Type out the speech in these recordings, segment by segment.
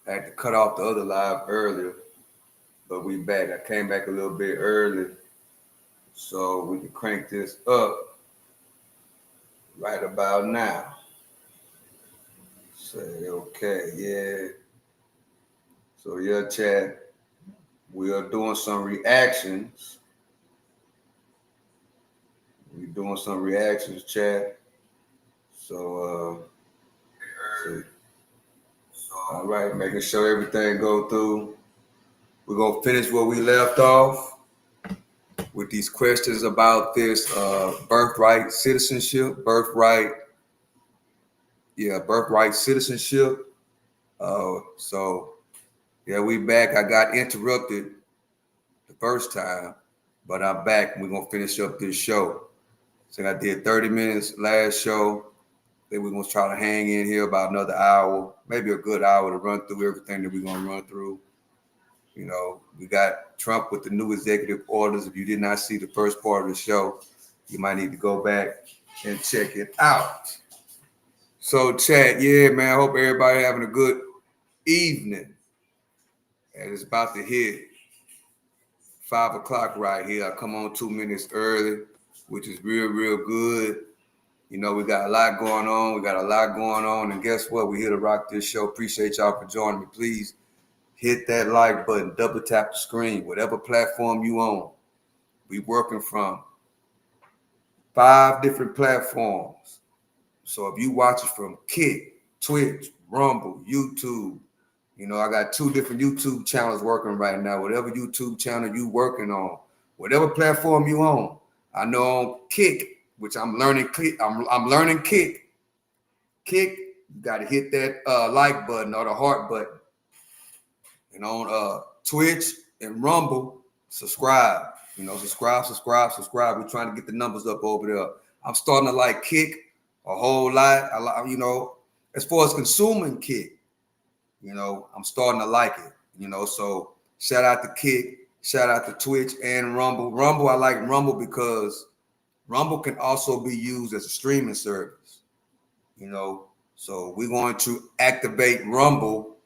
I had to cut off the other live earlier, but we back. I came back a little bit early so we can crank this up right about now. Say okay, yeah. So yeah, chat. We are doing some reactions. We're doing some reactions, chat. So all right, making sure everything go through. We're gonna finish where we left off with these questions about this birthright citizenship, birthright citizenship. So yeah, we back. I got interrupted the first time, but I'm back. We're gonna finish up this show. So I did 30 minutes last show. Then we're gonna try to hang in here about another hour, maybe a good hour to run through everything that we're gonna run through. You know, we got Trump with the new executive orders. If you did not see the first part of the show, you might need to go back and check it out. So, chat, yeah, man, I hope everybody having a good evening. And it's about to hit 5 o'clock right here. I come on 2 minutes early, which is real, real good. You know, we got a lot going on. And guess what? We're here to rock this show. Appreciate y'all for joining me. Please hit that like button, double tap the screen, whatever platform you own. We working from 5 different platforms. So if you watch it from Kick, Twitch, Rumble, YouTube, you know, I got 2 different YouTube channels working right now. Whatever YouTube channel you working on, whatever platform you own. I know on Kick, which I'm learning Kick. I'm learning Kick. Kick, you got to hit that like button or the heart button. And on Twitch and Rumble, subscribe. You know, subscribe. We're trying to get the numbers up over there. I'm starting to like Kick a whole lot. You know, as far as consuming Kick, you know, I'm starting to like it. You know, so shout out to Kick, shout out to Twitch and Rumble. Rumble, I like Rumble because Rumble can also be used as a streaming service. You know, so we're going to activate Rumble,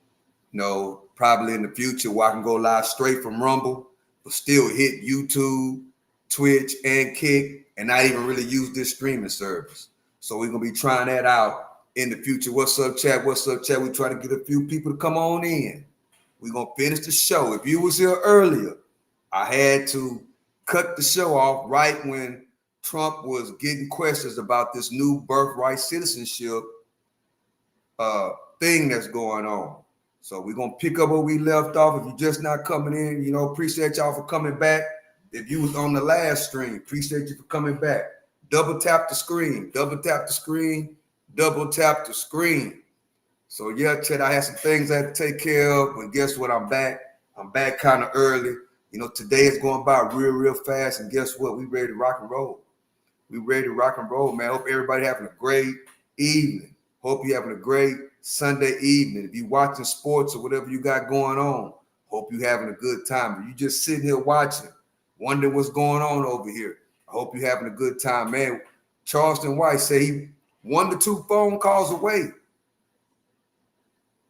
you know, probably in the future where I can go live straight from Rumble, but still hit YouTube, Twitch, and Kick, and not even really use this streaming service. So we're going to be trying that out in the future. What's up, chat? We're trying to get a few people to come on in. We're going to finish the show. If you was here earlier, I had to cut the show off right when Trump was getting questions about this new birthright citizenship thing that's going on. So we're going to pick up where we left off. If you're just not coming in, you know, appreciate y'all for coming back. If you was on the last stream, appreciate you for coming back. Double tap the screen. So yeah, Chet, I had some things I had to take care of, but guess what? I'm back. I'm back kind of early. You know, today is going by real, real fast. And guess what? We ready to rock and roll. Man. Hope everybody having a great evening. Hope you having a great Sunday evening. If you watching sports or whatever you got going on, hope you having a good time. If you just sitting here watching, wondering what's going on over here, I hope you having a good time, man. Charleston White said he 1 to 2 phone calls away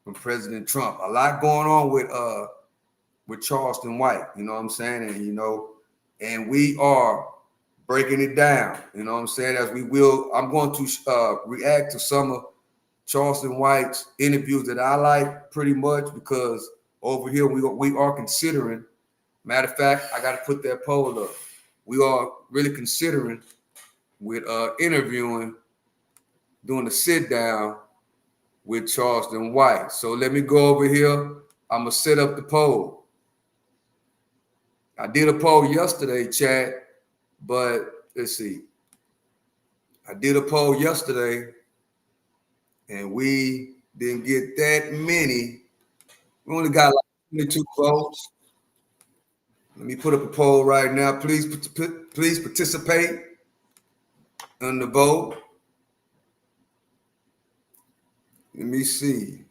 from President Trump. A lot going on with Charleston White, you know what I'm saying? And, you know, and we are breaking it down, you know what I'm saying? As we will, I'm going to react to some of Charleston White's interviews that I like pretty much because over here we are considering, matter of fact, I got to put that poll up. We are really considering with interviewing, doing a sit down with Charleston White. So let me go over here. I'm going to set up the poll. I did a poll yesterday, chat, but let's see. I did a poll yesterday, and we didn't get that many. We only got like 22 votes. Let me put up a poll right now. Please participate in the vote. Let me see.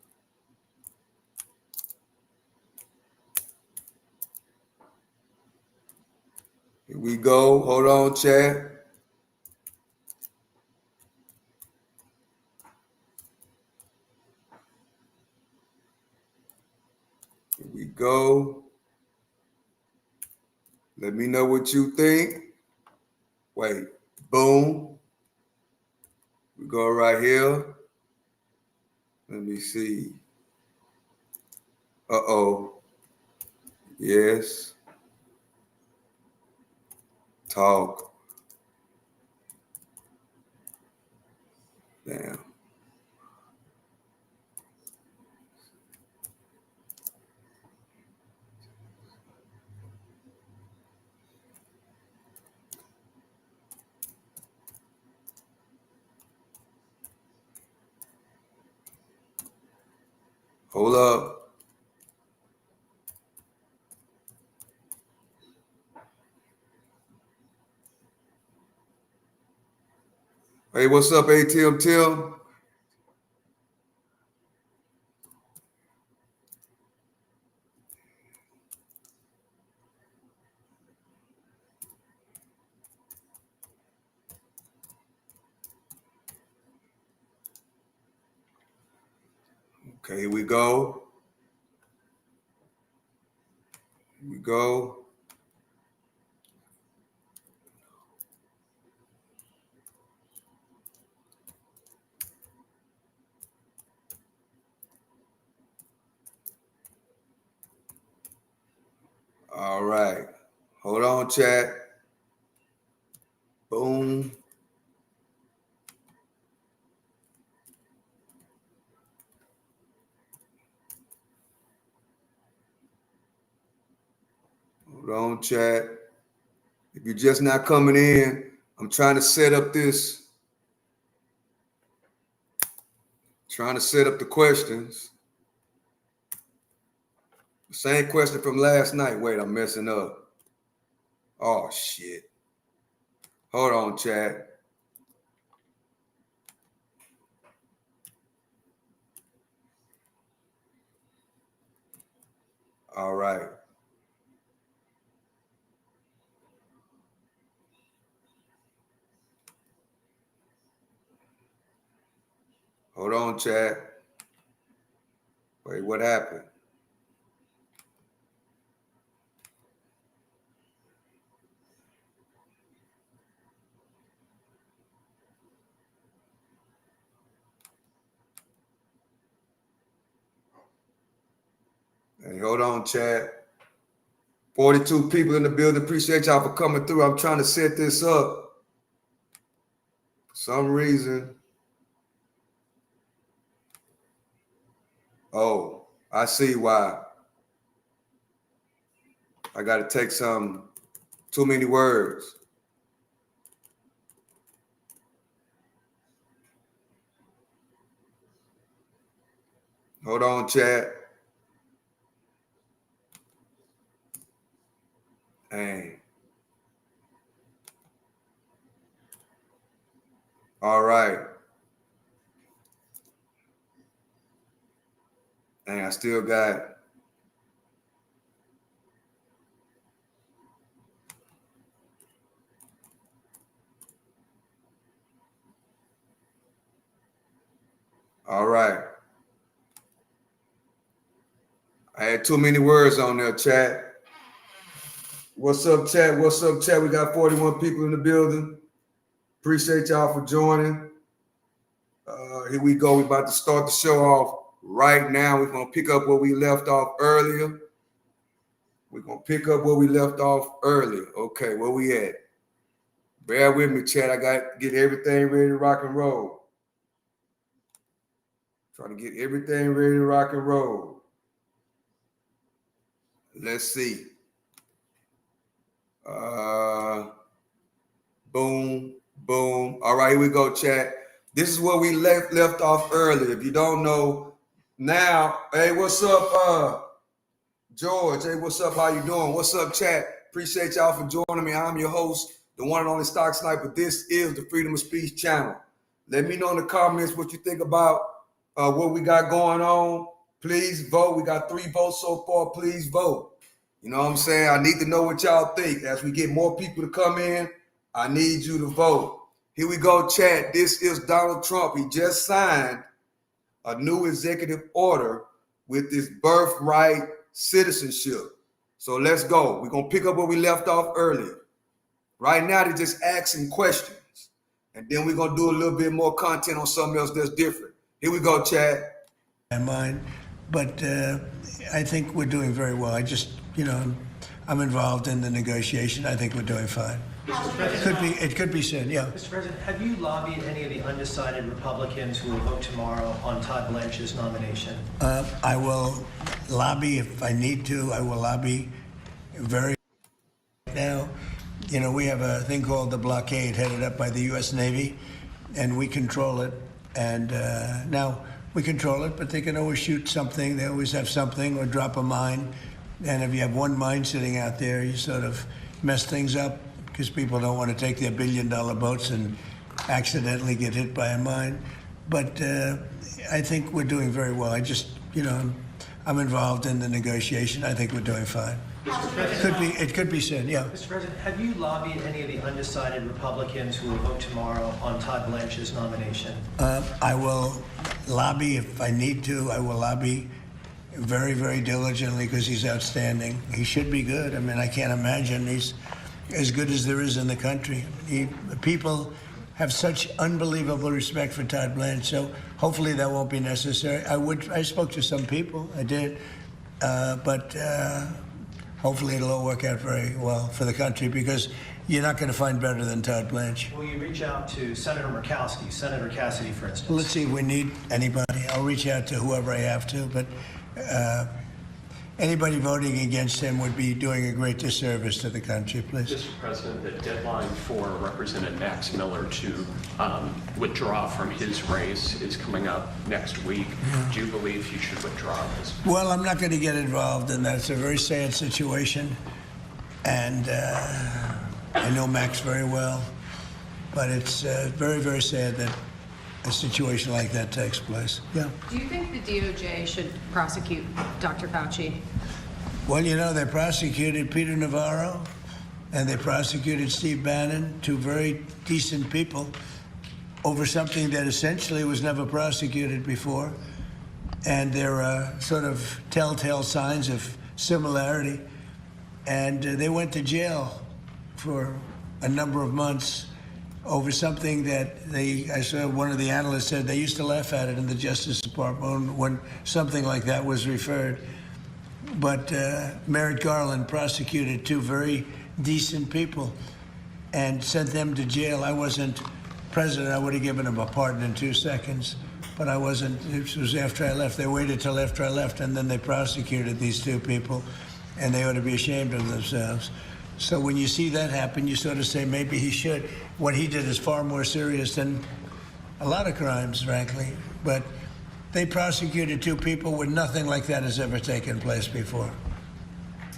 Here we go. Hold on, chat. Here we go. Let me know what you think. Wait, boom. We go right here. Let me see. Uh-oh. Yes. Talk. Damn. Hold up. Hey, what's up, ATM Tim? Okay, here we go. Here we go. All right. Hold on, chat. Boom. Hold on, chat. If you're just not coming in, I'm trying to set up this. Trying to set up the questions. Same question from last night. Wait, I'm messing up. Oh, shit. Hold on, chat. All right. Hold on, chat. Wait, what happened? Hey, hold on, chat. 42 people in the building. Appreciate y'all for coming through. I'm trying to set this up. For some reason. Oh, I see why. I got to take some too many words. Hold on, chat. Dang. All right. Dang, I still got. All right. I had too many words on there, chat. What's up, chat? What's up, chat? We got 41 people in the building. Appreciate y'all for joining. Here we go. We're about to start the show off right now. We're going to pick up where we left off earlier. Okay, where we at? Bear with me, chat. I got to get everything ready to rock and roll. Trying to get everything ready to rock and roll. Let's see. Boom, boom. All right, here we go, chat. This is where we left off earlier. If you don't know, now, hey, what's up, George? Hey, what's up? How you doing? What's up, chat? Appreciate y'all for joining me. I'm your host, the one and only Stock Sniper. This is the Freedom of Speech channel. Let me know in the comments what you think about what we got going on. Please vote. We got 3 votes so far. Please vote. You know what I'm saying? I need to know what y'all think. As we get more people to come in, I need you to vote. Here we go, chat. This is Donald Trump. He just signed a new executive order with this birthright citizenship. So let's go. We're going to pick up where we left off earlier. Right now, they're just asking questions. And then we're going to do a little bit more content on something else that's different. Here we go, Chad. Mine, but I think we're doing very well. I just, I'm involved in the negotiation. I think we're doing fine. It could be soon, yeah. Mr. President, have you lobbied any of the undecided Republicans who will vote tomorrow on Todd Blanche's nomination? I will lobby if I need to. I will lobby very now. We have a thing called the blockade headed up by the U.S. Navy, and we control it. And now we control it, but they can always shoot something. They always have something or drop a mine. And if you have one mine sitting out there, you sort of mess things up because people don't want to take their billion-dollar boats and accidentally get hit by a mine. But I think we're doing very well. I just, I'm involved in the negotiation. I think we're doing fine. It could be soon, yeah. Mr. President, have you lobbied any of the undecided Republicans who will vote tomorrow on Todd Blanche's nomination? I will lobby if I need to. I will lobby very, very diligently because he's outstanding. He should be good. I mean, I can't imagine he's as good as there is in the country. People have such unbelievable respect for Todd Blanche, so hopefully that won't be necessary. I spoke to some people, I did, but hopefully it'll all work out very well for the country because you're not going to find better than Todd Blanche. Will you reach out to Senator Murkowski, Senator Cassidy, for instance? Let's see if we need anybody. I'll reach out to whoever I have to, but anybody voting against him would be doing a great disservice to the country, please. Mr. President, the deadline for Representative Max Miller to withdraw from his race is coming up next week. Yeah. Do you believe he should withdraw this? Well, I'm not going to get involved in that. It's a very sad situation, and I know Max very well, but it's very, very sad that a situation like that takes place. Yeah. Do you think the DOJ should prosecute Dr. Fauci? Well, they prosecuted Peter Navarro and they prosecuted Steve Bannon, two very decent people, over something that essentially was never prosecuted before. And there are sort of telltale signs of similarity. And they went to jail for a number of months over something that I saw one of the analysts said they used to laugh at it in the Justice Department when something like that was referred. But Merrick Garland prosecuted two very decent people and sent them to jail. I wasn't president. I would have given them a pardon in 2 seconds, but I wasn't. It was after I left. They waited till after I left, and then they prosecuted these two people, and they ought to be ashamed of themselves. So when you see that happen, you sort of say maybe he should. What he did is far more serious than a lot of crimes, frankly. But they prosecuted two people when nothing like that has ever taken place before.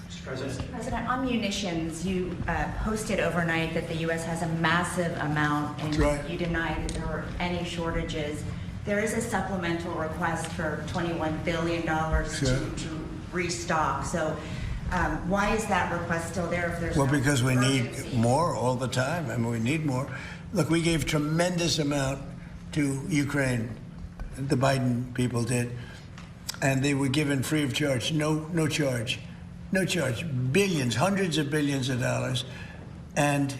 Mr. President, on munitions, you posted overnight that the U.S. has a massive amount, and right. You denied that there were any shortages. There is a supplemental request for $21 billion to restock. So why is that request still there if there's no because we urgency? Need more all the time. I mean, we need more. Look, we gave tremendous amount to Ukraine. The Biden people did. And they were given free of charge. No charge. No charge. Billions, hundreds of billions of dollars. And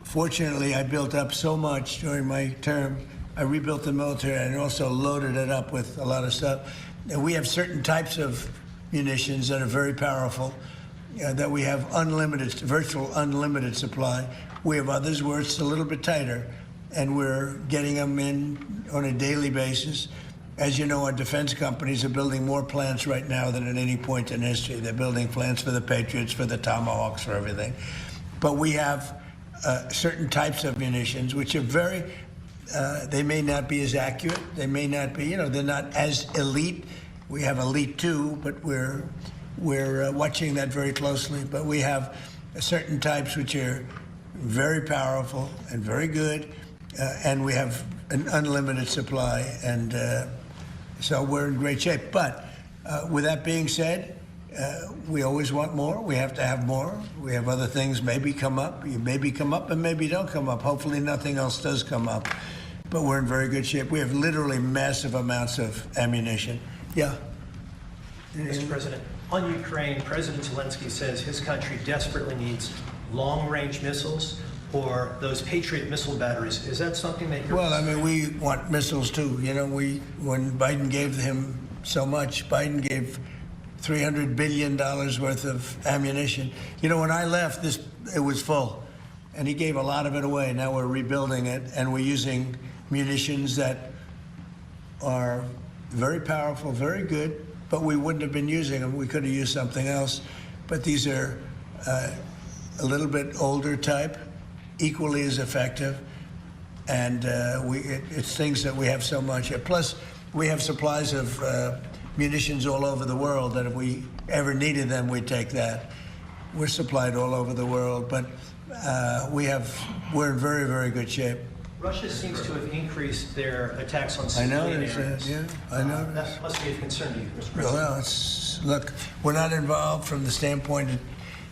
fortunately, I built up so much during my term. I rebuilt the military and also loaded it up with a lot of stuff. And we have certain types of munitions that are very powerful, that we have virtual unlimited supply. We have others where it's a little bit tighter, and we're getting them in on a daily basis. As you know, our defense companies are building more plants right now than at any point in history. They're building plants for the Patriots, for the Tomahawks, for everything. But we have certain types of munitions which are very, they may not be as accurate. They may not be, they're not as elite. We have elite too, but we're watching that very closely. But we have certain types which are very powerful and very good, and we have an unlimited supply, and so we're in great shape. But with that being said, we always want more. We have to have more. We have other things maybe come up. You maybe come up and maybe don't come up. Hopefully nothing else does come up. But we're in very good shape. We have literally massive amounts of ammunition. Yeah. Mr. President, on Ukraine, President Zelensky says his country desperately needs long-range missiles or those Patriot missile batteries. Is that something that you're... Well, I mean, we want missiles too. You know, when Biden gave him so much, Biden gave $300 billion worth of ammunition. You know, when I left, it was full, and he gave a lot of it away. Now we're rebuilding it, and we're using munitions that are very powerful, very good, but we wouldn't have been using them. We could have used something else. But these are a little bit older type, equally as effective, and it's things that we have so much. Plus, we have supplies of munitions all over the world that if we ever needed them, we'd take that. We're supplied all over the world, but we're in very, very good shape. Russia seems to have increased their attacks on I civilian know, areas. yeah, I know. That must be of concern to you, Mr. President. Well, look, we're not involved from the standpoint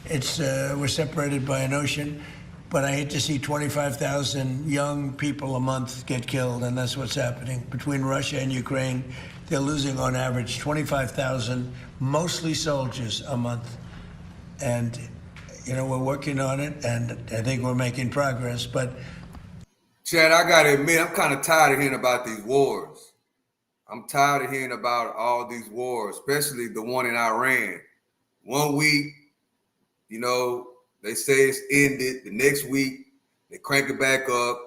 we're separated by an ocean, but I hate to see 25,000 young people a month get killed, and that's what's happening. Between Russia and Ukraine, they're losing on average 25,000, mostly soldiers, a month. And, you know, we're working on it, and I think we're making progress, but... Chad, I gotta admit, I'm kind of tired of hearing about these wars. I'm tired of hearing about all these wars, especially the one in Iran. 1 week, you know, they say it's ended. The next week, they crank it back up.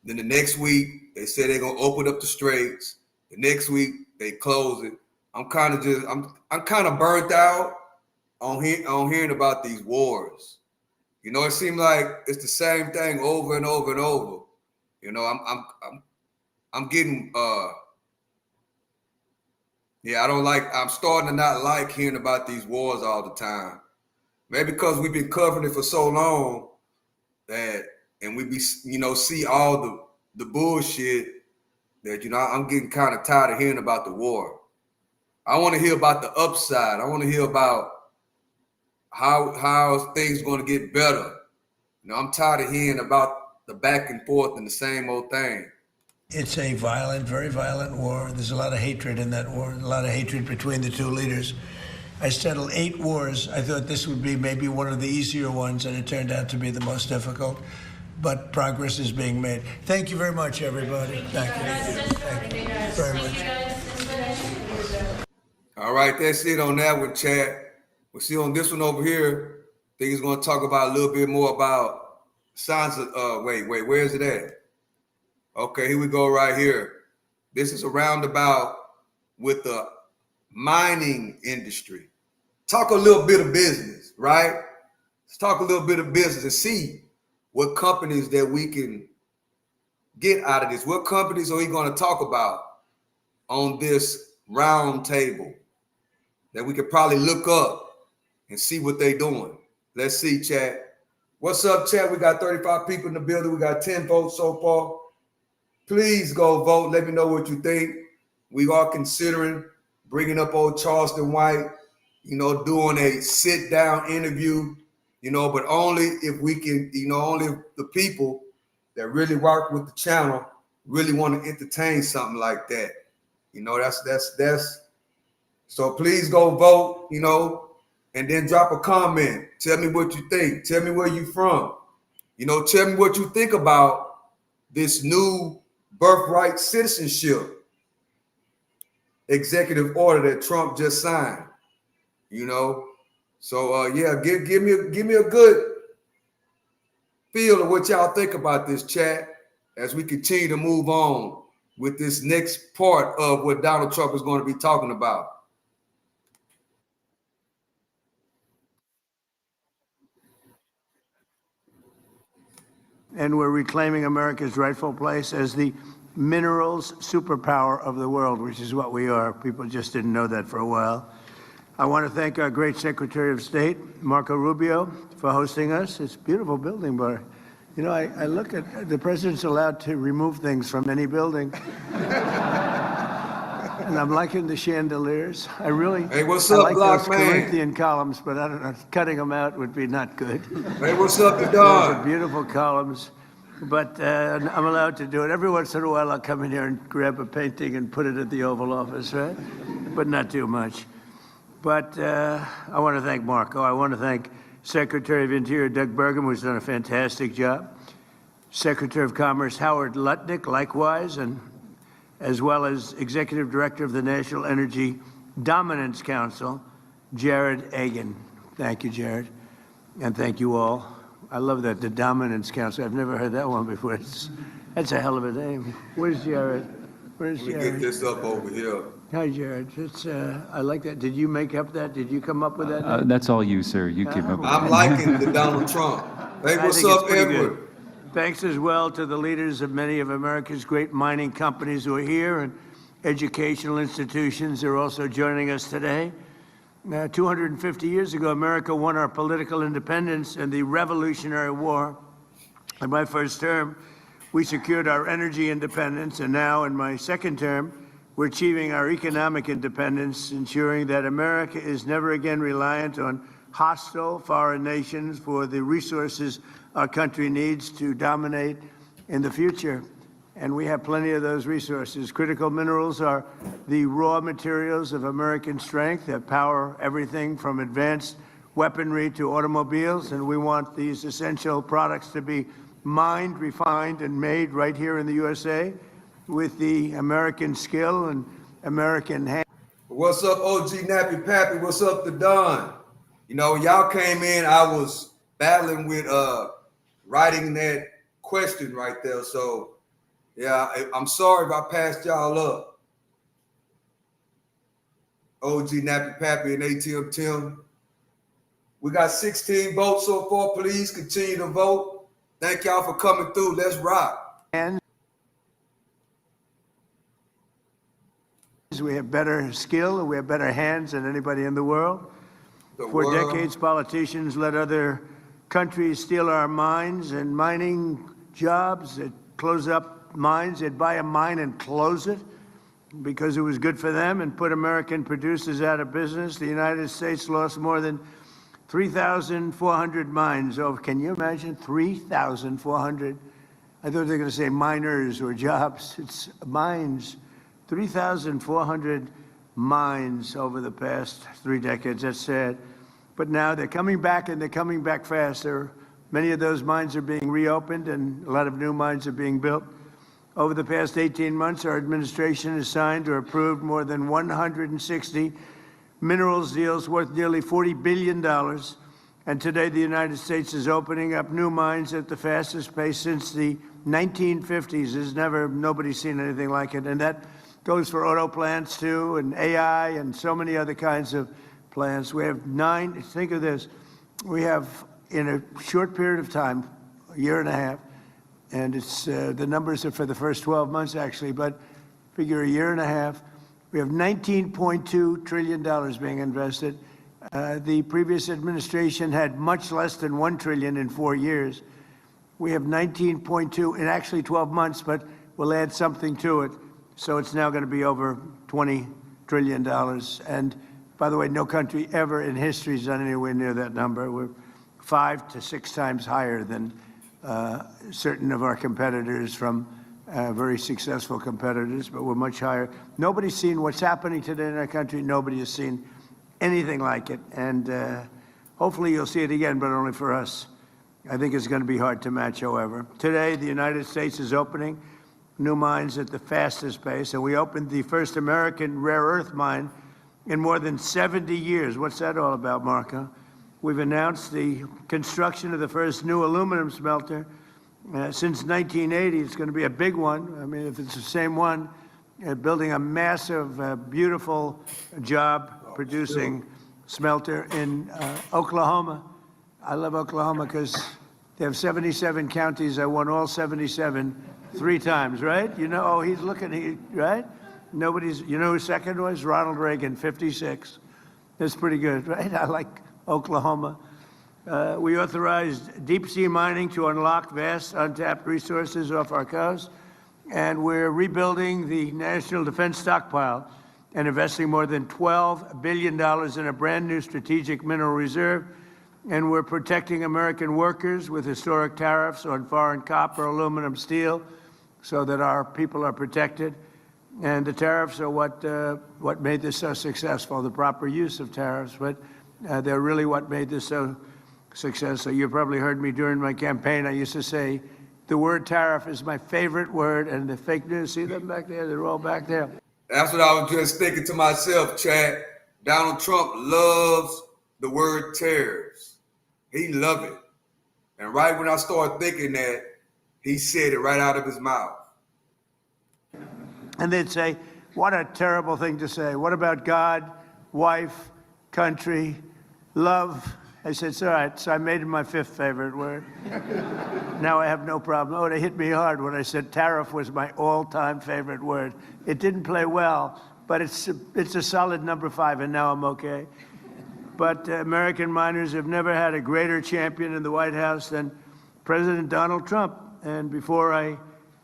Then the next week, they say they're gonna open up the straits. The next week, they close it. I'm kind of burnt out on hearing about these wars. You know, it seems like it's the same thing over and over and over. You know, I'm getting I'm starting to not like hearing about these wars all the time. Maybe because we've been covering it for so long and we see all the bullshit that, you know, I'm getting kind of tired of hearing about the war. I want to hear about the upside. I want to hear about how things going to get better. You know, I'm tired of hearing about the back and forth and the same old thing. It's a violent, very violent war. There's a lot of hatred in that war, a lot of hatred between the two leaders. I settled 8 wars. I thought this would be maybe one of the easier ones, and it turned out to be the most difficult. But progress is being made. Thank you very much, everybody. Thank you. Thank you very much. All right, that's it on that one, Chad. We'll see on this one over here. I think he's going to talk about a little bit more about signs of, wait, where is it at? Okay, here we go right here. This is a roundabout with the mining industry. Talk a little bit of business, right? Let's talk a little bit of business and see what companies that we can get out of this. What companies are we going to talk about on this round table that we could probably look up and see what they're doing? Let's see, chat. What's up, chat? We got 35 people in the building. We got 10 votes so far. Please go vote. Let me know what you think. We are considering bringing up old Charleston White, you know, doing a sit-down interview, you know, but only if we can, you know, only if the people that really work with the channel really want to entertain something like that. You know, that's. So please go vote, you know, and then drop a comment. Tell me what you think. Tell me where you from. You know, tell me what you think about this new birthright citizenship executive order that Trump just signed. You know, so yeah, give me a good feel of what y'all think about this, chat, as we continue to move on with this next part of what Donald Trump is going to be talking about. And we're reclaiming America's rightful place as the minerals superpower of the world, which is what we are. People just didn't know that for a while. I want to thank our great Secretary of State, Marco Rubio, for hosting us. It's a beautiful building, but, you know, I look at the president's allowed to remove things from any building. And I'm liking the chandeliers. I like Black those man? Corinthian columns, but I don't know, cutting them out would be not good. Hey, what's up, the Those dog? are beautiful columns, but I'm allowed to do it. Every once in a while, I'll come in here and grab a painting and put it at the Oval Office, right? But not too much. But I want to thank Marco. I want to thank Secretary of Interior Doug Burgum, who's done a fantastic job. Secretary of Commerce Howard Lutnick, likewise, and as well as Executive Director of the National Energy Dominance Council, Jared Agan. Thank you, Jared. And thank you all. I love that, the Dominance Council. I've never heard that one before. That's a hell of a name. Where's Jared? Where's Let me Jared? get this up over here. Hi, Jared. I like that. Did you make up that? Did you come up with that? That's all you, sir. You came up with I'm it. liking the Donald Trump. Hey, I what's think it's up, pretty Edward? good. Thanks as well to the leaders of many of America's great mining companies who are here, and educational institutions are also joining us today. 250 years ago, America won our political independence in the Revolutionary War. In my first term, we secured our energy independence, and now in my second term, we're achieving our economic independence, ensuring that America is never again reliant on hostile foreign nations for the resources our country needs to dominate in the future. And we have plenty of those resources. Critical minerals are the raw materials of American strength that power everything from advanced weaponry to automobiles, and we want these essential products to be mined, refined, and made right here in the USA with the American skill and American hand. What's up, OG Nappy Pappy? What's up, the Don? You know, y'all came in, I was battling with writing that question right there. So, yeah, I'm sorry if I passed y'all up. OG Nappy Pappy and ATM Tim. We got 16 votes so far. Please continue to vote. Thank y'all for coming through. Let's rock. We have better skill, and we have better hands than anybody in the world. For decades, politicians let other countries steal our mines and mining jobs. They'd close up mines. They'd buy a mine and close it because it was good for them and put American producers out of business. The United States lost more than 3,400 mines. Oh, can you imagine? 3,400. I thought they were going to say miners or jobs. It's mines. 3,400 mines over the past 3 decades. That's sad. But now they're coming back, and they're coming back faster. Many of those mines are being reopened, and a lot of new mines are being built. Over the past 18 months, our administration has signed or approved more than 160 minerals deals worth nearly $40 billion. And today, the United States is opening up new mines at the fastest pace since the 1950s. Nobody's seen anything like it. And that goes for auto plants too, and AI, and so many other kinds of plants. We have 9, think of this, we have in a short period of time, a year and a half, and it's the numbers are for the first 12 months actually, but figure a year and a half, we have $19.2 trillion being invested. The previous administration had much less than $1 trillion in 4 years. We have 19.2 in actually 12 months, but we'll add something to it. So it's now going to be over $20 trillion. And by the way, no country ever in history has done anywhere near that number. We're 5 to 6 times higher than certain of our competitors from very successful competitors, but we're much higher. Nobody's seen what's happening today in our country. Nobody has seen anything like it. And hopefully you'll see it again, but only for us. I think it's going to be hard to match, however. Today, the United States is opening new mines at the fastest pace, and we opened the first American rare earth mine in more than 70 years. What's that all about, Marco? We've announced the construction of the first new aluminum smelter since 1980. It's going to be a big one. I mean, if it's the same one, building a massive, beautiful job producing smelter in Oklahoma. I love Oklahoma because they have 77 counties. I won all 77 3 times, right? You know, oh, he's looking, right? Nobody's, you know who second was? Ronald Reagan, 56. That's pretty good, right? I like Oklahoma. We authorized deep-sea mining to unlock vast untapped resources off our coast, and we're rebuilding the national defense stockpile and investing more than $12 billion in a brand-new strategic mineral reserve, and we're protecting American workers with historic tariffs on foreign copper, aluminum, steel, so that our people are protected. And the tariffs are what made this so successful, the proper use of tariffs, but they're really what made this so successful. You probably heard me during my campaign. I used to say, the word tariff is my favorite word, and the fake news, see them back there? They're all back there. That's what I was just thinking to myself, Chad. Donald Trump loves the word tariffs. He loves it. And right when I started thinking that, he said it right out of his mouth. And they'd say, what a terrible thing to say. What about God, wife, country, love? I said, it's all right. So I made it my fifth favorite word. Now I have no problem. Oh, they hit me hard when I said tariff was my all-time favorite word. It didn't play well, but it's a solid number 5, and now I'm okay. But American miners have never had a greater champion in the White House than President Donald Trump. And before I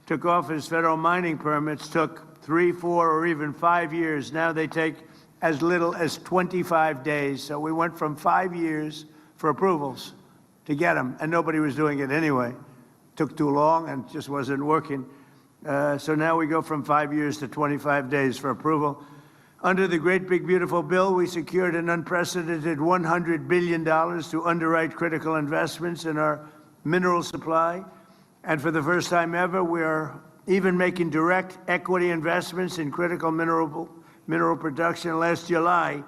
took office, federal mining permits took 3, 4, or even 5 years. Now they take as little as 25 days. So we went from 5 years for approvals to get them, and nobody was doing it anyway. Took too long and just wasn't working. So now we go from 5 years to 25 days for approval. Under the great big beautiful bill, we secured an unprecedented $100 billion to underwrite critical investments in our mineral supply. And for the first time ever, we are even making direct equity investments in critical mineral production. Last July,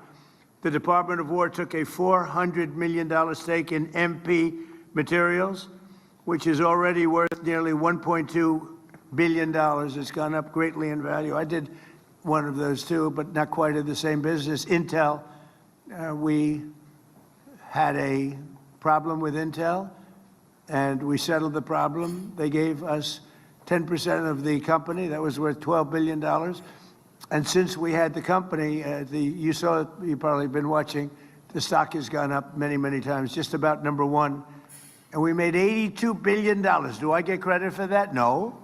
the Department of War took a $400 million stake in MP Materials, which is already worth nearly $1.2 billion. It's gone up greatly in value. I did one of those too, but not quite in the same business. Intel, we had a problem with Intel, and we settled the problem. They gave us 10% of the company. That was worth $12 billion. And since we had the company, you saw it, you've probably been watching, the stock has gone up many, many times, just about number 1. And we made $82 billion. Do I get credit for that? No.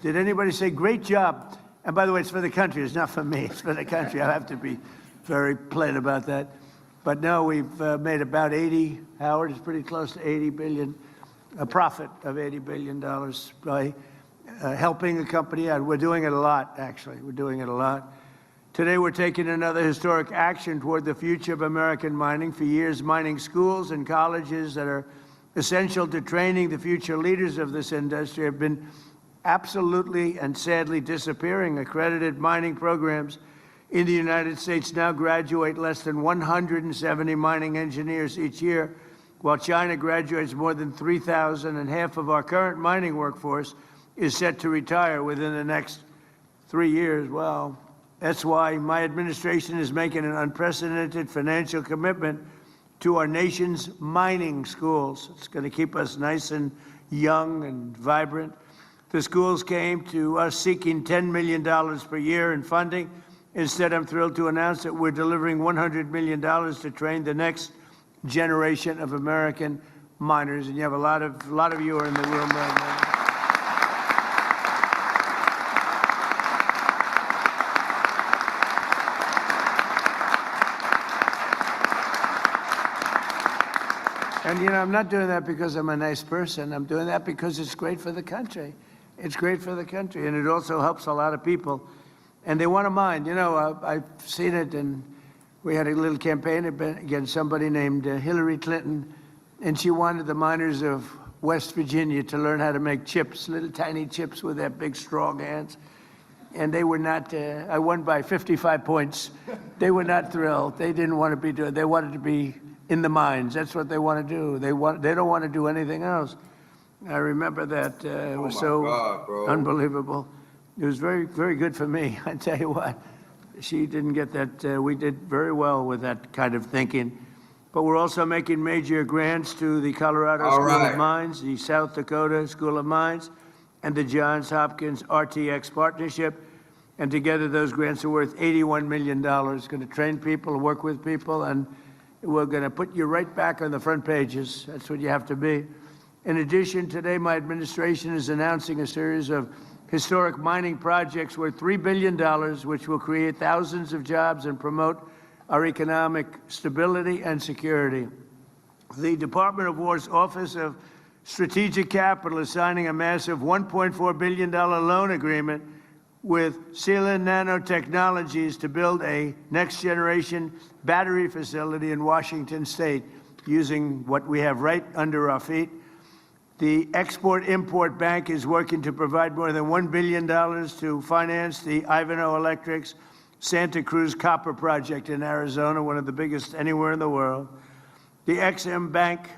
Did anybody say, great job? And by the way, it's for the country. It's not for me. It's for the country. I have to be very plain about that. But no, we've made about 80, Howard, it's pretty close to 80 billion, a profit of $80 billion by helping a company out. We're doing it a lot, actually. We're doing it a lot. Today, we're taking another historic action toward the future of American mining. For years, mining schools and colleges that are essential to training the future leaders of this industry have been absolutely and sadly disappearing. Accredited mining programs in the United States now graduate less than 170 mining engineers each year, while China graduates more than 3,000, and half of our current mining workforce is set to retire within the next 3 years. Well, that's why my administration is making an unprecedented financial commitment to our nation's mining schools. It's going to keep us nice and young and vibrant. The schools came to us seeking $10 million per year in funding. Instead, I'm thrilled to announce that we're delivering $100 million to train the next generation of American miners. And you have a lot of you are in the room right now. And, you know, I'm not doing that because I'm a nice person. I'm doing that because it's great for the country. It's great for the country, and it also helps a lot of people. And they want to mine. You know, I've seen it, and we had a little campaign against somebody named Hillary Clinton, and she wanted the miners of West Virginia to learn how to make chips, little tiny chips with their big, strong hands. And they were not, I won by 55 points. They were not thrilled. They didn't want to be doing, they wanted to be in the mines. That's what they want to do. They don't want to do anything else. I remember that. It was unbelievable. It was very, very good for me. I tell you what, she didn't get that. We did very well with that kind of thinking. But we're also making major grants to the Colorado School of Mines, the South Dakota School of Mines, and the Johns Hopkins RTX partnership. And together, those grants are worth $81 million. Going to train people, work with people, and we're going to put you right back on the front pages. That's what you have to be. In addition, today my administration is announcing a series of historic mining projects worth $3 billion, which will create thousands of jobs and promote our economic stability and security. The Department of War's Office of Strategic Capital is signing a massive $1.4 billion loan agreement with Sealand Nanotechnologies to build a next-generation battery facility in Washington State using what we have right under our feet. The Export-Import Bank is working to provide more than $1 billion to finance the Ivanhoe Electric's Santa Cruz Copper Project in Arizona, one of the biggest anywhere in the world. The Ex-Im Bank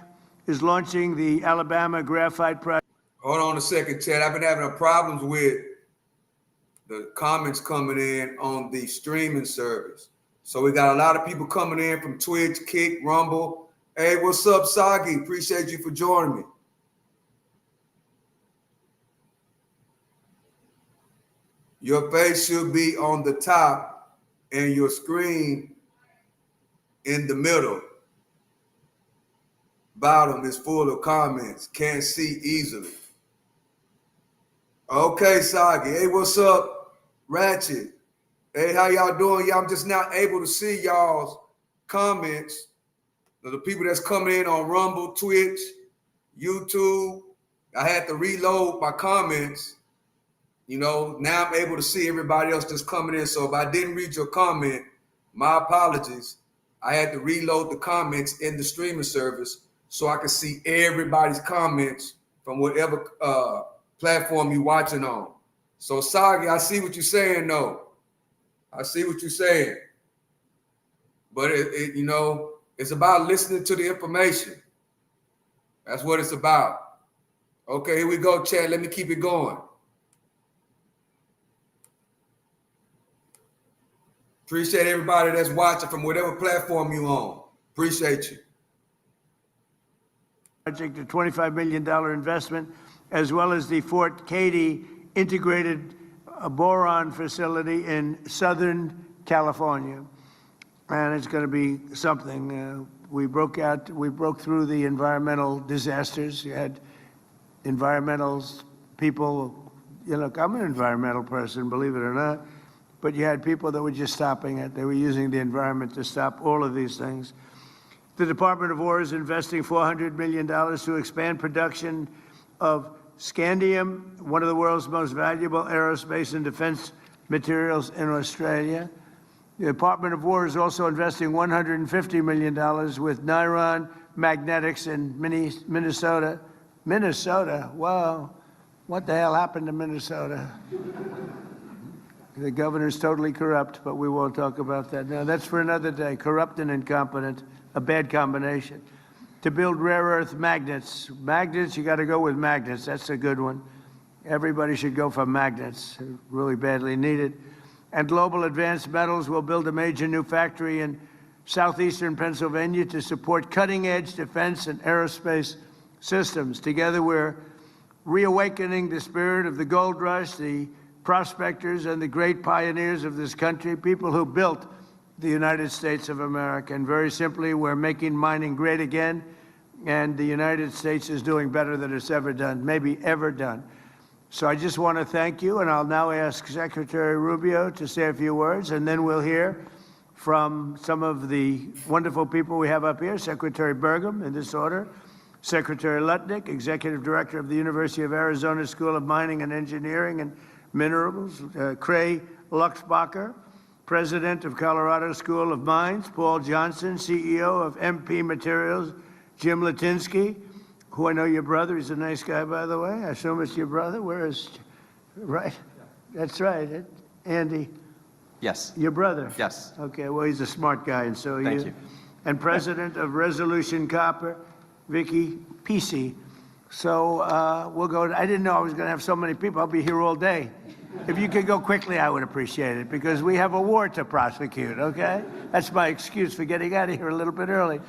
is launching the Alabama Graphite Project. Hold on a second, Chad. I've been having problems with the comments coming in on the streaming service. So we got a lot of people coming in from Twitch, Kick, Rumble. Hey, what's up, Sagi? Appreciate you for joining me. Your face should be on the top and your screen in the middle. Bottom is full of comments. Can't see easily. Okay, Sagi. Hey, what's up? Ratchet. Hey, how y'all doing? I'm just not able to see y'all's comments. The people that's coming in on Rumble, Twitch, YouTube. I had to reload my comments. You know, now I'm able to see everybody else that's coming in. So if I didn't read your comment, my apologies. I had to reload the comments in the streaming service so I could see everybody's comments from whatever platform you're watching on. So, Sagi, I see what you're saying, though. I see what you're saying. But, you know, it's about listening to the information. That's what it's about. Okay, here we go, Chad. Let me keep it going. Appreciate everybody that's watching from whatever platform you on. Appreciate you. Project, a $25 million investment, as well as the Fort Cady integrated boron facility in Southern California. And it's going to be something. We broke through the environmental disasters. You had environmental people, look, I'm an environmental person, believe it or not, but you had people that were just stopping it. They were using the environment to stop all of these things. The Department of War is investing $400 million to expand production of scandium, one of the world's most valuable aerospace and defense materials in Australia. The Department of War is also investing $150 million with Niron Magnetics in Minnesota. Minnesota? Wow. What the hell happened to Minnesota? The governor's totally corrupt, but we won't talk about that now. That's for another day. Corrupt and incompetent, a bad combination. To build rare earth magnets. Magnets, you got to go with magnets. That's a good one. Everybody should go for magnets. Really badly needed. And Global Advanced Metals will build a major new factory in southeastern Pennsylvania to support cutting-edge defense and aerospace systems. Together, we're reawakening the spirit of the gold rush, the prospectors and the great pioneers of this country, people who built the United States of America. And very simply, we're making mining great again, and the United States is doing better than it's ever done, maybe ever done. So I just want to thank you, and I'll now ask Secretary Rubio to say a few words, and then we'll hear from some of the wonderful people we have up here, Secretary Burgum, in this order, Secretary Lutnick, Executive Director of the University of Arizona School of Mining and Engineering and Minerals, Cray Luxbacher, President of Colorado School of Mines, Paul Johnson, CEO of MP Materials, Jim Latinsky, who I know your brother. He's a nice guy, by the way. I assume it's your brother. Where is, right? That's right, Andy. Yes. Your brother? Yes. Okay, well, he's a smart guy, and so Thank you. And President of Resolution Copper, Vicky Pesci. So we'll go. I didn't know I was going to have so many people. I'll be here all day. If you could go quickly, I would appreciate it, because we have a war to prosecute, okay? That's my excuse for getting out of here a little bit early.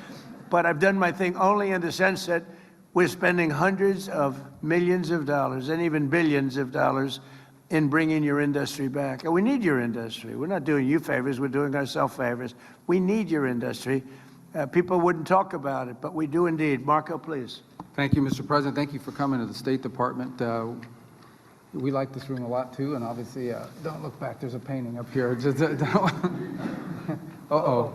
But I've done my thing only in the sense that we're spending hundreds of millions of dollars and even billions of dollars in bringing your industry back. And we need your industry. We're not doing you favors. We're doing ourselves favors. We need your industry. People wouldn't talk about it, but we do indeed. Marco, please. Thank you, Mr. President. Thank you for coming to the State Department. We like this room a lot, too, and obviously, don't look back. There's a painting up here. Uh-oh.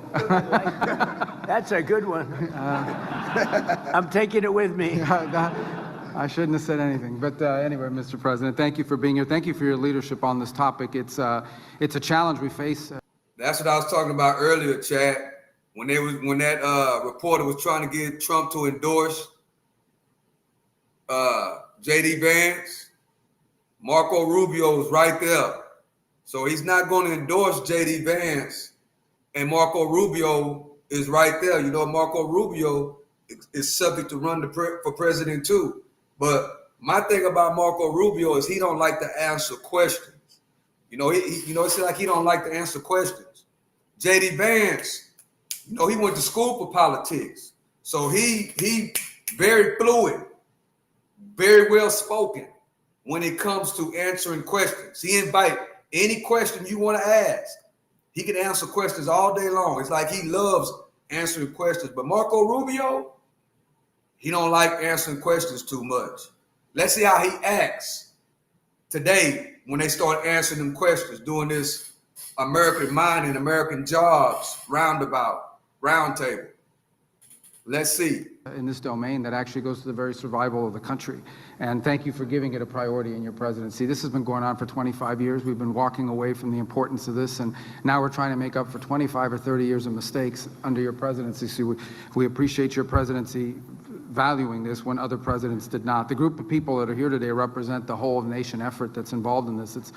That's a good one. I'm taking it with me. I shouldn't have said anything. But anyway, Mr. President, thank you for being here. Thank you for your leadership on this topic. It's a challenge we face. That's what I was talking about earlier, Chad. When that reporter was trying to get Trump to endorse J.D. Vance, Marco Rubio was right there. So he's not going to endorse J.D. Vance, and Marco Rubio is right there. You know, Marco Rubio is subject to run for president too. But my thing about Marco Rubio is he don't like to answer questions. You know, it's like he don't like to answer questions. J.D. Vance, you know, he went to school for politics. So he very fluid, very well spoken when it comes to answering questions. He invite any question you want to ask. He can answer questions all day long. It's like he loves answering questions. But Marco Rubio, he don't like answering questions too much. Let's see how he acts today when they start answering them questions, doing this American mining, American jobs roundtable. Let's see. In this domain that actually goes to the very survival of the country. And thank you for giving it a priority in your presidency. This has been going on for 25 years. We've been walking away from the importance of this, and now we're trying to make up for 25 or 30 years of mistakes under your presidency. So we appreciate your presidency valuing this when other presidents did not. The group of people that are here today represent the whole nation effort that's involved in this. It's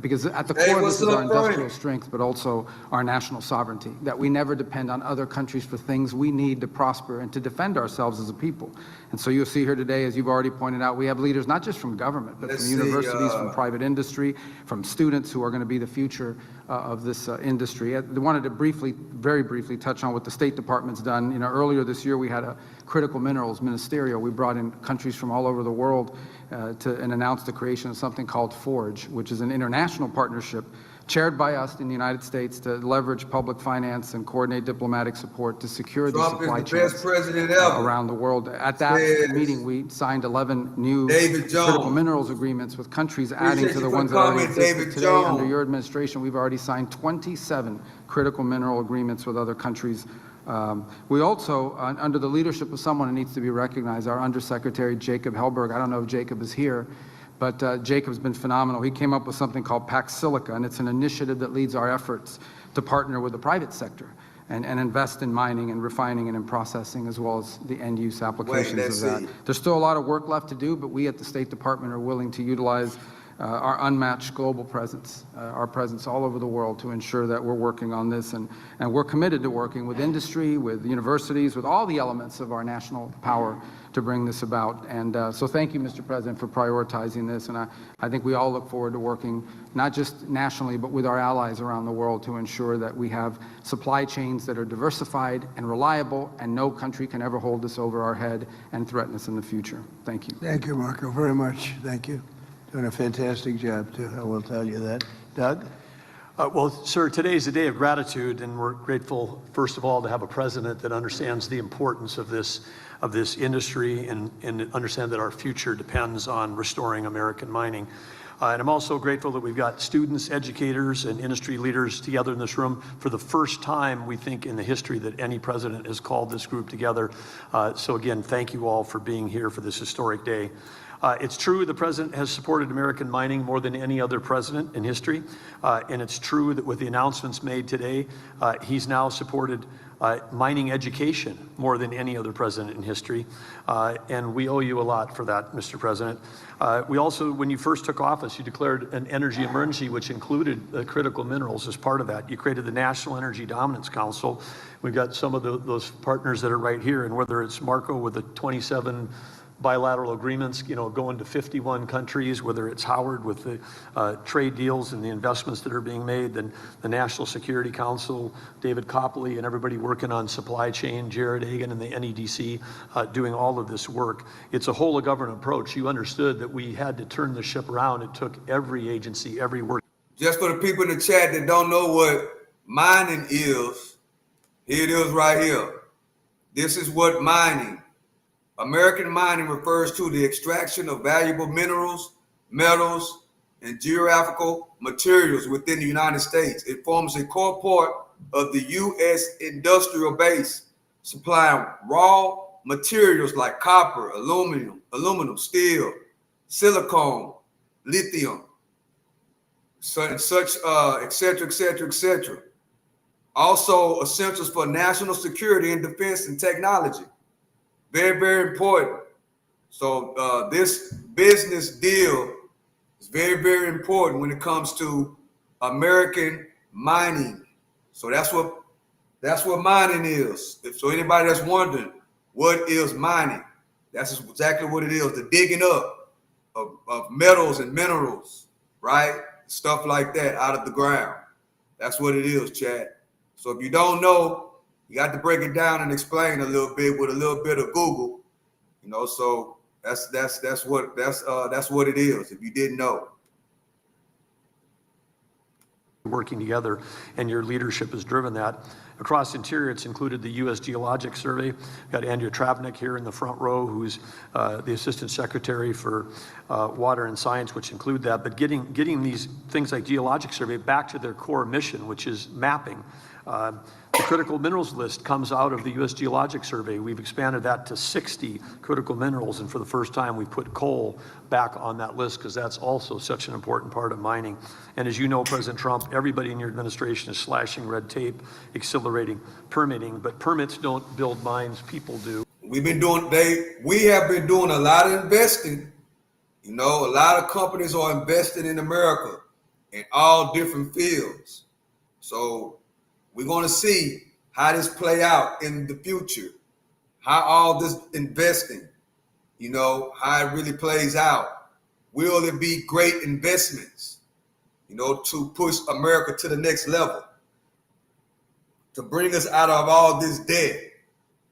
because at the core of this is our industrial strength, but also our national sovereignty, that we never depend on other countries for things we need to prosper and to defend ourselves as a people. And so you'll see here today, as you've already pointed out, we have leaders not just from government, but from universities, from private industry, from students who are going to be the future of this industry. I wanted to very briefly touch on what the State Department's done. You know, earlier this year we had a critical minerals ministerial. We brought in countries from all over the world and announced the creation of something called FORGE, which is an international partnership chaired by us in the United States to leverage public finance and coordinate diplomatic support to secure the supply chains around the world. At that meeting, we signed 11 new critical minerals agreements with countries adding to the ones that already existed. Today, under your administration, we've already signed 27 critical mineral agreements with other countries. We also, under the leadership of someone who needs to be recognized, our Undersecretary Jacob Hellberg. I don't know if Jacob is here, but Jacob's been phenomenal. He came up with something called Pax Silica, and it's an initiative that leads our efforts to partner with the private sector and invest in mining and refining and in processing, as well as the end-use applications of that. There's still a lot of work left to do, but we at the State Department are willing to utilize our unmatched global presence, our presence all over the world to ensure that we're working on this. And we're committed to working with industry, with universities, with all the elements of our national power to bring this about. And so thank you, Mr. President, for prioritizing this. And I think we all look forward to working not just nationally, but with our allies around the world to ensure that we have supply chains that are diversified and reliable, and no country can ever hold this over our head and threaten us in the future. Thank you. Thank you, Marco, very much. Thank you. Doing a fantastic job, too. I will tell you that. Doug? Well, sir, today is a day of gratitude, and we're grateful, first of all, to have a president that understands the importance of this industry and understand that our future depends on restoring American mining. And I'm also grateful that we've got students, educators, and industry leaders together in this room for the first time, we think, in the history that any president has called this group together. So again, thank you all for being here for this historic day. It's true the president has supported American mining more than any other president in history. And it's true that with the announcements made today, he's now supported mining education more than any other president in history. And we owe you a lot for that, Mr. President. We also, when you first took office, you declared an energy emergency, which included critical minerals as part of that. You created the National Energy Dominance Council. We've got some of those partners that are right here, and whether it's Marco with the 27 bilateral agreements, going to 51 countries, whether it's Howard with the trade deals and the investments that are being made, then the National Security Council, David Copley and everybody working on supply chain, Jared Hagan and the NEDC doing all of this work. It's a whole of government approach. You understood that we had to turn the ship around. It took every agency, every work. Just for the people in the chat that don't know what mining is, here it is right here. This is what mining. American mining refers to the extraction of valuable minerals, metals, and geographical materials within the United States. It forms a core part of the U.S. industrial base, supplying raw materials like copper, aluminum, steel, silicone, lithium, et cetera, et cetera, et cetera. Also essentials for national security and defense and technology. Very, very important. So this business deal is very, very important when it comes to American mining. So that's what mining is. So anybody that's wondering what is mining, that's exactly what it is. The digging up of metals and minerals, right? Stuff like that out of the ground. That's what it is, Chad. So if you don't know, you got to break it down and explain a little bit with a little bit of Google, you know. So that's what it is. If you didn't know. Working together, and your leadership has driven that. Across Interior, it's included the U.S. Geologic Survey. We've got Andrea Travnik here in the front row, who's the Assistant Secretary for Water and Science, which include that. But getting these things like Geologic Survey back to their core mission, which is mapping. The critical minerals list comes out of the U.S. Geologic Survey. We've expanded that to 60 critical minerals, and for the first time, we put coal back on that list because that's also such an important part of mining. And as you know, President Trump, everybody in your administration is slashing red tape, accelerating permitting, but permits don't build mines, people do. We have been doing a lot of investing. You know, a lot of companies are investing in America in all different fields. So we're going to see how this play out in the future, how all this investing, you know, how it really plays out. Will it be great investments, you know, to push America to the next level, to bring us out of all this debt,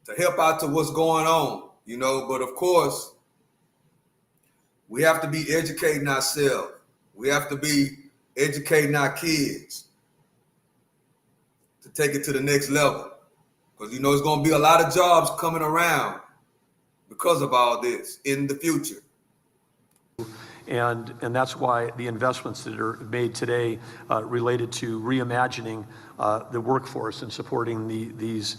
to help out to what's going on, you know? But of course, we have to be educating ourselves. We have to be educating our kids to take it to the next level. Because, you know, there's going to be a lot of jobs coming around because of all this in the future. And that's why the investments that are made today related to reimagining the workforce and supporting these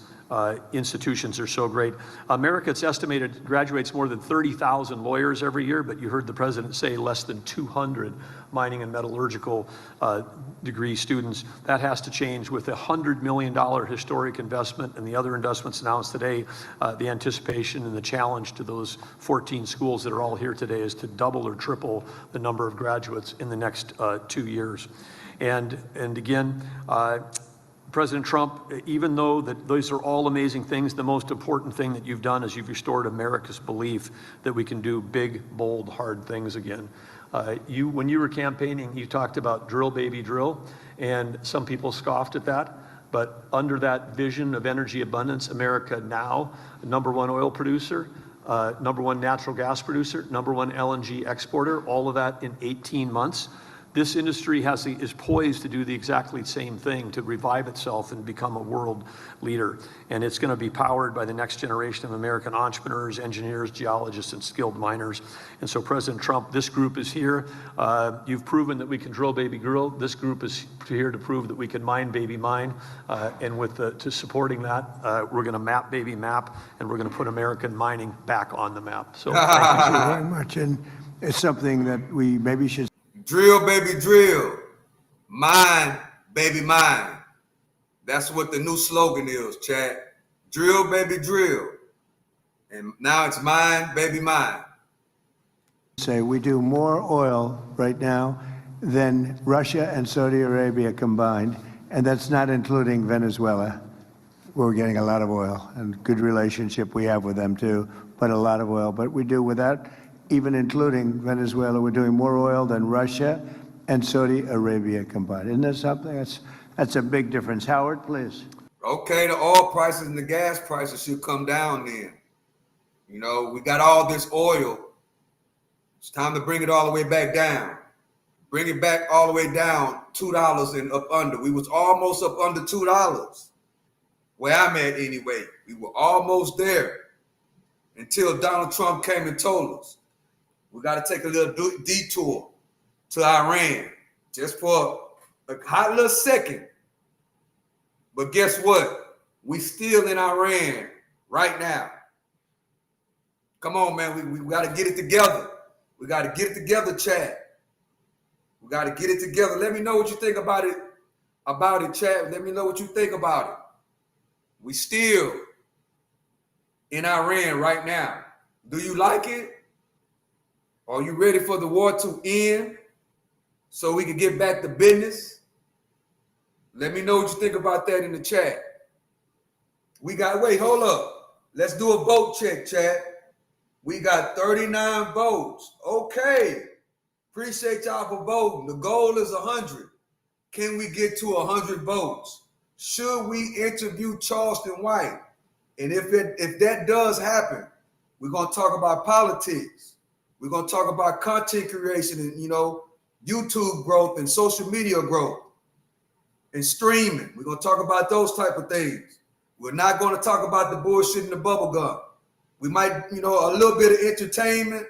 institutions are so great. America, it's estimated, graduates more than 30,000 lawyers every year, but you heard the president say less than 200 mining and metallurgical degree students. That has to change with a $100 million historic investment and the other investments announced today. The anticipation and the challenge to those 14 schools that are all here today is to double or triple the number of graduates in the next 2 years. And again, President Trump, even though that those are all amazing things, the most important thing that you've done is you've restored America's belief that we can do big, bold, hard things again. When you were campaigning, you talked about drill, baby, drill, and some people scoffed at that. But under that vision of energy abundance, America now, #1 oil producer, #1 natural gas producer, #1 LNG exporter, all of that in 18 months. This industry is poised to do the exactly same thing, to revive itself and become a world leader. And it's going to be powered by the next generation of American entrepreneurs, engineers, geologists, and skilled miners. And so, President Trump, this group is here. You've proven that we can drill, baby, drill. This group is here to prove that we can mine, baby, mine. And to supporting that, we're going to map, baby, map, and we're going to put American mining back on the map. So Thank you very much. And it's something that we maybe should. Drill, baby, drill. Mine, baby, mine. That's what the new slogan is, Chad. Drill, baby, drill. And now it's mine, baby, mine. Say we do more oil right now than Russia and Saudi Arabia combined, and that's not including Venezuela. We're getting a lot of oil, and good relationship we have with them too, but a lot of oil. But we do without even including Venezuela, we're doing more oil than Russia and Saudi Arabia combined. Isn't that something? That's a big difference. Howard, please. Okay, the oil prices and the gas prices should come down then. You know, we got all this oil. It's time to bring it all the way back down. Bring it back all the way down, $2 and up under. We was almost up under $2. Where I'm at anyway. We were almost there until Donald Trump came and told us we got to take a little detour to Iran just for a hot little second. But guess what? We still in Iran right now. Come on, man. We got to get it together. We got to get it together, Chad. We got to get it together. Let me know what you think about it, Chad. Let me know what you think about it. We still in Iran right now. Do you like it? Are you ready for the war to end so we can get back to business? Let me know what you think about that in the chat. Wait, hold up. Let's do a vote check, Chad. We got 39 votes. Okay. Appreciate y'all for voting. The goal is 100. Can we get to 100 votes? Should we interview Charleston White? And if that does happen, we're going to talk about politics. We're going to talk about content creation and, YouTube growth and social media growth and streaming. We're going to talk about those type of things. We're not going to talk about the bullshit and the bubble gum. We might, a little bit of entertainment,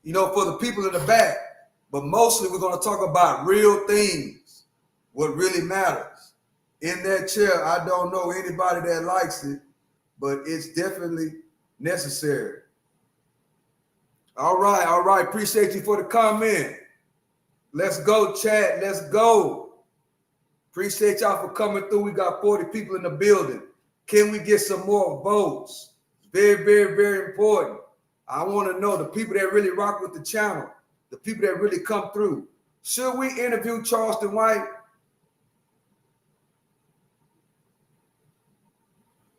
for the people in the back. But mostly we're going to talk about real things, what really matters. In that chair, I don't know anybody that likes it, but it's definitely necessary. All right. Appreciate you for the comment. Let's go, chat. Let's go. Appreciate y'all for coming through. We got 40 people in the building. Can we get some more votes? Very, very, very important. I want to know the people that really rock with the channel, the people that really come through. Should we interview Charleston White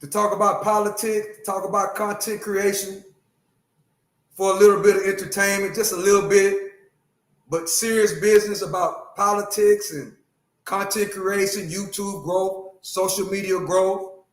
to talk about politics, to talk about content creation, for a little bit of entertainment, just a little bit, but serious business about politics and content creation, YouTube growth, social media growth?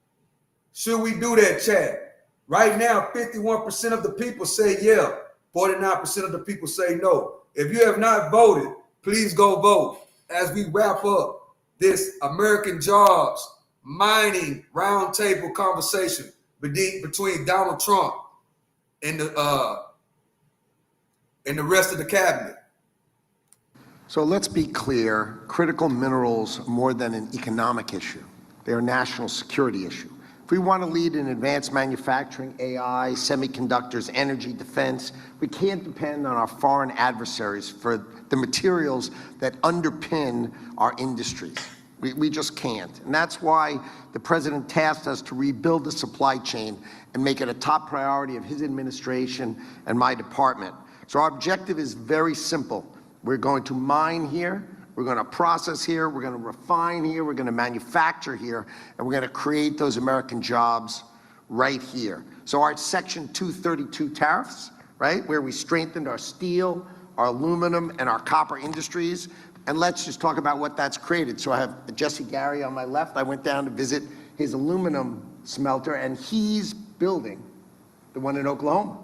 Should we do that, chat? Right now, 51% of the people say yeah, 49% of the people say no. If you have not voted, please go vote as we wrap up this American jobs mining roundtable conversation between Donald Trump and the rest of the cabinet. So let's be clear, critical minerals are more than an economic issue. They're a national security issue. If we want to lead in advanced manufacturing, AI, semiconductors, energy, defense, we can't depend on our foreign adversaries for the materials that underpin our industries. We just can't. And that's why the president tasked us to rebuild the supply chain and make it a top priority of his administration and my department. So our objective is very simple. We're going to mine here, we're going to process here, we're going to refine here, we're going to manufacture here, and we're going to create those American jobs right here. So our Section 232 tariffs, right, where we strengthened our steel, our aluminum, and our copper industries. And let's just talk about what that's created. So I have Jesse Gary on my left. I went down to visit his aluminum smelter, and he's building the one in Oklahoma.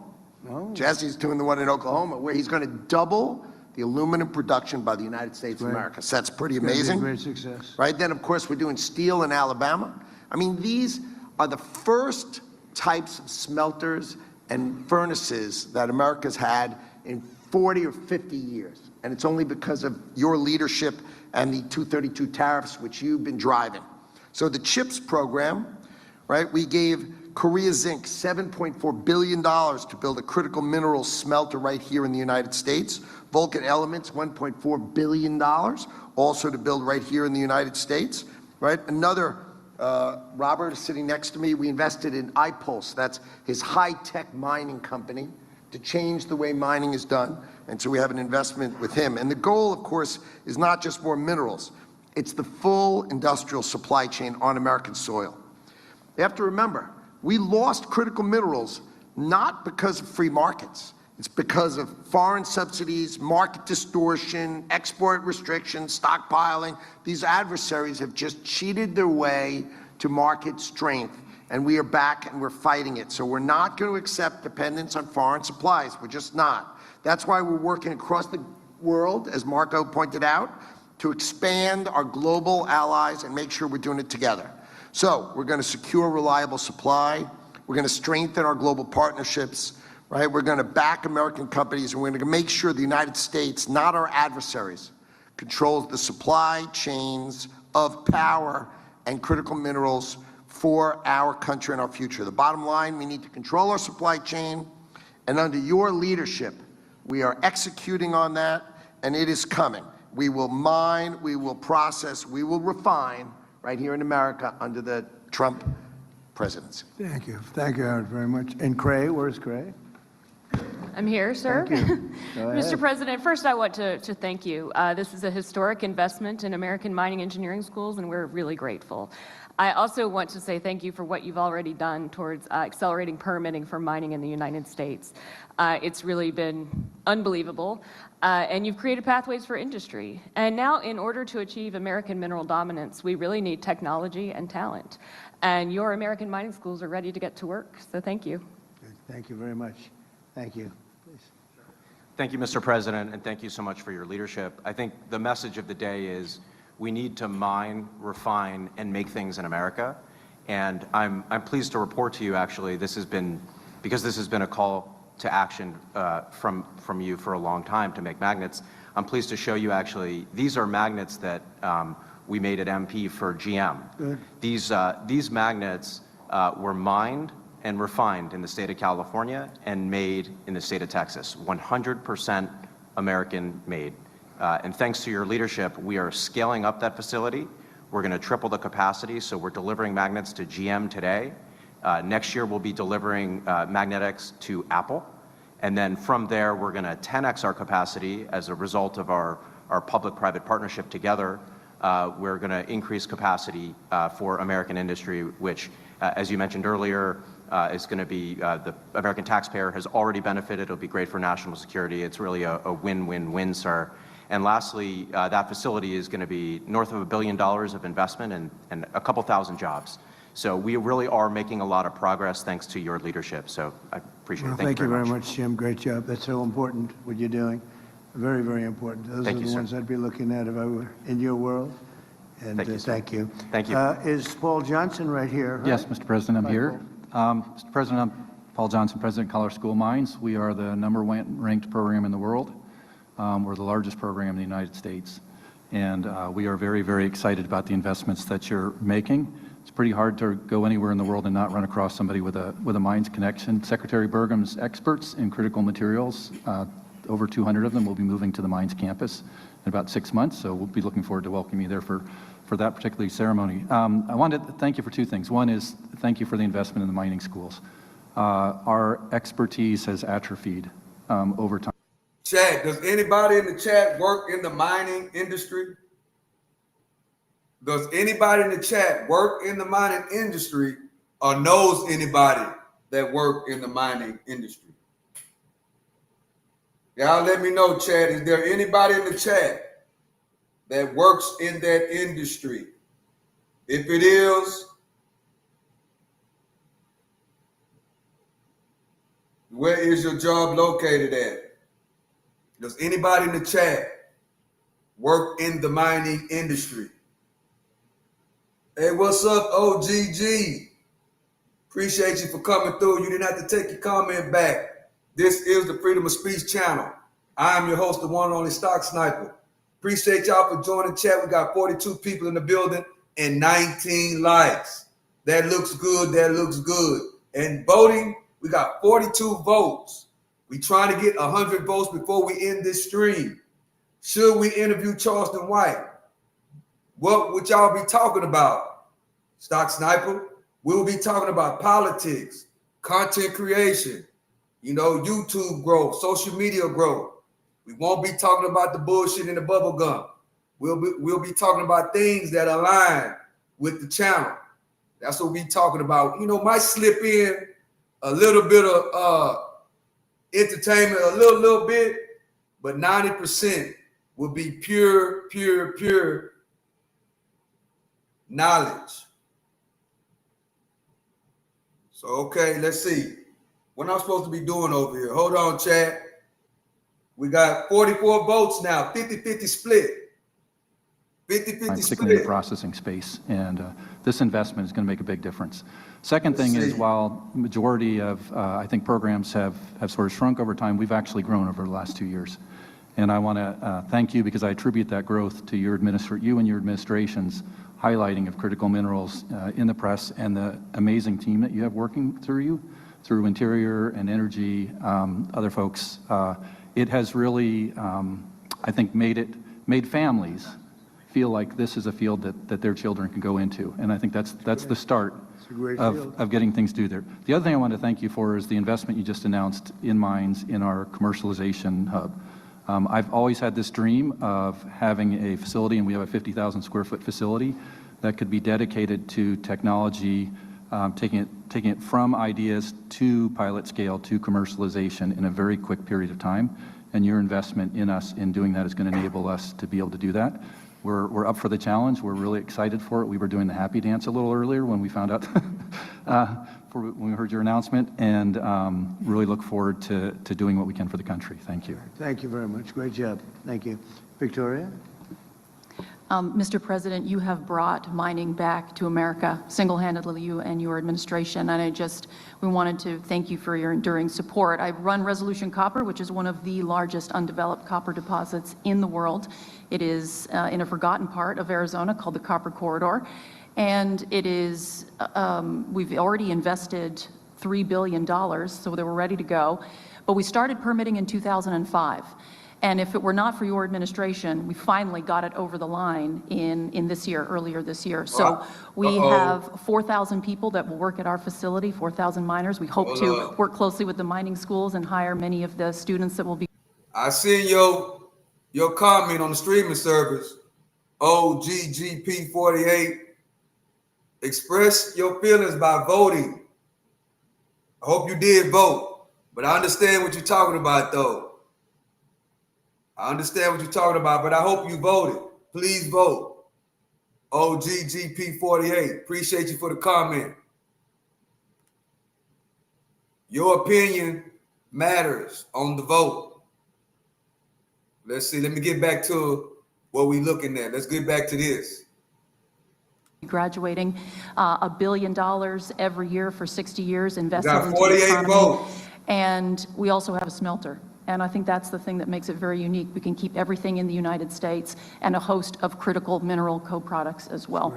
Oh. Jesse's doing the one in Oklahoma, where he's going to double the aluminum production by the United States of America. So that's pretty amazing. Great success. Right, then of course we're doing steel in Alabama. I mean, these are the first types of smelters and furnaces that America's had in 40 or 50 years. And it's only because of your leadership and the 232 tariffs, which you've been driving. So the CHIPS program, right, we gave Korea Zinc $7.4 billion to build a critical mineral smelter right here in the United States. Vulcan Elements, $1.4 billion, also to build right here in the United States, right? Another, Robert is sitting next to me, we invested in iPulse, that's his high-tech mining company, to change the way mining is done. And so we have an investment with him. And the goal, of course, is not just more minerals. It's the full industrial supply chain on American soil. You have to remember, we lost critical minerals not because of free markets. It's because of foreign subsidies, market distortion, export restrictions, stockpiling. These adversaries have just cheated their way to market strength. And we are back and we're fighting it. So we're not going to accept dependence on foreign supplies. We're just not. That's why we're working across the world, as Marco pointed out, to expand our global allies and make sure we're doing it together. So we're going to secure reliable supply. We're going to strengthen our global partnerships, right? We're going to back American companies, and we're going to make sure the United States, not our adversaries, controls the supply chains of power and critical minerals for our country and our future. The bottom line, we need to control our supply chain And under your leadership, we are executing on that, and it is coming. We will mine, we will process, we will refine right here in America under the Trump presidency. Thank you. Thank you, Howard, very much. And Cray, where's Cray? I'm here, sir. Thank you. Go ahead. Mr. President, first I want to thank you. This is a historic investment in American mining engineering schools, and we're really grateful. I also want to say thank you for what you've already done towards accelerating permitting for mining in the United States. It's really been unbelievable, and you've created pathways for industry. And now, in order to achieve American mineral dominance, we really need technology and talent. And your American mining schools are ready to get to work, so thank you. Thank you very much. Thank you. Please. Thank you, Mr. President, and thank you so much for your leadership. I think the message of the day is we need to mine, refine, and make things in America. And I'm pleased to report to you, actually, because this has been a call to action from you for a long time to make magnets. I'm pleased to show you, actually, these are magnets that we made at MP for GM. Good. These magnets were mined and refined in the state of California and made in the state of Texas, 100% American made. And thanks to your leadership, we are scaling up that facility. We're going to triple the capacity, so we're delivering magnets to GM today. Next year, we'll be delivering magnetics to Apple. And then from there, we're going to 10x our capacity as a result of our public-private partnership together. We're going to increase capacity for American industry, which, as you mentioned earlier, is going to be the American taxpayer has already benefited. It'll be great for national security. It's really a win-win-win, sir. And lastly, that facility is going to be north of $1 billion of investment and a couple thousand jobs. So we really are making a lot of progress thanks to your leadership. So I appreciate it. Thank you very much, Jim. Great job. That's so important, what you're doing. Very, very important. Those are the ones I'd be looking at if I were in your world. And thank you. Thank you. Is Paul Johnson right here? Right? Yes, Mr. President, I'm here. Mr. President, I'm Paul Johnson, President of Colorado School of Mines. We are the #1 ranked program in the world. We're the largest program in the United States. And we are very, very excited about the investments that you're making. It's pretty hard to go anywhere in the world and not run across somebody with a mines connection. Secretary Burgum's experts in critical materials, over 200 of them will be moving to the mines campus in about 6 months. So we'll be looking forward to welcoming you there for that particular ceremony. I wanted to thank you for two things. One is thank you for the investment in the mining schools. Our expertise has atrophied over time. Chat, does anybody in the chat work in the mining industry? Does anybody in the chat work in the mining industry or knows anybody that work in the mining industry? Y'all let me know, chat. Is there anybody in the chat that works in that industry? If it is, where is your job located at? Does anybody in the chat work in the mining industry? Hey, what's up, OGG? Appreciate you for coming through. You didn't have to take your comment back. This is the Freedom of Speech channel. I am your host, the one and only Stock Sniper. Appreciate y'all for joining the chat. We got 42 people in the building and 19 likes. That looks good. That looks good. And voting, we got 42 votes. We trying to get 100 votes before we end this stream. Should we interview Charleston White? What would y'all be talking about? Stock Sniper, we will be talking about politics, content creation, YouTube growth, social media growth. We won't be talking about the bullshit in the bubble gum. We'll be talking about things that align with the channel. That's what we'll be talking about. Might slip in a little bit of entertainment, a little bit, but 90% will be pure knowledge. So, okay, let's see. What am I supposed to be doing over here? Hold on, chat. We got 44 votes now, 50-50 split. 50-50 split. Processing space, and this investment is going to make a big difference. Second thing is, while the majority of, I think, programs have sort of shrunk over time, we've actually grown over the last 2 years. And I want to thank you because I attribute that growth to you and your administration's highlighting of critical minerals in the press, and the amazing team that you have working through Interior and Energy, other folks. It has really, I think, made families feel like this is a field that their children can go into, and I think that's the start of getting things through there. The other thing I want to thank you for is the investment you just announced in mines in our commercialization hub. I've always had this dream of having a facility, and we have a 50,000 square foot facility that could be dedicated to technology, taking it from ideas to pilot scale to commercialization in a very quick period of time. And your investment in us in doing that is going to enable us to be able to do that. We're up for the challenge. We're really excited for it. We were doing the happy dance a little earlier when we found out, when we heard your announcement, and really look forward to doing what we can for the country. Thank you. Thank you very much. Great job. Thank you. Victoria? Mr. President, you have brought mining back to America, single-handedly, you and your administration, and we wanted to thank you for your enduring support. I run Resolution Copper, which is one of the largest undeveloped copper deposits in the world. It is in a forgotten part of Arizona called the Copper Corridor, and it is, we've already invested $3 billion, so they were ready to go, but we started permitting in 2005. And if it were not for your administration, we finally got it over the line in this year, earlier this year. So we have 4,000 people that will work at our facility, 4,000 miners. We hope to work closely with the mining schools and hire many of the students that will be. I seen your comment on the streaming service, OGGP48. Express your feelings by voting. I hope you did vote, but I understand what you're talking about, though. I understand what you're talking about, but I hope you voted. Please vote. OGGP48. Appreciate you for the comment. Your opinion matters on the vote. Let's see. Let me get back to what we're looking at. Let's get back to this. Graduating $1 billion every year for 60 years invested got into 48 the economy. votes. And we also have a smelter. And I think that's the thing that makes it very unique. We can keep everything in the United States and a host of critical mineral co-products as well.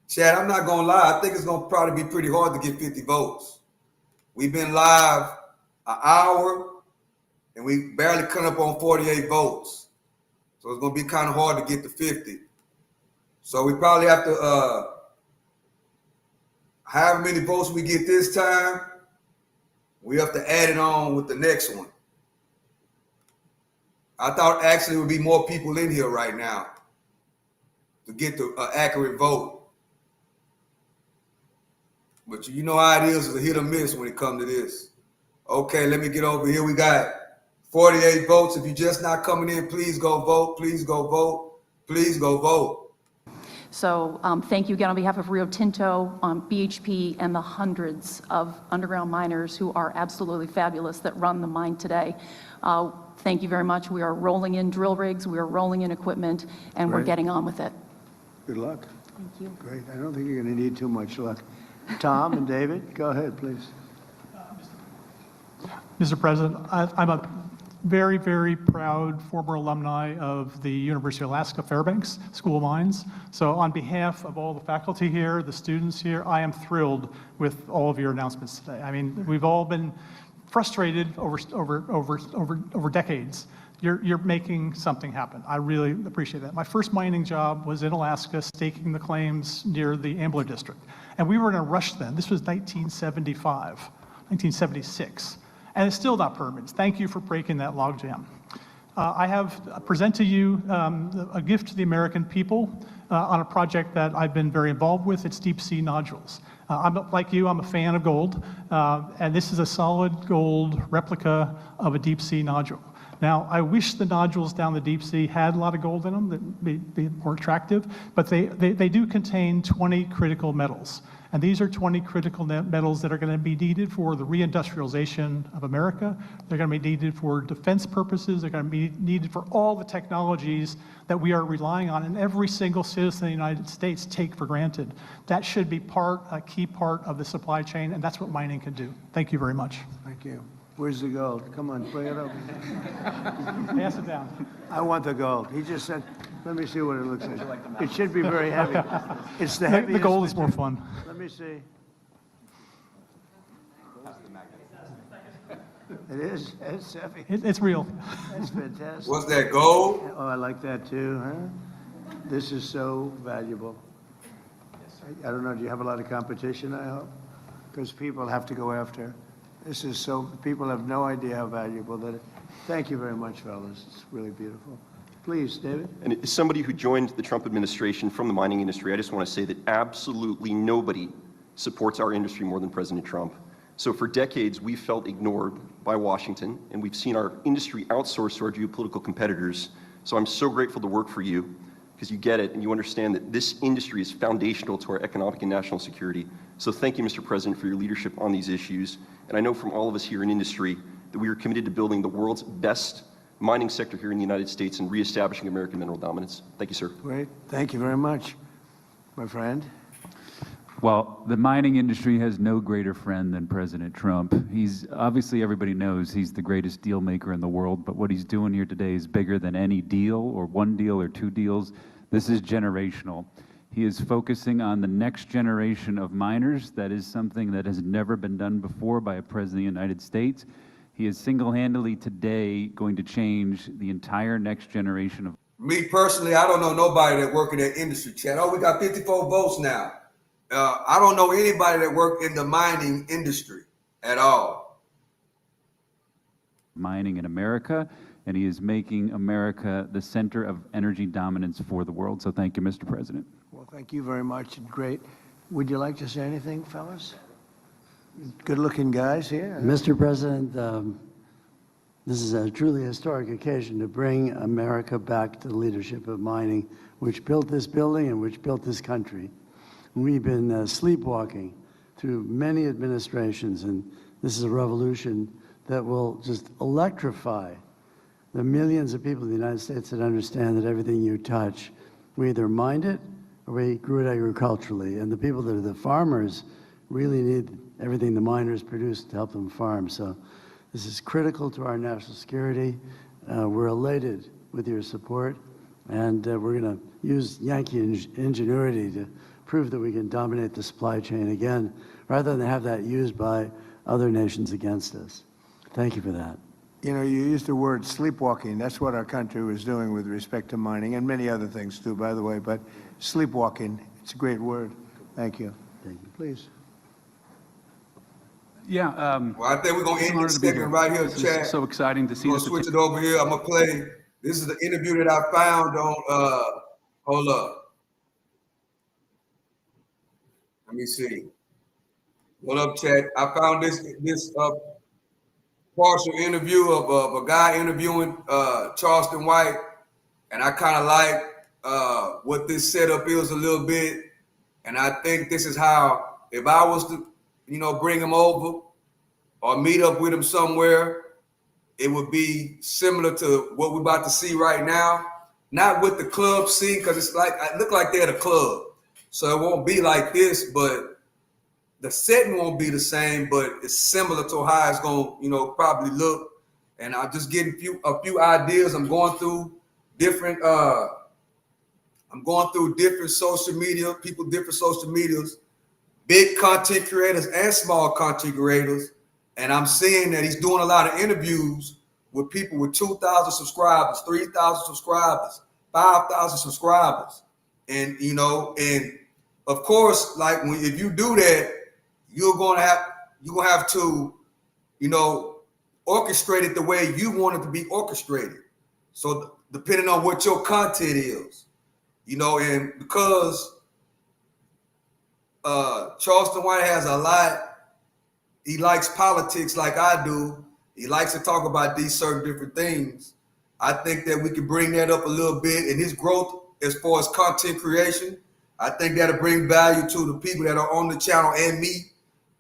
Chad, I'm not gonna lie. I think it's gonna probably be pretty hard to get 50 votes. We've been live an hour and we barely come up on 48 votes. So it's gonna be kind of hard to get to 50. So we probably have to, however many votes we get this time, we have to add it on with the next one. I thought actually there would be more people in here right now to get the accurate vote. But you know how it is, it's a hit or miss when it comes to this. Okay, let me get over here. We got 48 votes. If you're just not coming in, please go vote. Please go vote. Please go vote. So thank you again on behalf of Rio Tinto, BHP, and the hundreds of underground miners who are absolutely fabulous that run the mine today. Thank you very much. We are rolling in drill rigs, we are rolling in equipment, and we're getting on with it. Good luck. Thank you. Great. I don't think you're going to need too much luck. Tom and David, go ahead, please. Mr. President, I'm a very, very proud former alumni of the University of Alaska Fairbanks School of Mines. So on behalf of all the faculty here, the students here, I am thrilled with all of your announcements today. I mean, we've all been frustrated over decades. You're making something happen. I really appreciate that. My first mining job was in Alaska, staking the claims near the Ambler District. And we were in a rush then. This was 1975, 1976. And it's still not permitted. Thank you for breaking that logjam. I have present to you a gift to the American people on a project that I've been very involved with. It's deep sea nodules. Like you, I'm a fan of gold, and this is a solid gold replica of a deep sea nodule. Now, I wish the nodules down the deep sea had a lot of gold in them that would be more attractive, but they do contain 20 critical metals. And these are 20 critical metals that are going to be needed for the reindustrialization of America. They're going to be needed for defense purposes. They're going to be needed for all the technologies that we are relying on and every single citizen in the United States take for granted. That should be a key part of the supply chain, and that's what mining can do. Thank you very much. Thank you. Where's the gold? Come on, bring it up. Pass it down. I want the gold. He just said, Let me see what it looks like. It should be very heavy. It's the heaviest. The gold is more fun. Let me see. It is. It's heavy. It's real. That's fantastic. What's that, gold? Oh, I like that too, huh? This is so valuable. I don't know, do you have a lot of competition, I hope? Because people have to go after. This is so, people have no idea how valuable that is. Thank you very much, fellas. It's really beautiful. Please, David. And as somebody who joined the Trump administration from the mining industry, I just want to say that absolutely nobody supports our industry more than President Trump. So for decades, we've felt ignored by Washington, and we've seen our industry outsourced to our geopolitical competitors. So I'm so grateful to work for you, because you get it and you understand that this industry is foundational to our economic and national security. So thank you, Mr. President, for your leadership on these issues. And I know from all of us here in industry that we are committed to building the world's best mining sector here in the United States and reestablishing American mineral dominance. Thank you, sir. Great. Thank you very much, my friend. Well, the mining industry has no greater friend than President Trump. He's obviously, everybody knows he's the greatest deal maker in the world, but what he's doing here today is bigger than any deal or one deal or two deals. This is generational. He is focusing on the next generation of miners. That is something that has never been done before by a president of the United States. He is single-handedly today going to change the entire next generation of. Me personally, I don't know nobody that work in that industry, Chad. Oh, we got 54 votes now. I don't know anybody that work in the mining industry at all. Mining in America, and he is making America the center of energy dominance for the world. So thank you, Mr. President. Well, thank you very much. Great. Would you like to say anything, fellas? Good-looking guys here. Mr. President, this is a truly historic occasion to bring America back to the leadership of mining, which built this building and which built this country. We've been sleepwalking through many administrations, and this is a revolution that will just electrify the millions of people in the United States that understand that everything you touch, we either mined it or we grew it agriculturally. And the people that are the farmers really need everything the miners produce to help them farm. So this is critical to our national security. We're elated with your support, and we're going to use Yankee ingenuity to prove that we can dominate the supply chain again, rather than have that used by other nations against us. Thank you for that. You know, you used the word sleepwalking. That's what our country was doing with respect to mining, and many other things too, by the way. But sleepwalking, it's a great word. Thank you. Thank you. Please. Yeah. Well, I think we're going to end this segment right here, Chad. So exciting to see. I'm going to switch it over here. I'm going to play. This is the interview that I found on, hold up. Let me see. What up, Chad? I found this partial interview of a guy interviewing Charleston White, and I kind of like what this setup is a little bit. And I think this is how, if I was to, bring him over or meet up with him somewhere, it would be similar to what we're about to see right now. Not with the club scene, because it's like, it look like they're at a club. So it won't be like this, but the setting won't be the same, but it's similar to how it's going, probably look. And I'm just getting a few ideas. I'm going through different social media, different social medias, big content creators and small content creators. And I'm seeing that he's doing a lot of interviews with people with 2,000 subscribers, 3,000 subscribers, 5,000 subscribers. And, and of course, like if you do that, you're going to have to, orchestrate it the way you want it to be orchestrated. So depending on what your content is, and because Charleston White has a lot, he likes politics like I do. He likes to talk about these certain different things. I think that we can bring that up a little bit, and his growth as far as content creation, I think that'll bring value to the people that are on the channel and me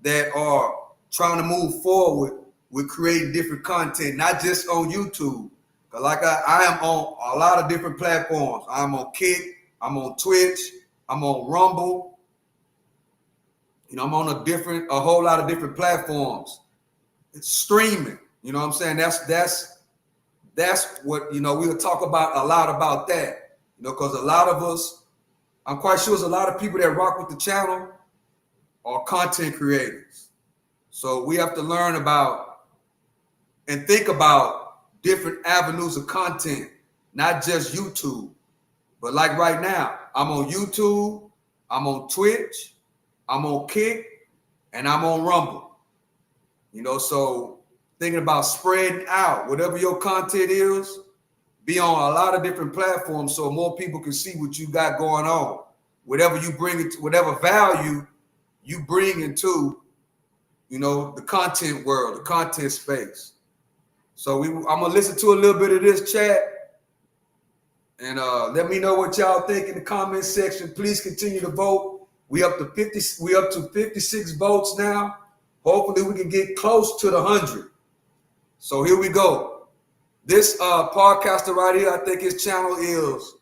that are trying to move forward with creating different content, not just on YouTube. Because like I am on a lot of different platforms. I'm on Kick, I'm on Twitch, I'm on Rumble. I'm on a whole lot of different platforms. It's streaming. You know what I'm saying? That's what, we'll talk about a lot about that. You know, because a lot of us, I'm quite sure there's a lot of people that rock with the channel are content creators. So we have to learn about and think about different avenues of content, not just YouTube. But like right now, I'm on YouTube, I'm on Twitch, I'm on Kick, and I'm on Rumble. You know, so thinking about spreading out, whatever your content is, be on a lot of different platforms so more people can see what you got going on. Whatever you bring it, whatever value you bring into, you know, the content world, the content space. So I'm gonna listen to a little bit of this chat, and let me know what y'all think in the comment section. Please continue to vote. We up to 56 votes now. Hopefully we can get close to the 100. So here we go. This podcaster right here, I think his channel is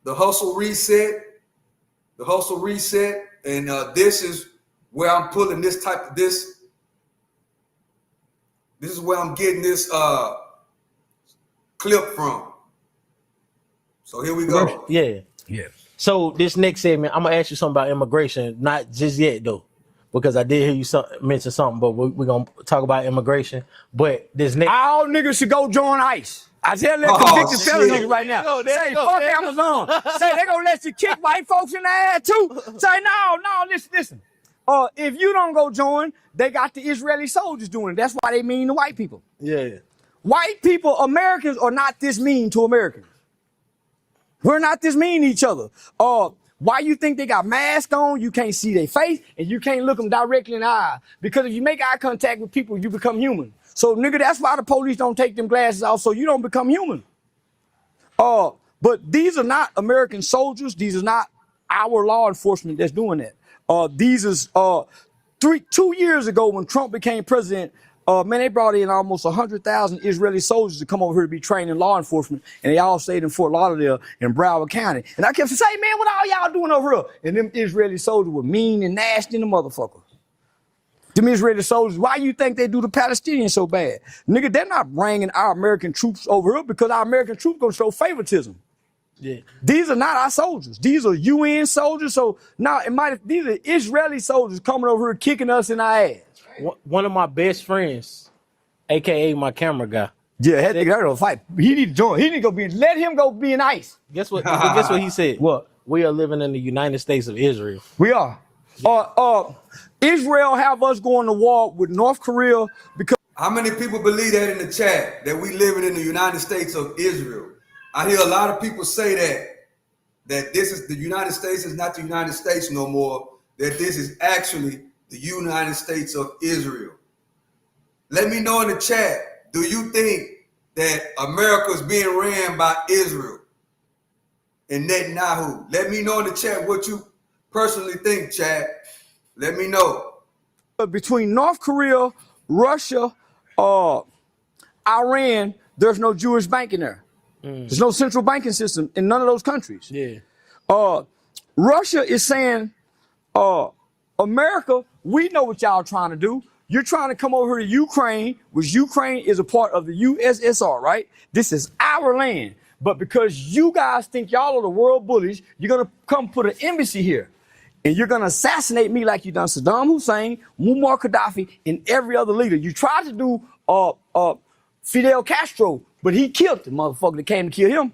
The Hustle Reset. The Hustle Reset. And this is where I'm pulling this type of this. This is where I'm getting this clip from. So here we go. Yeah. So this next segment, I'm gonna ask you something about immigration, not just yet though, because I did hear you mention something, but we're gonna talk about immigration. But this next, all niggas should go join ICE. I tell them convicted felon niggas right now. Say fuck Amazon. Say they gonna let you kick white folks in the ass too. Say no, listen. If you don't go join, they got the Israeli soldiers doing it. That's why they mean to white people. Yeah. White people, Americans are not this mean to Americans. We're not this mean to each other. Why you think they got masks on? You can't see their face and you can't look them directly in the eye. Because if you make eye contact with people, you become human. So nigga, that's why the police don't take them glasses off so you don't become human. But these are not American soldiers. These are not our law enforcement that's doing that. These is 2 years ago when Trump became president, man, they brought in almost 100,000 Israeli soldiers to come over here to be trained in law enforcement, and they all stayed in Fort Lauderdale in Broward County. And I kept saying, man, what all y'all doing over here? And them Israeli soldiers were mean and nasty in the motherfucker. Them Israeli soldiers, why you think they do the Palestinians so bad? Nigga, they're not bringing our American troops over here because our American troops gonna show favoritism. Yeah. These are not our soldiers. These are UN soldiers. So now these are Israeli soldiers coming over here kicking us in our ass. One of my best friends, aka my camera guy. Yeah, they're gonna fight. He need to join. He need to go let him go be in ICE. Guess what? Guess what he said? What? We are living in the United States of Israel. We are. Israel have us going to war with North Korea because. How many people believe that in the chat, that we living in the United States of Israel? I hear a lot of people say that this is the United States is not the United States no more, that this is actually the United States of Israel. Let me know in the chat, do you think that America is being ran by Israel and Netanyahu? Let me know in the chat what you personally think, chat. Let me know. Between North Korea, Russia, Iran, there's no Jewish bank in there. There's no central banking system in none of those countries. Yeah. Russia is saying, America, we know what y'all trying to do. You're trying to come over to Ukraine, which Ukraine is a part of the USSR, right? This is our land. But because you guys think y'all are the world bullies, you're going to come put an embassy here. And you're going to assassinate me like you done Saddam Hussein, Muammar Gaddafi, and every other leader. You tried to do Fidel Castro, but he killed the motherfucker that came to kill him.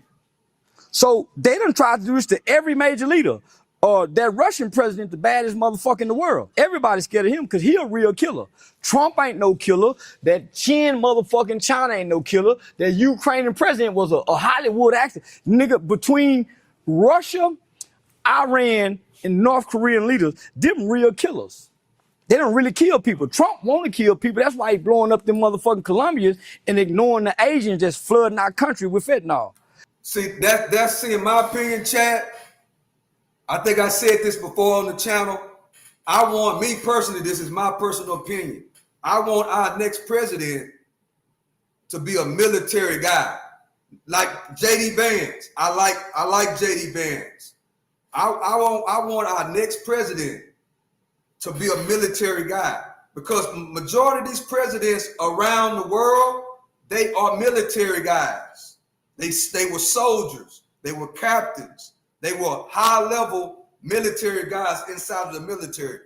So they done tried to do this to every major leader. That Russian president, the baddest motherfucker in the world. Everybody's scared of him because he a real killer. Trump ain't no killer. That Chin motherfucking China ain't no killer. That Ukrainian president was a Hollywood actor. Nigga, between Russia, Iran, and North Korean leaders, them real killers. They don't really kill people. Trump want to kill people. That's why he blowing up them motherfucking Colombians and ignoring the Asians that's flooding our country with fentanyl. See, that's in my opinion, chat. I think I said this before on the channel. I want, me personally, this is my personal opinion. I want our next president to be a military guy, like JD Vance. I like JD Vance. I want our next president to be a military guy, because majority of these presidents around the world, they are military guys. They were soldiers. They were captains. They were high-level military guys inside of the military.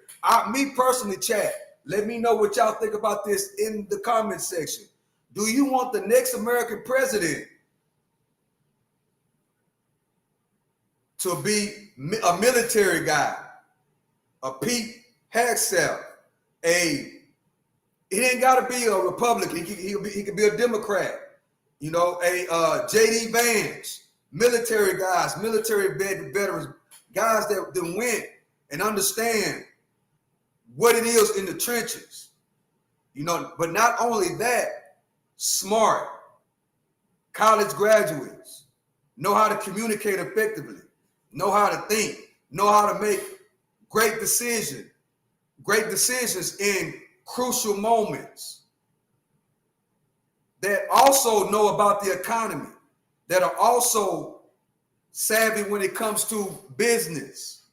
Me personally, chat, let me know what y'all think about this in the comment section. Do you want the next American president to be a military guy, a Pete Hegseth, it ain't got to be a Republican. He could be a Democrat. You know, a J.D. Vance, military guys, military veterans, guys that went and understand what it is in the trenches. You know, but not only that, smart, college graduates, know how to communicate effectively, know how to think, know how to make great decisions in crucial moments, that also know about the economy, that are also savvy when it comes to business.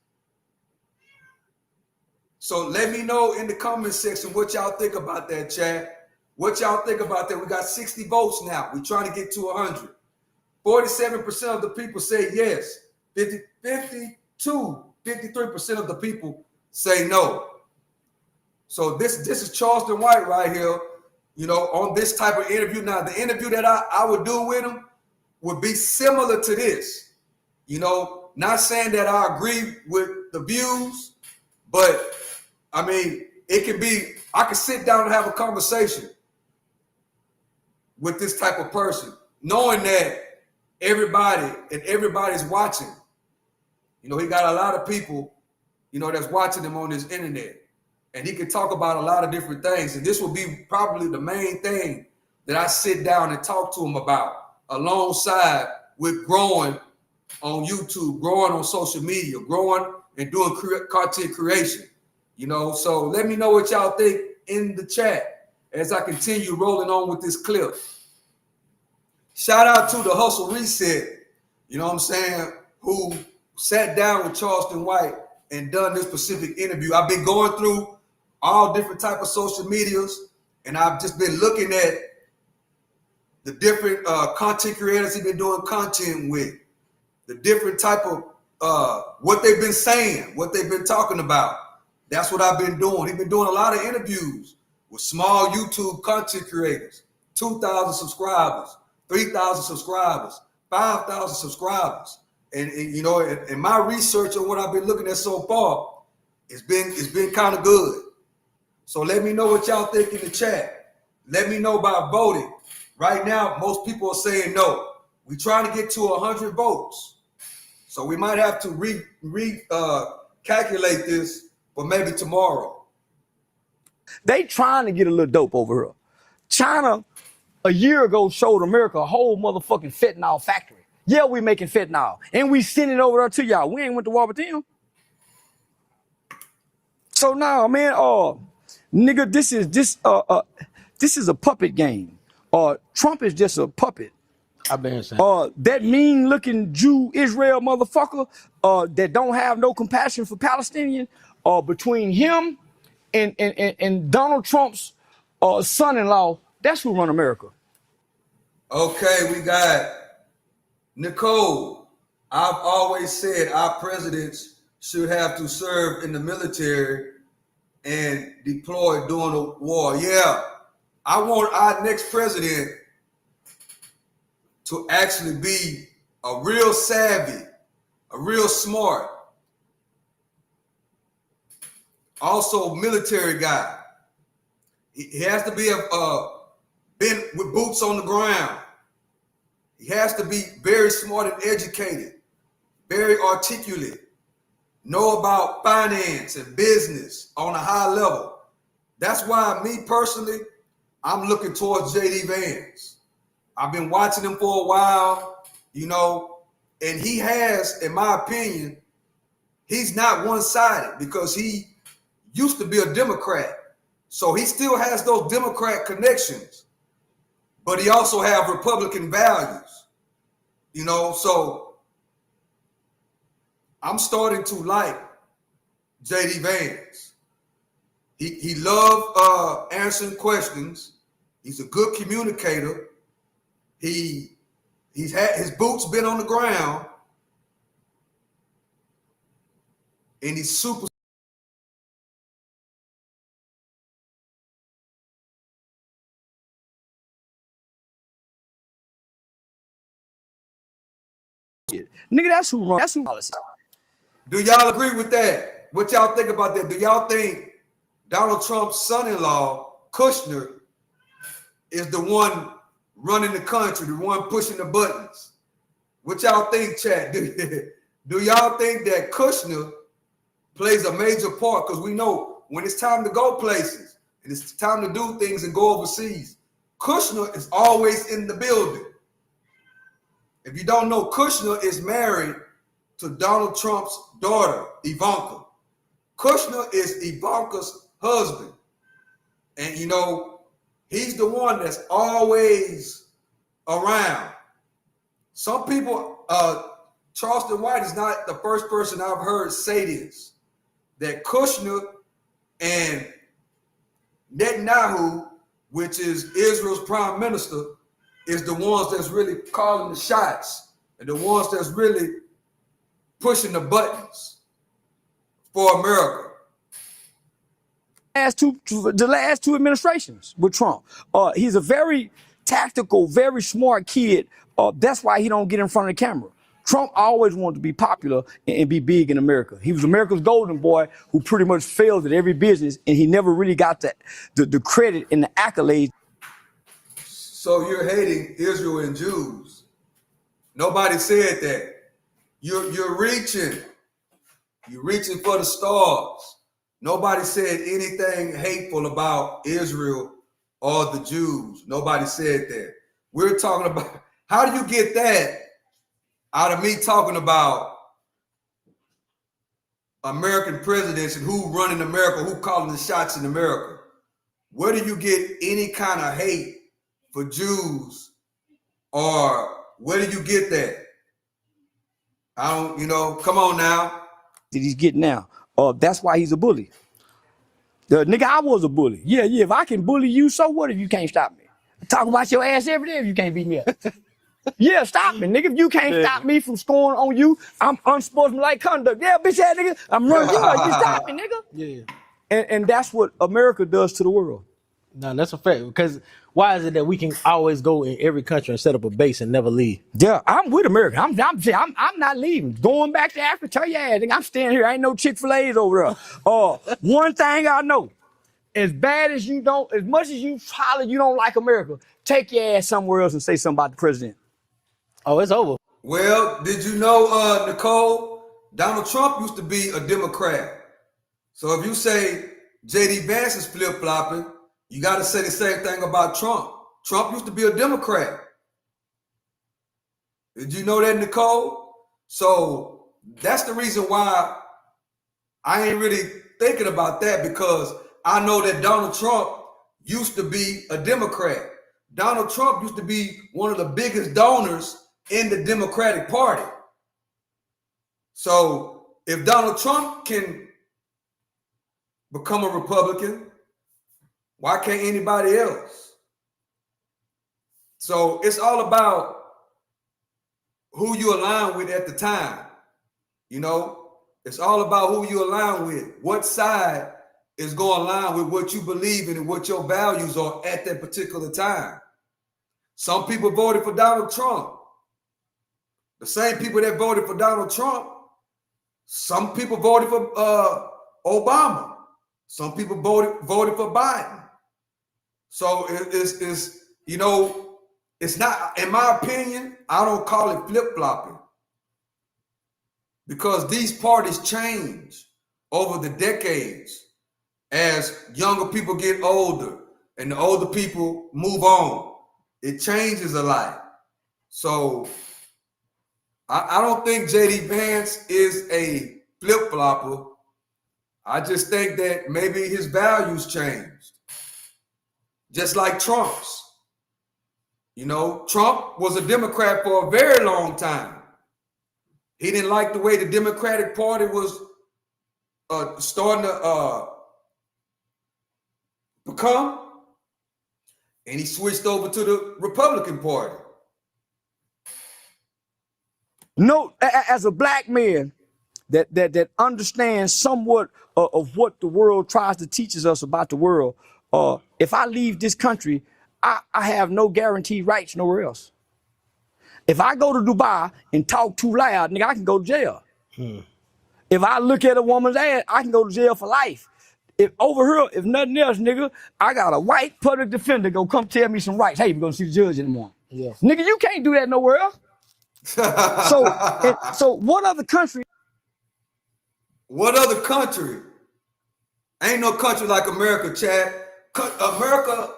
So let me know in the comment section what y'all think about that, chat. What y'all think about that? We got 60 votes now. We're trying to get to 100. 47% of the people say yes. 53% of the people say no. So this is Charleston White right here, you know, on this type of interview. Now, the interview that I would do with him would be similar to this. You know, not saying that I agree with the views, but I mean, it could be, I could sit down and have a conversation with this type of person, knowing that everybody's watching. You know, he got a lot of people, you know, that's watching him on this internet. And he could talk about a lot of different things. And this will be probably the main thing that I sit down and talk to him about, alongside with growing on YouTube, growing on social media, growing and doing content creation. You know, so let me know what y'all think in the chat as I continue rolling on with this clip. Shout out to the Hustle Reset, you know what I'm saying, who sat down with Charleston White and done this specific interview. I've been going through all different type of social medias, and I've just been looking at the different content creators he's been doing content with, the different type of what they've been saying, what they've been talking about. That's what I've been doing. He's been doing a lot of interviews with small YouTube content creators, 2,000 subscribers, 3,000 subscribers, 5,000 subscribers. And you know, and my research on what I've been looking at so far, it's been kind of good. So let me know what y'all think in the chat. Let me know by voting. Right now, most people are saying no. We're trying to get to 100 votes. So we might have to calculate this for maybe tomorrow. They trying to get a little dope over here. China, a year ago, showed America a whole motherfucking fentanyl factory. Yeah, we making fentanyl. And we sending it over there to y'all. We ain't went to war with them. So now, man, nigga, this is a puppet game. Trump is just a puppet. I've been saying. That mean-looking Jew Israel motherfucker that don't have no compassion for Palestinian, between him and Donald Trump's son-in-law, that's who run America. Okay, we got Nicole. I've always said our presidents should have to serve in the military and deploy during the war. Yeah, I want our next president to actually be a real savvy, a real smart, also military guy. He has to be been with boots on the ground. He has to be very smart and educated, very articulate, know about finance and business on a high level. That's why me personally, I'm looking towards J.D. Vance. I've been watching him for a while, you know, and he has, in my opinion, he's not one-sided because he used to be a Democrat. So he still has those Democrat connections, but he also have Republican values, you know. So I'm starting to like J.D. Vance. He loved answering questions. He's a good communicator. He's had his boots been on the ground, any super Nigga, that's who wrong. That's who policy. Do y'all agree with that? What y'all think about that? Do y'all think Donald Trump's son-in-law, Kushner, is the one running the country, the one pushing the buttons? What y'all think, chat? Do y'all think that Kushner plays a major part? Because we know when it's time to go places and it's time to do things and go overseas, Kushner is always in the building. If you don't know, Kushner is married to Donald Trump's daughter, Ivanka. Kushner is Ivanka's husband. And, you know, he's the one that's always around. Some people, Charleston White is not the first person I've heard say this, that Kushner and Netanyahu, which is Israel's prime minister, is the ones that's really calling the shots and the ones that's really pushing the buttons for America. The last two administrations with Trump. He's a very tactical, very smart kid. That's why he don't get in front of the camera. Trump always wanted to be popular and be big in America. He was America's golden boy who pretty much failed at every business, and he never really got the credit and the accolades. So you're hating Israel and Jews. Nobody said that. You're reaching. You're reaching for the stars. Nobody said anything hateful about Israel or the Jews. Nobody said that. We're talking about, how do you get that out of me talking about American presidents and who running America, who calling the shots in America? Where do you get any kind of hate for Jews, or where do you get that? I don't, you know, come on now. That he's getting now. That's why he's a bully. Nigga, I was a bully. Yeah, if I can bully you, so what if you can't stop me? I talk about your ass every day if you can't beat me up. Yeah, stop me, nigga. If you can't stop me from scoring on you, I'm unsportsmanlike conduct. Yeah, bitch ass nigga. I'm running. You know, you stop me, nigga. Yeah. And that's what America does to the world. No, that's a fact. Because why is it that we can always go in every country and set up a base and never leave? Yeah, I'm with America. I'm not leaving. Going back to Africa, tell your ass, nigga, I'm staying here. Ain't no Chick-fil-A's over there. One thing I know, as much as you holler you don't like America, take your ass somewhere else and say something about the president. Oh, it's over. Well, did you know, Nicole, Donald Trump used to be a Democrat. So if you say J.D. Vance is flip-flopping, you got to say the same thing about Trump. Trump used to be a Democrat. Did you know that, Nicole? So that's the reason why I ain't really thinking about that, because I know that Donald Trump used to be a Democrat. Donald Trump used to be one of the biggest donors in the Democratic Party. So if Donald Trump can become a Republican, why can't anybody else? So it's all about who you align with at the time. You know, it's all about who you align with. What side is going to align with what you believe in and what your values are at that particular time. Some people voted for Donald Trump. The same people that voted for Donald Trump, some people voted for Obama. Some people voted for Biden. So it's you know, it's not, in my opinion, I don't call it flip-flopping, because these parties change over the decades as younger people get older and the older people move on. It changes a lot. So I don't think J.D. Vance is a flip-flopper. I just think that maybe his values changed, just like Trump's. You know, Trump was a Democrat for a very long time. He didn't like the way the Democratic Party was starting to become, and he switched over to the Republican Party. No, as a black man, that understands somewhat of what the world tries to teach us about the world. If I leave this country, I have no guaranteed rights nowhere else. If I go to Dubai and talk too loud, nigga, I can go to jail. If I look at a woman's ass, I can go to jail for life. If over here, if nothing else, nigga, I got a white public defender go come tell me some rights. Hey, we're gonna see the judge in the morning. Yeah. Nigga, you can't do that nowhere else. So what other country? What other country? Ain't no country like America, Chad. America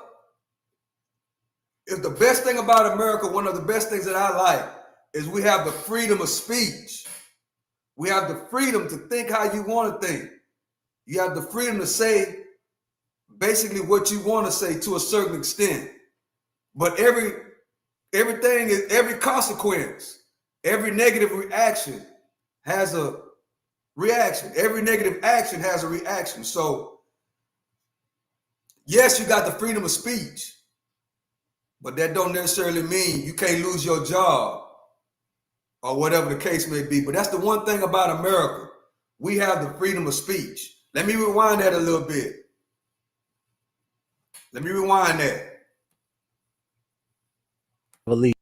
is the best thing about America. One of the best things that I like is we have the freedom of speech. We have the freedom to think how you want to think. You have the freedom to say basically what you want to say to a certain extent. But every consequence, every negative reaction has a reaction. Every negative action has a reaction. So, yes, you got the freedom of speech, but that don't necessarily mean you can't lose your job or whatever the case may be. But that's the one thing about America. We have the freedom of speech. Let me rewind that a little bit. Let me rewind that. Believe.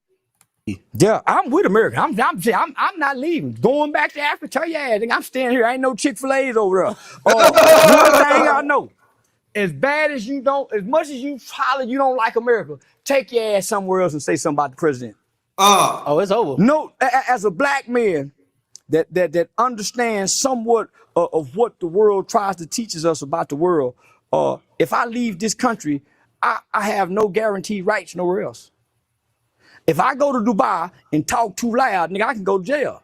Yeah, I'm with America. I'm not leaving. Going back to Africa, tell your ass, I'm staying here. Ain't no Chick-fil-A's over there. One thing I know, as bad as you don't, as much as you holler you don't like America, take your ass somewhere else and say something about the president. Oh, it's over. No, as a black man that understands somewhat of what the world tries to teach us about the world, if I leave this country, I have no guaranteed rights nowhere else. If I go to Dubai and talk too loud, nigga, I can go to jail.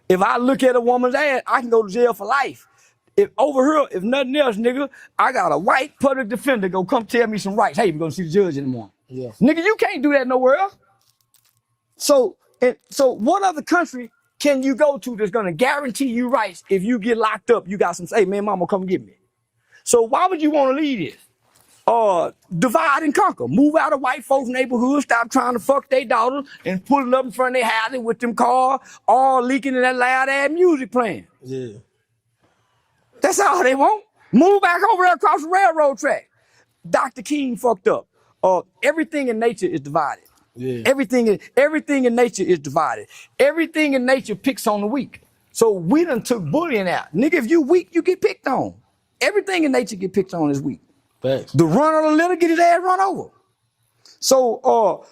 If I look at a woman's ass, I can go to jail for life. If over here, if nothing else, nigga, I got a white public defender go come tell me some rights. Hey, we're gonna see the judge in the morning. Yeah. Nigga, you can't do that nowhere else. So what other country can you go to that's gonna guarantee you rights if you get locked up? You got some, hey man, mama, come get me. So why would you want to leave this? Divide and conquer. Move out of white folks' neighborhoods, stop trying to fuck their daughters and pulling up in front of their houses with them cars, all leaking in that loud ass music playing. Yeah. That's all they want. Move back over there across the railroad track. Dr. King fucked up. Everything in nature is divided. Yeah. Everything in nature is divided. Everything in nature picks on the weak. So we done took bullying out. Nigga, if you weak, you get picked on. Everything in nature get picked on is weak. Thanks. The run of the little get his ass run over. So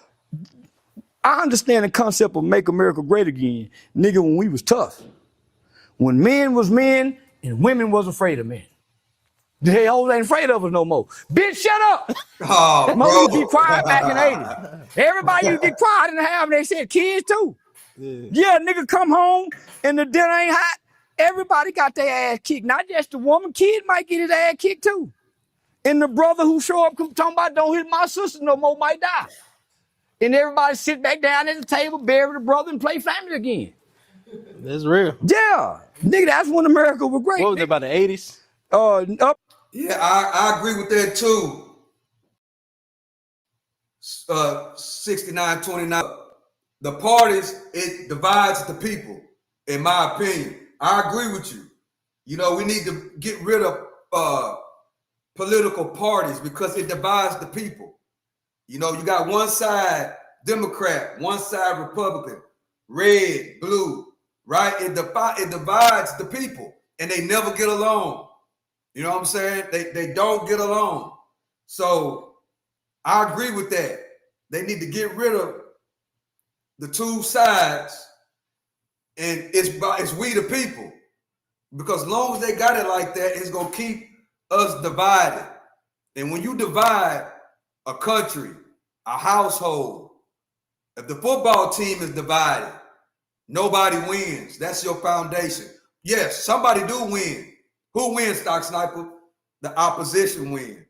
I understand the concept of make America great again, nigga, when we was tough. When men was men and women was afraid of men. They hoes ain't afraid of us no more. Bitch, shut up. Oh, Most be quiet back in the 80s. Everybody used to get quiet in the house, and they said kids too. Yeah, nigga come home and the dinner ain't hot. Everybody got their ass kicked. Not just the woman. Kid might get his ass kicked too. And the brother who show up talking about don't hit my sister no more might die. And everybody sit back down at the table, bury the brother, and play family again. That's real. Yeah. Nigga, that's when America was great. What was it, about the 80s? Yeah, I agree with that too. 69-29. The parties, it divides the people, in my opinion. I agree with you. You know, we need to get rid of political parties because it divides the people. You know, you got one side Democrat, one side Republican, red, blue, right? It divides the people and they never get along. You know what I'm saying? They don't get along. So I agree with that. They need to get rid of the two sides, and it's we the people. Because as long as they got it like that, it's gonna keep us divided. And when you divide a country, a household, if the football team is divided, nobody wins. That's your foundation. Yes, somebody do win. Who wins, Stock Sniper? The opposition win.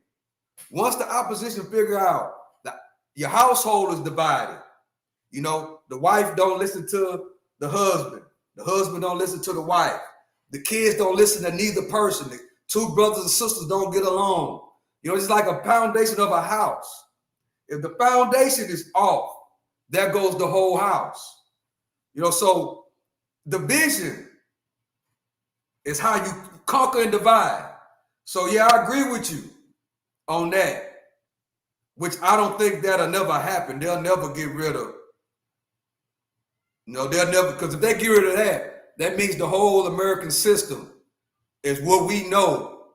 Once the opposition figure out that your household is divided, you know, the wife don't listen to the husband don't listen to the wife, the kids don't listen to neither person, the two brothers and sisters don't get along. You know, it's like a foundation of a house. If the foundation is off, there goes the whole house. You know, so division It's how you conquer and divide. So yeah, I agree with you on that. Which I don't think that'll never happen. They'll never get rid of. They'll never, because if they get rid of that, that means the whole American system is what we know.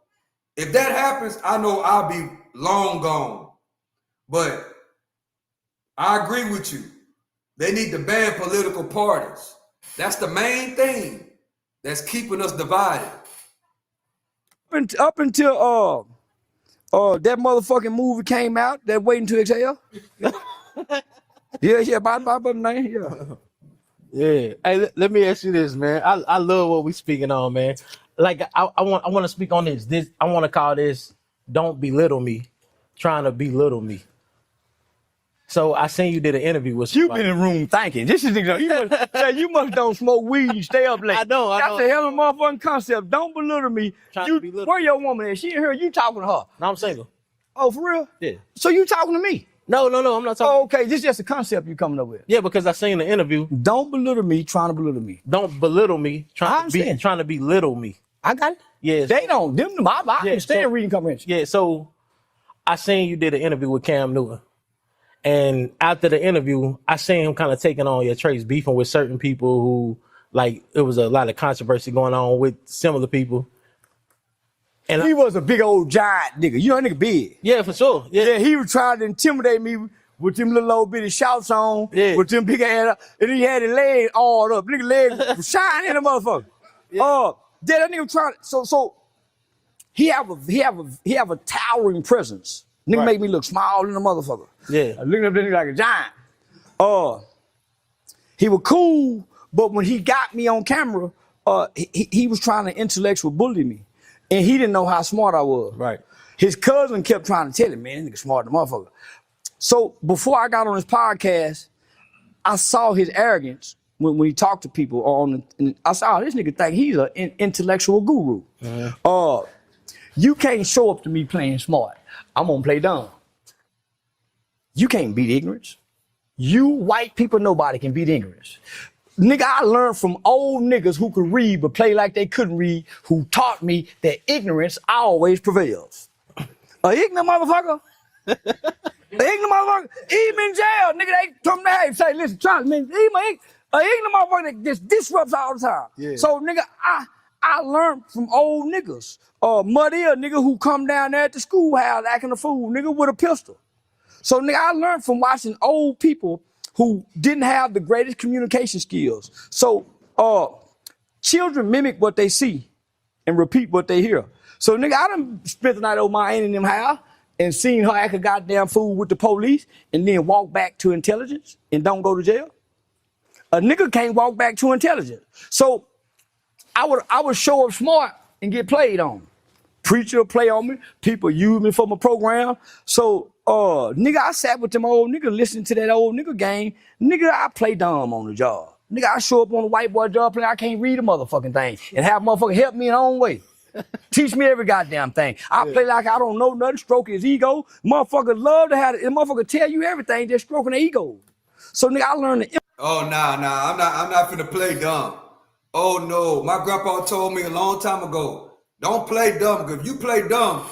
If that happens, I know I'll be long gone. But I agree with you. They need to ban political parties. That's the main thing that's keeping us divided. Up until that motherfucking movie came out, that Waiting to Exhale. yeah, by the name, yeah. Yeah. Hey, let me ask you this, man. I love what we speaking on, man. Like I want to speak on this. I want to call this "Don't Belittle Me," trying to belittle me. So I seen you did an interview with you been in the room thinking. This is you must don't smoke weed and stay up late. I know. That's a hell of a motherfucking concept. Don't belittle me. Where your woman at? She in here. You talking to her? No, I'm single. Oh, for real? Yeah. So you talking to me? No, I'm not talking. Oh, okay, this is just a concept you coming up with. Yeah, because I seen the interview. Don't belittle me, trying to belittle me. Don't belittle me, trying to belittle me. I got it. Yeah. They don't. Them. I understand reading comprehension. Yeah. So I seen you did an interview with Cam Newton, and after the interview, I seen him kind of taking on your traits, beefing with certain people who, like, it was a lot of controversy going on with similar people. And he was a big old giant nigga. You know that nigga big. Yeah, for sure. Yeah, he was trying to intimidate me with them little old bitty shouts on, with them big ass, and he had his leg all up. Nigga leg was shining in the motherfucker. That nigga trying. So he have a towering presence. Nigga make me look small in the motherfucker. Yeah, looking up at nigga like a giant. He was cool, but when he got me on camera, he was trying to intellectual bully me. And he didn't know how smart I was. Right. His cousin kept trying to tell him, man, this nigga smart the motherfucker. So before I got on his podcast, I saw his arrogance when he talked to people. I saw this nigga think he's an intellectual guru. You can't show up to me playing smart. I'm gonna play dumb. You can't beat ignorance. You white people, nobody can beat ignorance. Nigga, I learned from old niggas who could read but play like they couldn't read, who taught me that ignorance always prevails. A ignorant motherfucker, he been in jail. Nigga, they come to and say, listen, Charles, man, a ignorant motherfucker that just disrupts all the time. Yeah. So, nigga, I learned from old niggas. Muddy, a nigga who come down there at the schoolhouse acting a fool, nigga, with a pistol. So, nigga, I learned from watching old people who didn't have the greatest communication skills. So children mimic what they see and repeat what they hear. So nigga, I done spent the night over my aunt in them house and seen her act a goddamn fool with the police and then walk back to intelligence and don't go to jail. A nigga can't walk back to intelligence. So I would show up smart and get played on. Preacher play on me, people use me for my program. So nigga, I sat with them old niggas listening to that old nigga game. Nigga, I play dumb on the job. Nigga, I show up on the white boy job playing, I can't read a motherfucking thing and have motherfucker help me in their own way. Teach me every goddamn thing. I play like I don't know nothing, stroke his ego. Motherfucker love to have it. Motherfucker tell you everything, just stroking the ego. So nigga, I learned to... Oh, nah, I'm not finna play dumb. Oh no, my grandpa told me a long time ago, don't play dumb, because if you play dumb,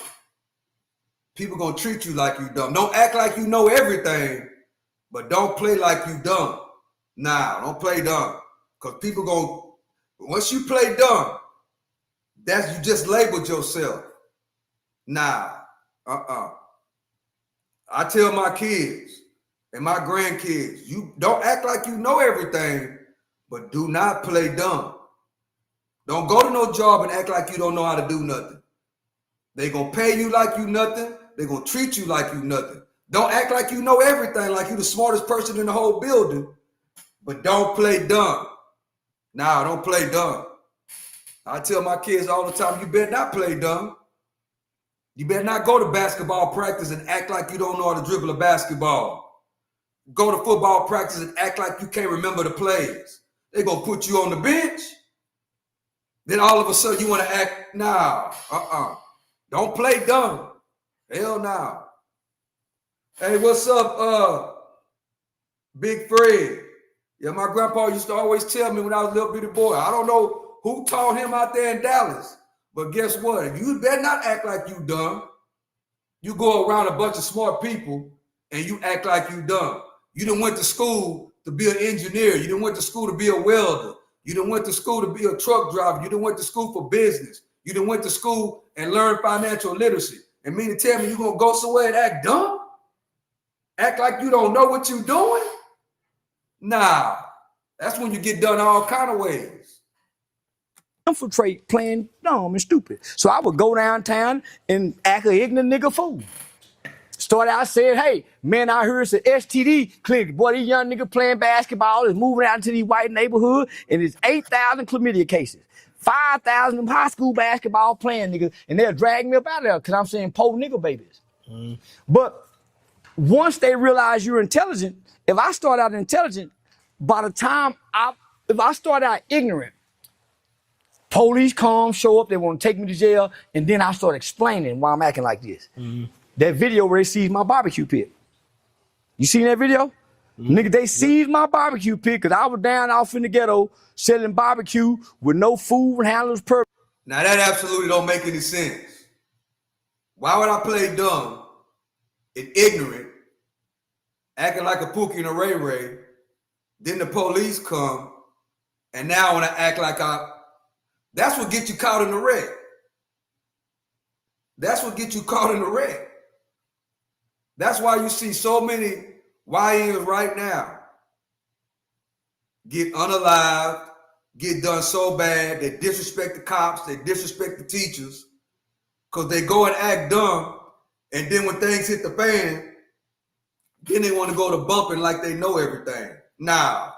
people gonna treat you like you dumb. Don't act like you know everything, but don't play like you dumb. Nah, don't play dumb. Because people gonna, once you play dumb, that's, you just labeled yourself. Nah, I tell my kids and my grandkids, you don't act like you know everything, but do not play dumb. Don't go to no job and act like you don't know how to do nothing. They gonna pay you like you nothing. They gonna treat you like you nothing. Don't act like you know everything, like you the smartest person in the whole building, but don't play dumb. Nah, don't play dumb. I tell my kids all the time, you better not play dumb. You better not go to basketball practice and act like you don't know how to dribble a basketball. Go to football practice and act like you can't remember the plays. They're gonna put you on the bench. Then all of a sudden you want to act, nah, don't play dumb. Hell no. Hey, what's up, Big Fred? Yeah, my grandpa used to always tell me when I was a little bitty boy, I don't know who taught him out there in Dallas. But guess what? You better not act like you dumb. You go around a bunch of smart people and you act like you dumb. You done went to school to be an engineer. You done went to school to be a welder. You done went to school to be a truck driver. You done went to school for business. You done went to school and learned financial literacy. And mean to tell me you gonna go somewhere and act dumb? Act like you don't know what you're doing? Nah, that's when you get done all kind of ways. Infiltrate playing dumb and stupid. So I would go downtown and act an ignorant nigga fool. Start out saying, hey, man, I heard it's an STD clinic. Boy, these young niggas playing basketball is moving out into these white neighborhood, and it's 8,000 chlamydia cases. 5,000 of high school basketball playing niggas, and they'll drag me up out of there because I'm saying poor nigga babies. But once they realize you're intelligent, if I start out intelligent, by the time if I start out ignorant, police come, show up, they want to take me to jail, and then I start explaining why I'm acting like this. That video where they seized my barbecue pit. You seen that video? Nigga, they seized my barbecue pit because I was down off in the ghetto selling barbecue with no food and handlers per. Now that absolutely don't make any sense. Why would I play dumb and ignorant, acting like a Pookie and a Ray Ray, then the police come, and now when I act like that's what gets you caught in the wreck. That's what gets you caught in the wreck. That's why you see so many YNs right now get unalived, get done so bad, they disrespect the cops, they disrespect the teachers, because they go and act dumb, and then when things hit the fan, then they want to go to bumping like they know everything. Nah.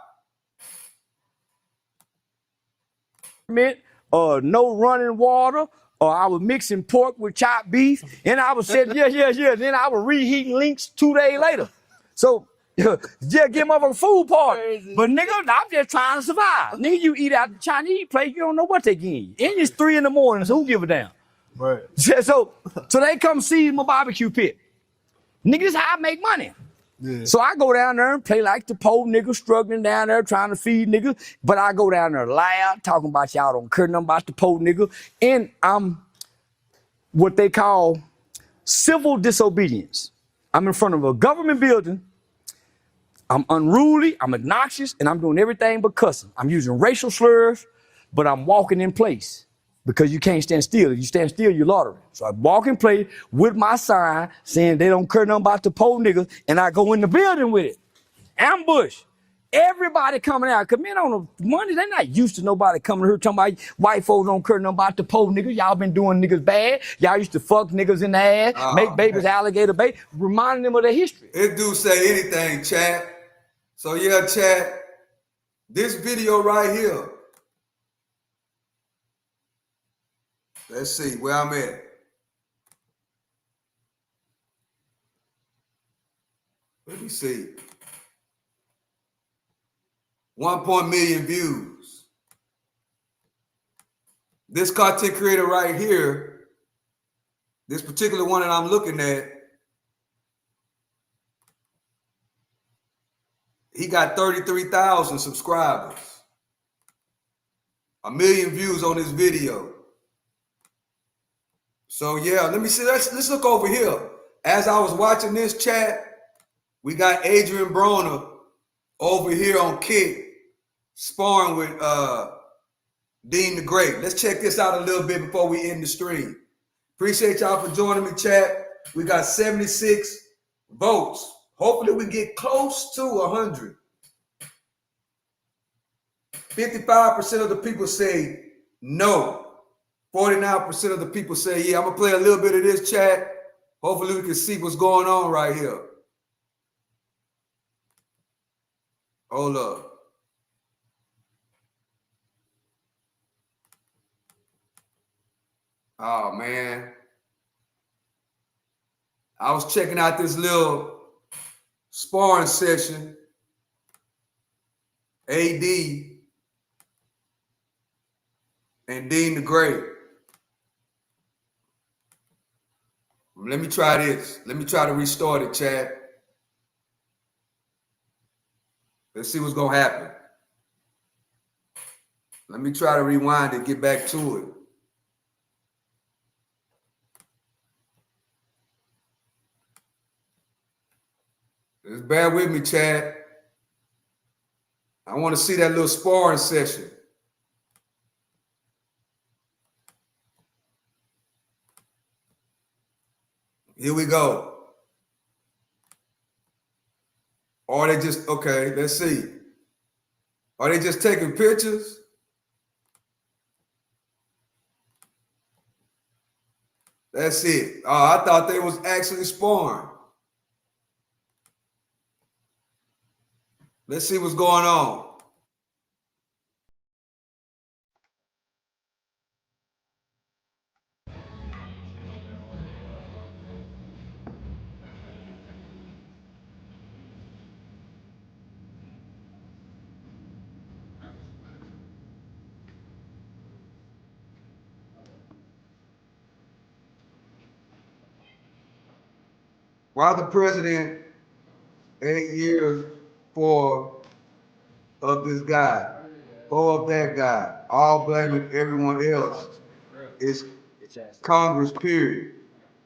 No running water, or I was mixing pork with chopped beef, and I was saying, yeah. Then I was reheating links 2 days later. So, yeah, give them a food party. But nigga, I'm just trying to survive. Nigga, you eat out the Chinese place, you don't know what they give you. And it's 3 in the morning, so who give a damn? Right. So they come see my barbecue pit. Nigga, this is how I make money. Yeah. So I go down there and play like the poor nigga struggling down there trying to feed niggas. But I go down there loud, talking about y'all don't care nothing about the poor nigga. And I'm what they call civil disobedience. I'm in front of a government building. I'm unruly, I'm obnoxious, and I'm doing everything but cussing. I'm using racial slurs, but I'm walking in place. Because you can't stand still. If you stand still, you're loitering. So I walk in place with my sign saying they don't care nothing about the poor niggas, and I go in the building with it. Ambush. Everybody coming out. Because men on the money, they're not used to nobody coming here talking about white folks don't care nothing about the poor niggas. Y'all been doing niggas bad. Y'all used to fuck niggas in the ass, make babies alligator bait, reminding them of their history. It do say anything, chat. So yeah, chat, this video right here, let's see where I'm at. Let me see. 1 million views. This content creator right here, this particular one that I'm looking at, he got 33,000 subscribers. 1 million views on this video. So yeah, let me see. Let's look over here. As I was watching this chat, we got Adrian Broner over here on Kick sparring with Dean the Great. Let's check this out a little bit before we end the stream. Appreciate y'all for joining me, chat. We got 76 votes. Hopefully we get close to 100. 55% of the people say no. 49% of the people say, yeah, I'm going to play a little bit of this chat. Hopefully we can see what's going on right here. Hold up. Oh, man. I was checking out this little sparring session. AD and Dean the Great. Let me try this. Let me try to restart it, chat. Let's see what's going to happen. Let me try to rewind and get back to it. Just bear with me, Chad. I want to see that little sparring session. Here we go. Or they just, okay, let's see. Are they just taking pictures? That's it. Oh, I thought they was actually sparring. Let's see what's going on. While the president 8 years, 4 of this guy, 4 of that guy, all blaming everyone else, is Congress, period.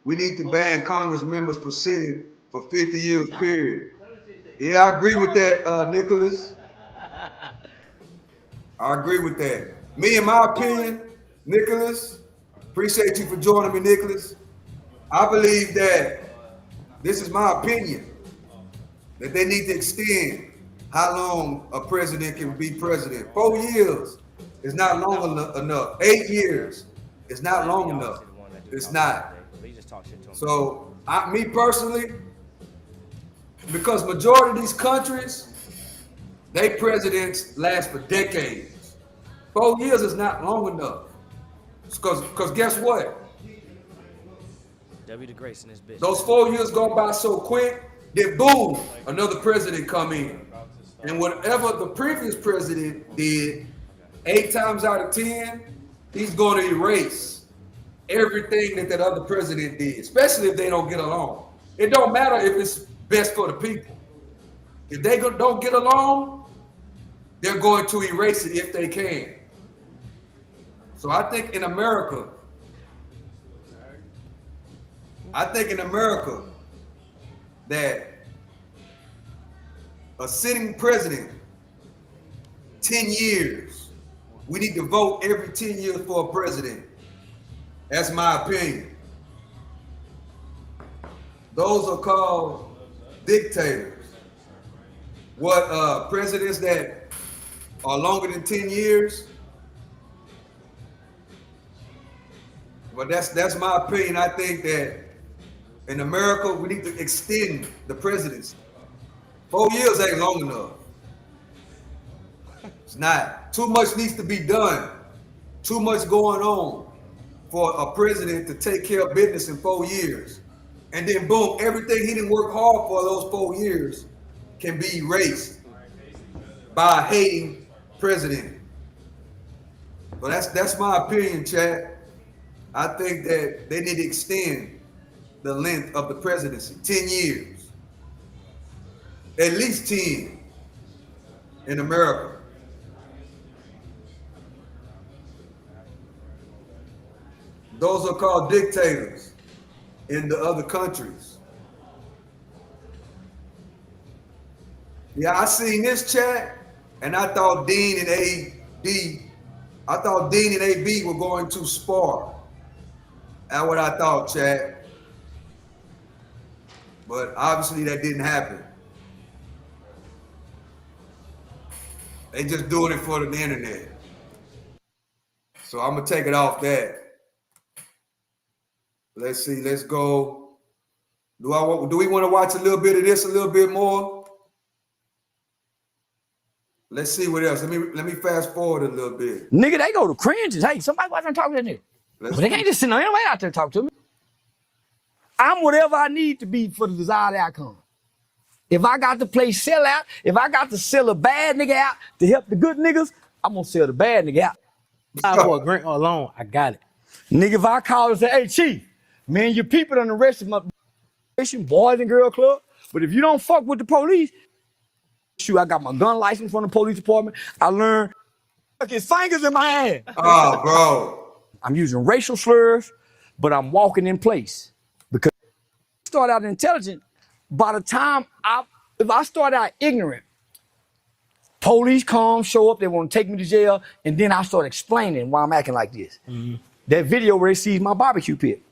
We need to ban Congress members for sitting for 50 years, period. Yeah, I agree with that, Nicholas. I agree with that. Me, in my opinion, Nicholas, appreciate you for joining me, Nicholas. I believe that, this is my opinion, that they need to extend how long a president can be president. 4 years is not long enough. 8 years is not long enough. It's not. So, me personally, because majority of these countries, they presidents last for decades. 4 years is not long enough. Because guess what? W. DeGrace and his bitch. Those 4 years go by so quick, then boom, another president come in. And whatever the previous president did, 8 times out of 10, he's going to erase everything that other president did, especially if they don't get along. It don't matter if it's best for the people. If they don't get along, they're going to erase it if they can. So I think in America, that a sitting president, 10 years, we need to vote every 10 years for a president. That's my opinion. Those are called dictators. What presidents that are longer than 10 years? But that's my opinion. I think that in America, we need to extend the presidency. 4 years ain't long enough. It's not. Too much needs to be done. Too much going on for a president to take care of business in 4 years. And then boom, everything he didn't work hard for those 4 years can be erased by a hating president. But that's my opinion, Chad. I think that they need to extend the length of the presidency, 10 years. At least 10 in America. Those are called dictators in the other countries. Yeah, I seen this chat and I thought Dean and AB were going to spar. That's what I thought, Chad. But obviously that didn't happen. They just doing it for the internet. So I'm gonna take it off that. Let's see, let's go. Do we want to watch a little bit of this, a little bit more? Let's see what else. Let me fast forward a little bit. Nigga, they go to cringes. Hey, somebody watch them talk to that nigga. But they can't just sit on anybody out there talk to me. I'm whatever I need to be for the desired outcome. If I got to play sell out, if I got to sell a bad nigga out to help the good niggas, I'm gonna sell the bad nigga out. For a grant or a loan, I got it. Nigga, if I call and say, hey, chief, man, your people done arrested my boys and girl club, but if you don't fuck with the police, shoot, I got my gun license from the police department. I learned His fingers in my hand. Oh, bro. I'm using racial slurs, but I'm walking in place. Because I start out intelligent, by the time if I start out ignorant, police come, show up, they want to take me to jail, and then I start explaining why I'm acting like this. That video where they seized my barbecue pit.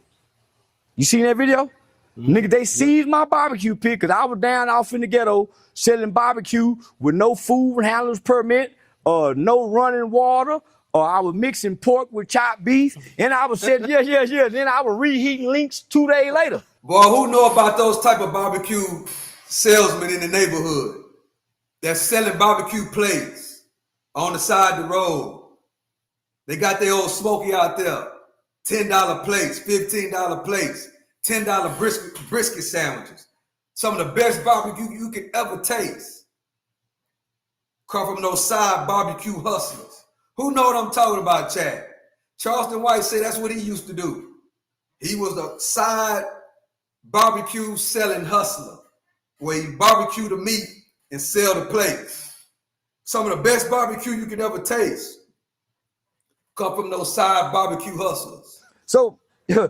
You seen that video? Nigga, they seized my barbecue pit because I was down off in the ghetto selling barbecue with no food handler's permit, no running water, or I was mixing pork with chopped beef, and I was saying, yeah. Then I was reheating links 2 days later. Boy, who know about those type of barbecue salesmen in the neighborhood that's selling barbecue plates on the side of the road? They got their old smoky out there. $10 plates, $15 plates, $10 brisket sandwiches. Some of the best barbecue you could ever taste come from those side barbecue hustlers. Who know what I'm talking about, Chad? Charleston White said that's what he used to do. He was a side barbecue selling hustler where he barbecue the meat and sell the plates. Some of the best barbecue you could ever taste come from those side barbecue hustlers. So, yeah,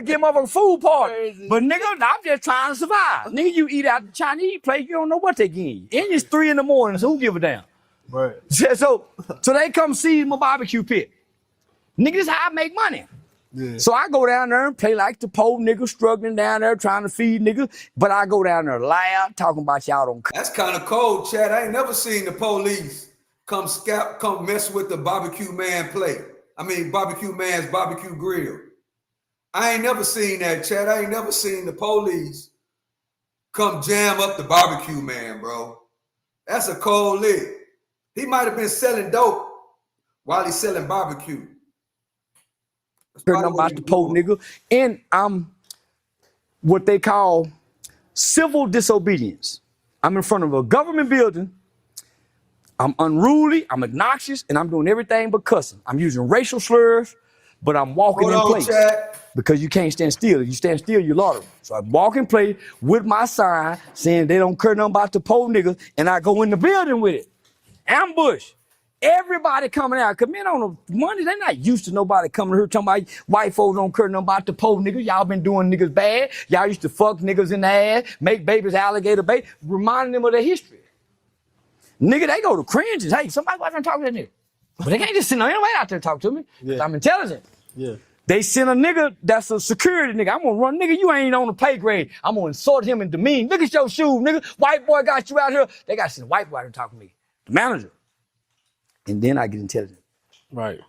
give motherfucking food party. But nigga, I'm just trying to survive. Nigga, you eat out the Chinese place, you don't know what they give you. And it's 3 in the morning, so who give a damn? Right. So they come seize my barbecue pit. Nigga, this is how I make money. Yeah. So I go down there and play like the poor nigga struggling down there trying to feed niggas, but I go down there loud talking about y'all don't. That's kind of cold, Chad. I ain't never seen the police come mess with the barbecue man plate. I mean, barbecue man's barbecue grill. I ain't never seen that, Chad. I ain't never seen the police come jam up the barbecue man, bro. That's a cold lick. He might have been selling dope while he's selling barbecue. I'm about to poke nigga. And I'm what they call civil disobedience. I'm in front of a government building. I'm unruly, I'm obnoxious, and I'm doing everything but cussing. I'm using racial slurs, but I'm walking in place. Chad. Because you can't stand still. If you stand still, you lottery. So I walk in place with my sign saying they don't care nothing about the poor niggas, and I go in the building with it. Ambush. Everybody coming out. Cause men on the Monday, they're not used to nobody coming here talking about white folks don't care nothing about the poor niggas. Y'all been doing niggas bad. Y'all used to fuck niggas in the ass, make babies alligator bait, reminding them of their history. Nigga, they go to cringes. Hey, somebody go out there and talk to that nigga. But they can't just send anybody out there to talk to me. Yeah. I'm intelligent. Yeah. They send a nigga that's a security nigga. I'm gonna run, nigga, you ain't on the pay grade. I'm gonna insult him and demean. Look at your shoes, nigga. White boy got you out here. They gotta send a white boy out here to talk to me. The manager. And then I get intelligent. Right.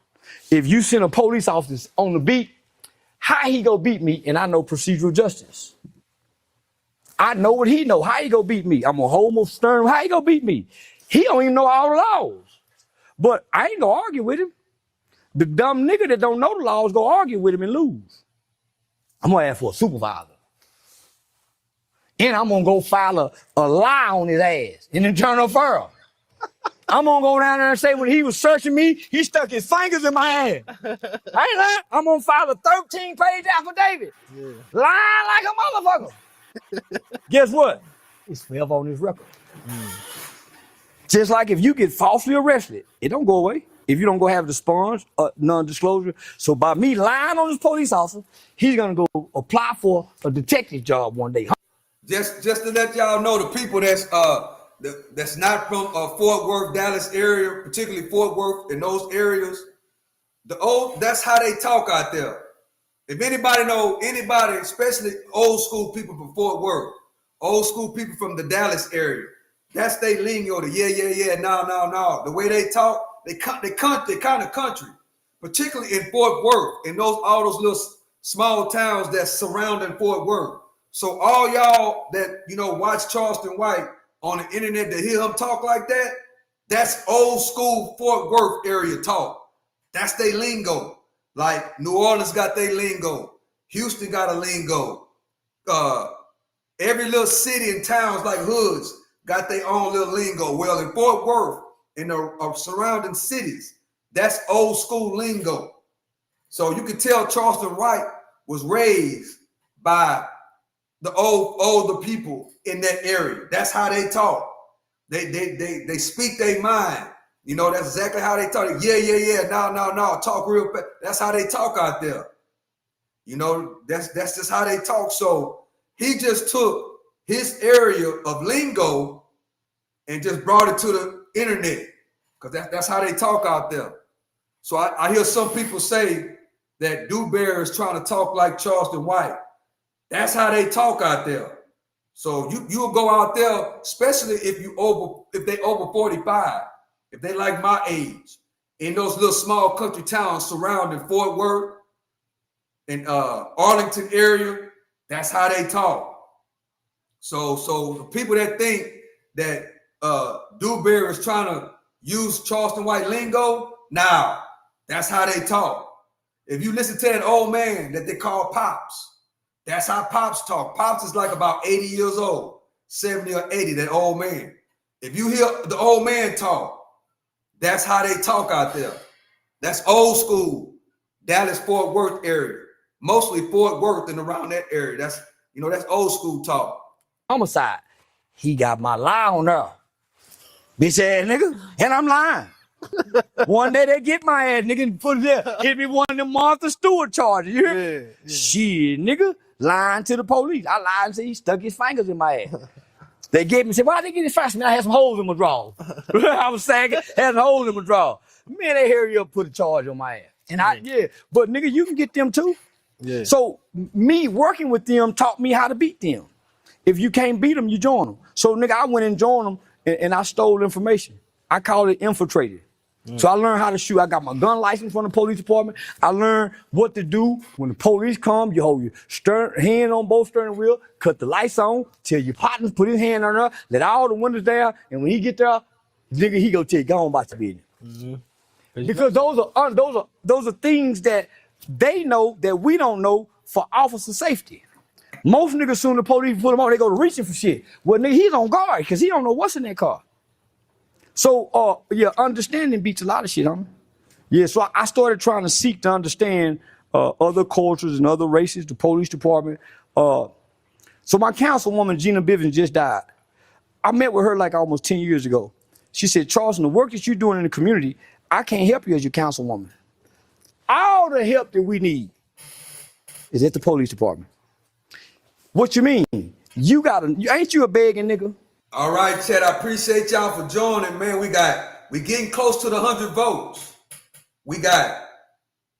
If you send a police officer on the beat, how he go beat me and I know procedural justice? I know what he know. How he go beat me? I'm a homo stern. How he go beat me? He don't even know all the laws. But I ain't gonna argue with him. The dumb nigga that don't know the laws go argue with him and lose. I'm gonna ask for a supervisor. And I'm gonna go file a lie on his ass in internal furrow. I'm gonna go down there and say when he was searching me, he stuck his fingers in my hand. I ain't lying. I'm gonna file a 13-page affidavit. Yeah. Lying like a motherfucker. Guess what? It's forever on his record. Just like if you get falsely arrested, it don't go away. If you don't go have the sponge, non-disclosure. So by me lying on this police officer, he's gonna go apply for a detective job one day. Just to let y'all know, the people that's not from Fort Worth, Dallas area, particularly Fort Worth and those areas, that's how they talk out there. If anybody know anybody, especially old school people from Fort Worth, old school people from the Dallas area, that's they lingo. No. The way they talk, they kind of country, particularly in Fort Worth, in all those little small towns that's surrounding Fort Worth. So all y'all that watch Charleston White on the internet to hear him talk like that, that's old school Fort Worth area talk. That's their lingo. Like New Orleans got their lingo. Houston got a lingo. Every little city and towns like hoods got their own little lingo. Well, in Fort Worth, in the surrounding cities, that's old school lingo. So you can tell Charleston White was raised by the older people in that area. That's how they talk. They speak their mind. You know, that's exactly how they talk. Yeah. No. Talk real fast. That's how they talk out there. You know, that's just how they talk. So he just took his area of lingo and just brought it to the internet, because that's how they talk out there. So I hear some people say that Dewberry is trying to talk like Charleston White. That's how they talk out there. So you'll go out there, especially if they over 45, if they like my age, in those little small country towns surrounding Fort Worth and Arlington area. That's how they talk. So the people that think that Dewberry is trying to use Charleston White lingo, now that's how they talk. If you listen to that old man that they call Pops, that's how Pops talk. Pops is like about 80 years old, 70 or 80, that old man. If you hear the old man talk, that's how they talk out there. That's old school, Dallas, Fort Worth area. Mostly Fort Worth and around that area. That's old school talk. Homicide. He got my lie on there. Bitch ass nigga. And I'm lying. One day they get my ass, nigga, and put it there. Hit me one of them Martha Stewart charges. You hear me? Yeah. Shit, nigga. Lying to the police. I lied and said he stuck his fingers in my ass. They get me and said, why they get his fingers? I had some holes in my draw. I was sagging, had some holes in my draw. Man, they hurry up, put a charge on my ass. And but nigga, you can get them too. Yeah. So me working with them taught me how to beat them. If you can't beat them, you join them. So nigga, I went and joined them and I stole information. I call it infiltrated. So I learned how to shoot. I got my gun license from the police department. I learned what to do when the police come. You hold your hand on both steering wheel, cut the lights on, tell your partner put his hand on there, let all the windows down, and when he get there, nigga, he go tell you, go on about your business. Mm-hmm. Because those are things that they know that we don't know for officer safety. Most niggas, soon the police put them on, they go to reaching for shit. Well, nigga, he's on guard because he don't know what's in that car. So, understanding beats a lot of shit, homie. Yeah, so I started trying to seek to understand other cultures and other races, the police department. So my councilwoman, Gina Bivens, just died. I met with her like almost 10 years ago. She said, Charleston, the work that you're doing in the community, I can't help you as your councilwoman. All the help that we need is at the police department. What you mean? Ain't you a begging nigga? All right, Chad, I appreciate y'all for joining, man. We getting close to the 100 votes. We got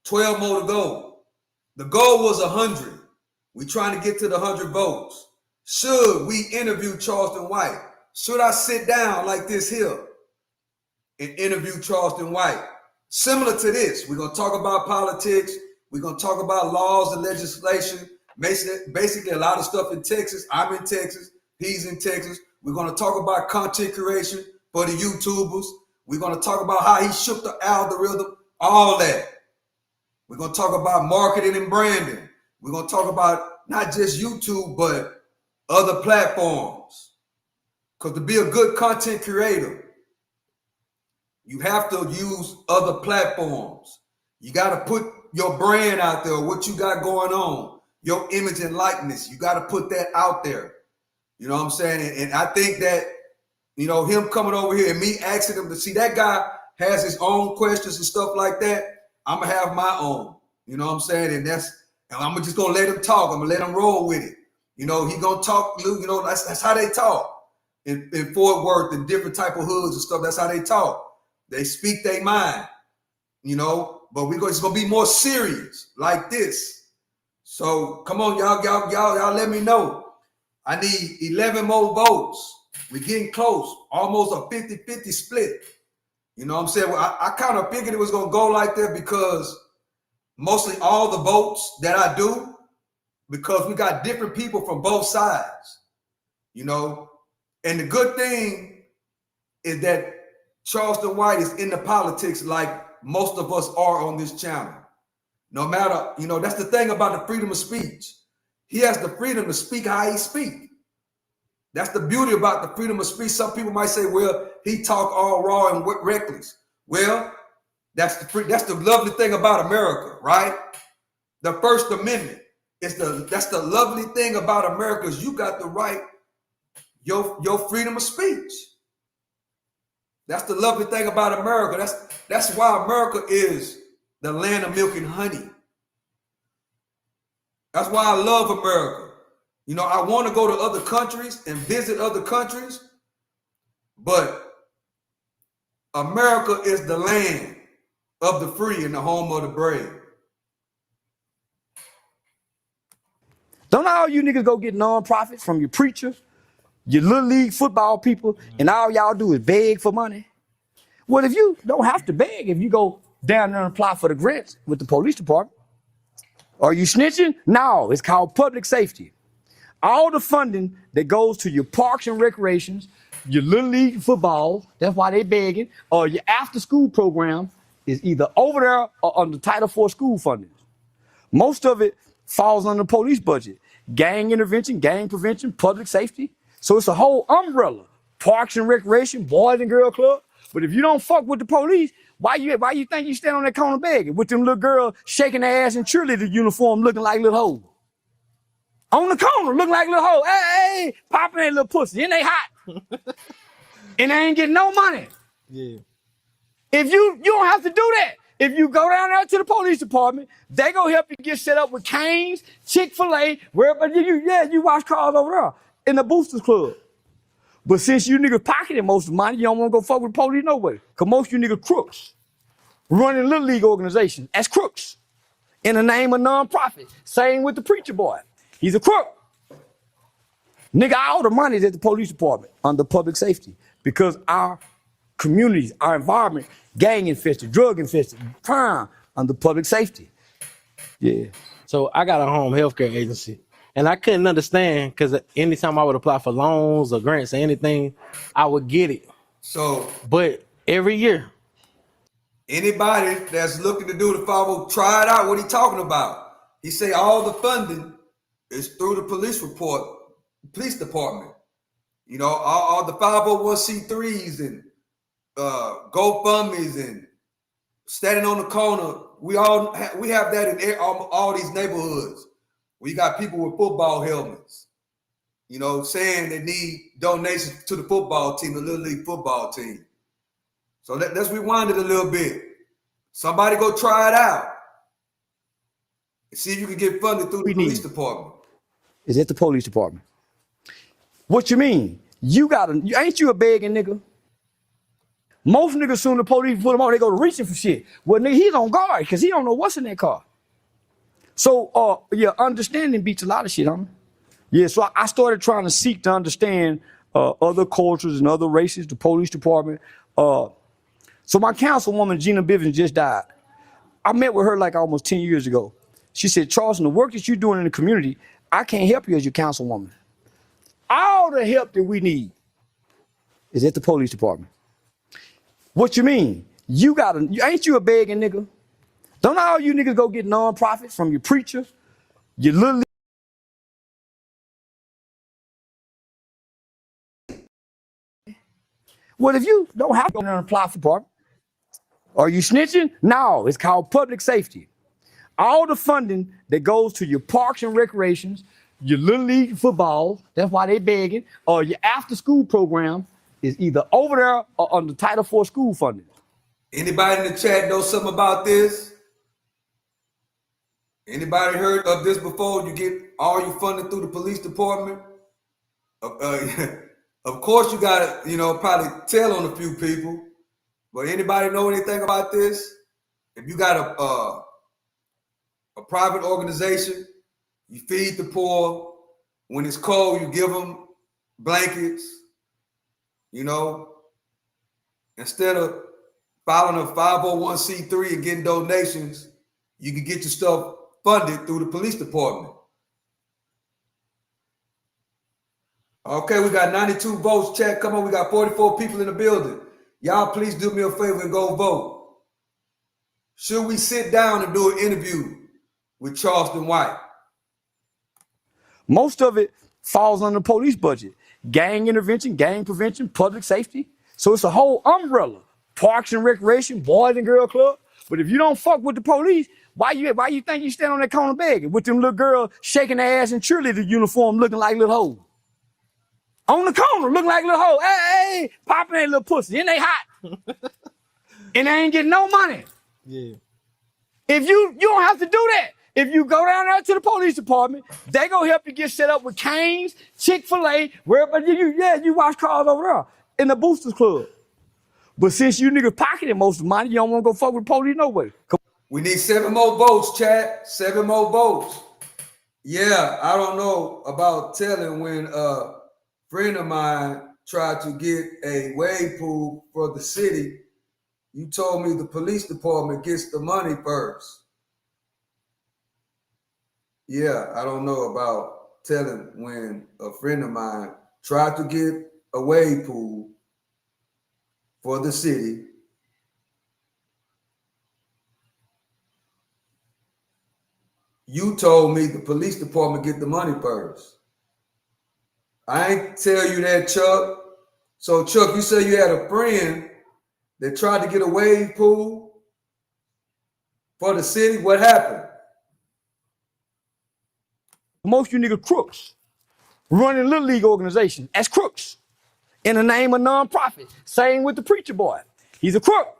12 more to go. The goal was 100. We trying to get to the 100 votes. Should we interview Charleston White? Should I sit down like this here and interview Charleston White? Similar to this, we're going to talk about politics. We're going to talk about laws and legislation. Basically, a lot of stuff in Texas. I'm in Texas. He's in Texas. We're going to talk about content creation for the YouTubers. We're going to talk about how he shook the algorithm, all that. We're going to talk about marketing and branding. We're going to talk about not just YouTube, but other platforms. Because to be a good content creator, you have to use other platforms. You got to put your brand out there, what you got going on, your image and likeness. You got to put that out there. You know what I'm saying? And I think that, him coming over here and me asking him to see that guy has his own questions and stuff like that. I'm going to have my own. You know what I'm saying? And I'm just going to let him talk. I'm going to let him roll with it. He going to talk, that's how they talk in Fort Worth and different type of hoods and stuff. That's how they talk. They speak their mind, but it's going to be more serious like this. So come on, y'all let me know. I need 11 more votes. We're getting close, almost a 50-50 split. You know what I'm saying? Well, I kind of figured it was going to go like that because mostly all the votes that I do, because we got different people from both sides, And the good thing is that Charleston White is into politics like most of us are on this channel. No matter, that's the thing about the freedom of speech. He has the freedom to speak how he speaks. That's the beauty about the freedom of speech. Some people might say, well, he talk all raw and reckless. Well, that's the lovely thing about America, right? The First Amendment. That's the lovely thing about America is you got the right, your freedom of speech. That's the lovely thing about America. That's why America is the land of milk and honey. That's why I love America. You know, I want to go to other countries and visit other countries, but America is the land of the free and the home of the brave. Don't all you niggas go get nonprofits from your preacher, your little league football people, and all y'all do is beg for money? Well, if you don't have to beg, if you go down there and apply for the grants with the police department, are you snitching? No, it's called public safety. All the funding that goes to your parks and recreations, your little league football, that's why they begging, or your after school program is either over there or under Title IV school funding. Most of it falls under the police budget. Gang intervention, gang prevention, public safety. So it's a whole umbrella. Parks and recreation, boys and girl club. But if you don't fuck with the police, why you think you stand on that corner begging with them little girls shaking their ass in cheerleader uniform looking like little hoes? On the corner looking like little hoes. Hey, popping that little pussy. And they hot. And they ain't getting no money. Yeah. If you don't have to do that. If you go down there to the police department, they gonna help you get set up with Cane's, Chick-fil-A, wherever you wash cars over there in the Boosters Club. But since you niggas pocketing most of the money, you don't want to go fuck with the police no way. Cause most of you niggas crooks. Running little league organizations as crooks. In the name of nonprofit. Same with the preacher boy. He's a crook. Nigga, all the money is at the police department under public safety. Because our communities, our environment, gang infested, drug infested, crime under public safety. Yeah. So I got a home healthcare agency. And I couldn't understand because anytime I would apply for loans or grants or anything, I would get it. So, but every year, anybody that's looking to do the 501, try it out. What he talking about? He say all the funding is through the police department. You know, all the 501c3s and GoFundMe's and standing on the corner. We have that in all these neighborhoods. We got people with football helmets, you know, saying they need donations to the football team, the Little League football team. So let's rewind it a little bit. Somebody go try it out and see if you can get funded through the police department. Is at the police department. What you mean? Ain't you a begging nigga? Most niggas, soon the police put them on, they go to reaching for shit. Well, nigga, he's on guard because he don't know what's in that car. So, understanding beats a lot of shit, homie. Yeah, so I started trying to seek to understand other cultures and other races, the police department. So my councilwoman, Gina Bivens, just died. I met with her like almost 10 years ago. She said, Charleston, the work that you're doing in the community, I can't help you as your councilwoman. All the help that we need is at the police department. What you mean? Ain't you a begging nigga? Don't all you niggas go get nonprofits from your preacher, your little Well, if you don't have to go there and apply for part, are you snitching? No, it's called public safety. All the funding that goes to your parks and recreations, your little league football, that's why they begging, or your after school program is either over there or under Title IV school funding. Anybody in the chat know something about this? Anybody heard of this before? You get all your funding through the police department? Of course you gotta, probably tell on a few people, but anybody know anything about this? If you got a private organization, you feed the poor. When it's cold, you give them blankets, instead of filing a 501c3 and getting donations, you can get your stuff funded through the police department. Okay, we got 92 votes. Chat, come on. We got 44 people in the building. Y'all, please do me a favor and go vote. Should we sit down and do an interview with Charleston White? Most of it falls under the police budget. Gang intervention, gang prevention, public safety. So it's a whole umbrella. Parks and recreation, boys and girl club. But if you don't fuck with the police, why you think you stand on that corner begging with them little girls shaking their ass in cheerleader uniform looking like little hoes? On the corner looking like little hoes. Hey, popping that little pussy. And they hot. And they ain't getting no money. Yeah. If you don't have to do that. If you go down there to the police department, they gonna help you get set up with Cane's, Chick-fil-A, wherever you wash cars over there in the Boosters Club. But since you niggas pocketing most of the money, you don't want to go fuck with the police no way. We need 7 more votes, chat. 7 more votes. Yeah, I don't know about telling when a friend of mine tried to get a wave pool for the city. You told me the police department gets the money first. Yeah, I don't know about telling when a friend of mine tried to get a wave pool for the city. You told me the police department get the money first. I ain't tell you that, Chuck. So, Chuck, you say you had a friend that tried to get a wave pool for the city. What happened? Most of you niggas crooks running little league organizations as crooks in the name of nonprofit. Same with the preacher boy. He's a crook.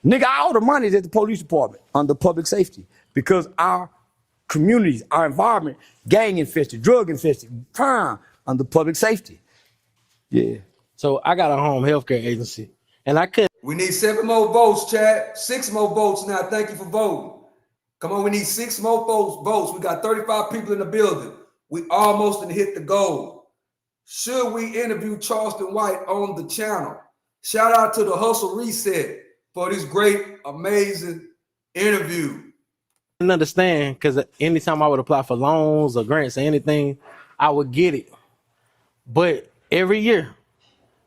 Nigga, all the money is at the police department under public safety because our communities, our environment, gang infested, drug infested, crime under public safety. Yeah. So I got a home healthcare agency and I couldn't. We need 7 more votes, chat. 6 more votes now. Thank you for voting. Come on, we need 6 more votes. We got 35 people in the building. We almost done hit the goal. Should we interview Charleston White on the channel? Shout out to the Hustle Reset for this great, amazing interview. I didn't understand because anytime I would apply for loans or grants or anything, I would get it. But every year,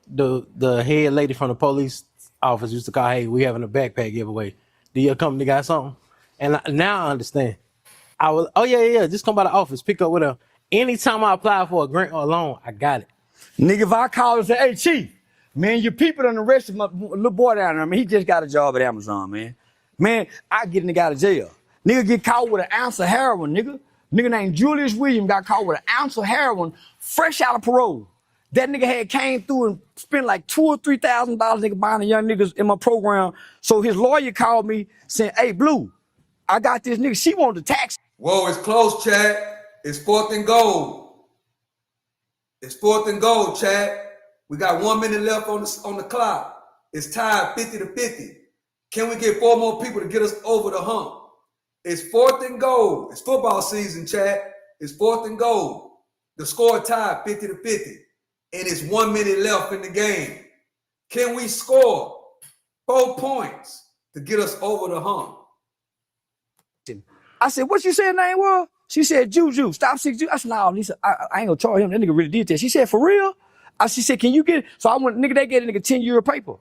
the head lady from the police office used to call, hey, we having a backpack giveaway. Do your company got something? And now I understand. I was, oh yeah, just come by the office, pick up whatever. Anytime I apply for a grant or a loan, I got it. Nigga, if I call and say, hey, chief, man, your people done arrested my little boy down there. I mean, he just got a job at Amazon, man. Man, I get a nigga out of jail. Nigga get caught with an ounce of heroin, nigga. Nigga named Julius Williams got caught with an ounce of heroin fresh out of parole. That nigga had came through and spent like $2,000 or $3,000 nigga buying the young niggas in my program. So his lawyer called me saying, hey, Blue, I got this nigga. She wanted the tax. Whoa, it's close, chat. It's 4th and goal. It's 4th and goal, chat. We got 1 minute left on the clock. It's tied 50-50. Can we get 4 more people to get us over the hump? It's 4th and goal. It's football season, chat. It's 4th and goal. The score tied 50-50. And it's 1 minute left in the game. Can we score 4 points to get us over the hump? I said, what you said name was? She said, Juju, stop 6 Juju. I said, no, Lisa, I ain't gonna charge him. That nigga really did that. She said, for real? She said, can you get it? So I went, nigga, they gave a nigga 10-year paper.